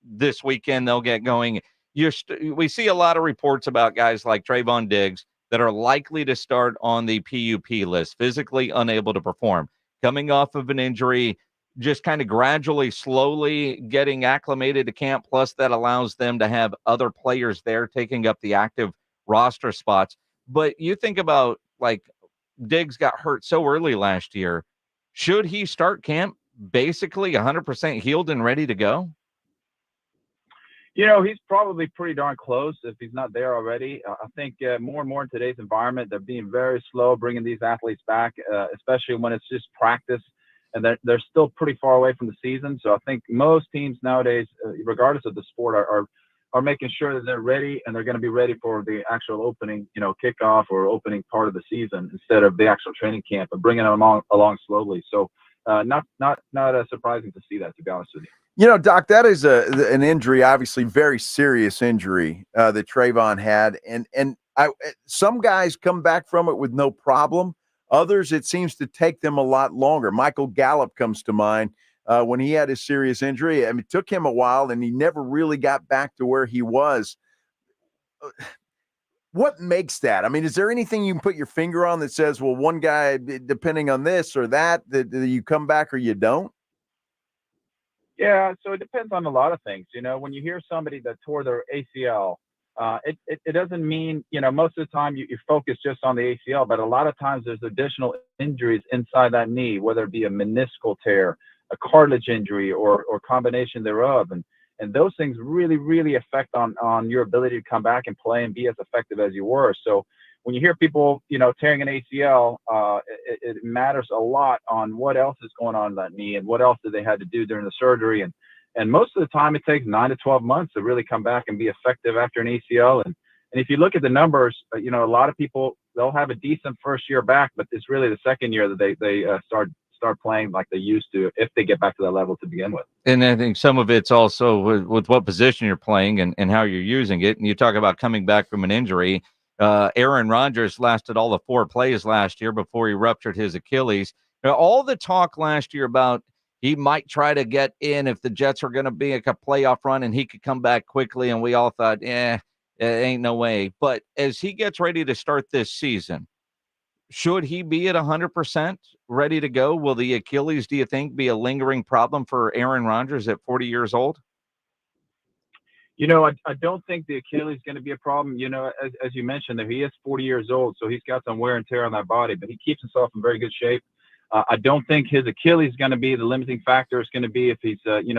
This weekend, they'll get going. We see a lot of reports about guys like Trayvon Diggs that are likely to start on the PUP list, physically unable to perform, coming off of an injury, just kind of gradually, slowly getting acclimated to camp. Plus, that allows them to have other players there taking up the active roster spots. But you think about, like, Diggs got hurt so early last year. Should he start camp basically 100% healed and ready to go? He's probably pretty darn close if he's not there already. I think more and more in today's environment, they're being very slow bringing these athletes back, especially when it's just practice, and they're still pretty far away from the season. So I think most teams nowadays, regardless of the sport, are making sure that they're ready, and they're going to be ready for the actual opening, kickoff or opening part of the season instead of the actual training camp, and bringing them along slowly. So not surprising to see that, to be honest with you. Doc, that is an injury, obviously very serious injury that Trayvon had. And some guys come back from it with no problem. Others, it seems to take them a lot longer. Michael Gallup comes to mind when he had his serious injury. I mean, it took him a while, and he never really got back to where he was. What makes that? I mean, is there anything you can put your finger on that says, well, one guy, depending on this or that you come back or you don't? Yeah, so it depends on a lot of things. When you hear somebody that tore their ACL, it doesn't mean, most of the time you focus just on the ACL, but a lot of times there's additional injuries inside that knee, whether it be a meniscal tear, a cartilage injury, or combination thereof. And those things really, really affect on your ability to come back and play and be as effective as you were. So when you hear people, tearing an ACL, it matters a lot on what else is going on in that knee and what else did they had to do during the surgery. And most of the time it takes 9 to 12 months to really come back and be effective after an ACL. And if you look at the numbers, a lot of people, they'll have a decent first year back, but it's really the second year that they start playing like they used to, if they get back to that level to begin with. And I think some of it's also with what position you're playing and how you're using it. And you talk about coming back from an injury. Aaron Rodgers lasted all the 4 plays last year before he ruptured his Achilles. All the talk last year about he might try to get in if the Jets are going to be a playoff run and he could come back quickly. And we all thought, it ain't no way. But as he gets ready to start this season, should he be at 100% ready to go? Will the Achilles, do you think, be a lingering problem for Aaron Rodgers at 40 years old? I don't think the Achilles is going to be a problem. As you mentioned, that he is 40 years old, so he's got some wear and tear on that body, but he keeps himself in very good shape. I don't think his Achilles is going to be the limiting factor. It's going to be if he's,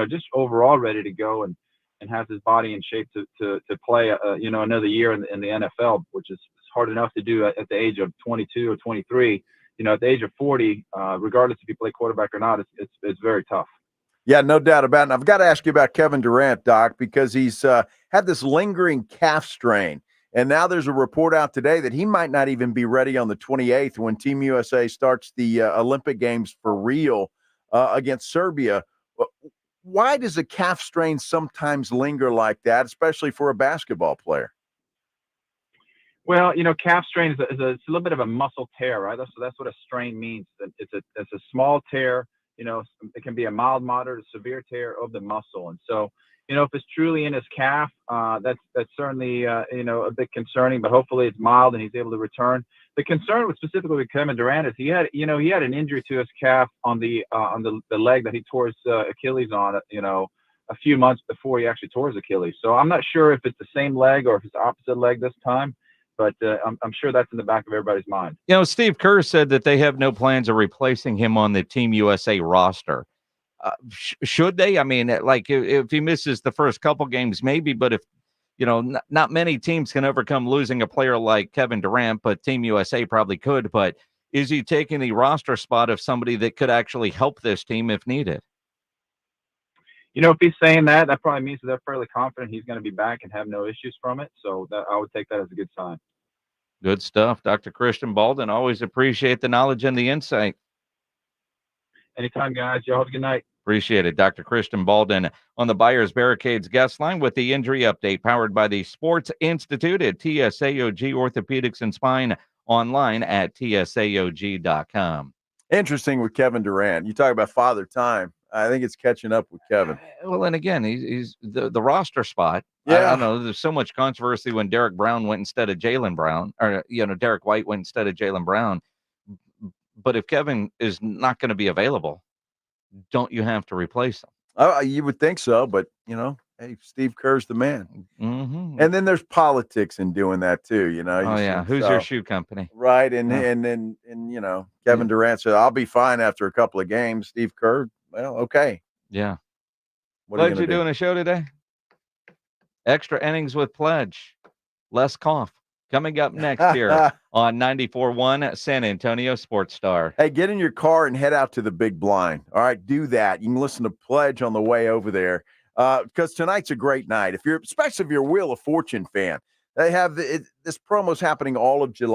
just overall ready to go and has his body in shape to play, another year in the NFL, which is hard enough to do at the age of 22 or 23. At the age of 40, regardless if you play quarterback or not, it's very tough. Yeah, no doubt about it. And I've got to ask you about Kevin Durant, Doc, because he's had this lingering calf strain. And now there's a report out today that he might not even be ready on the 28th when Team USA starts the Olympic Games for real against Serbia. Why does a calf strain sometimes linger like that, especially for a basketball player? Well, calf strain is it's a little bit of a muscle tear, right? That's what a strain means. It's a small tear. It can be a mild, moderate, severe tear of the muscle. And so, if it's truly in his calf, that's certainly, a bit concerning, but hopefully it's mild and he's able to return. The concern with specifically with Kevin Durant is he had an injury to his calf on the leg that he tore his Achilles on, a few months before he actually tore his Achilles. So I'm not sure if it's the same leg or if it's the opposite leg this time. But I'm sure that's in the back of everybody's mind. Steve Kerr said that they have no plans of replacing him on the Team USA roster. Should they? I mean, like if he misses the first couple games, maybe. But if, not many teams can overcome losing a player like Kevin Durant, but Team USA probably could. But is he taking the roster spot of somebody that could actually help this team if needed? If he's saying that probably means that they're fairly confident he's going to be back and have no issues from it. So I would take that as a good sign. Good stuff. Dr. Christian Baldwin, always appreciate the knowledge and the insight. Anytime, guys. Y'all have a good night. Appreciate it. Dr. Christian Baldwin on the Buyers Barricades guest line with the injury update powered by the Sports Institute at TSAOG Orthopedics and Spine, online at tsaog.com. Interesting with Kevin Durant. You talk about father time. I think it's catching up with Kevin. Well, and again, he's the roster spot. Yeah. I don't know. There's so much controversy when Derek Brown went instead of Jaylen Brown, or, Derek White went instead of Jaylen Brown. But if Kevin is not going to be available, don't you have to replace him? You would think so, but, hey, Steve Kerr's the man. Mm-hmm. And then there's politics in doing that too, Who's your shoe company? Right. And Kevin Durant said, I'll be fine after a couple of games. Steve Kerr, well, okay. Yeah. What are Pledge, you doing a show today? Extra innings with Pledge. Less cough. Coming up next here on 94.1 San Antonio Sports Star. Hey, get in your car and head out to the Big Blind. All right, do that. You can listen to Pledge on the way over there because tonight's a great night. Especially if you're a Wheel of Fortune fan. They have this promo's happening all of July.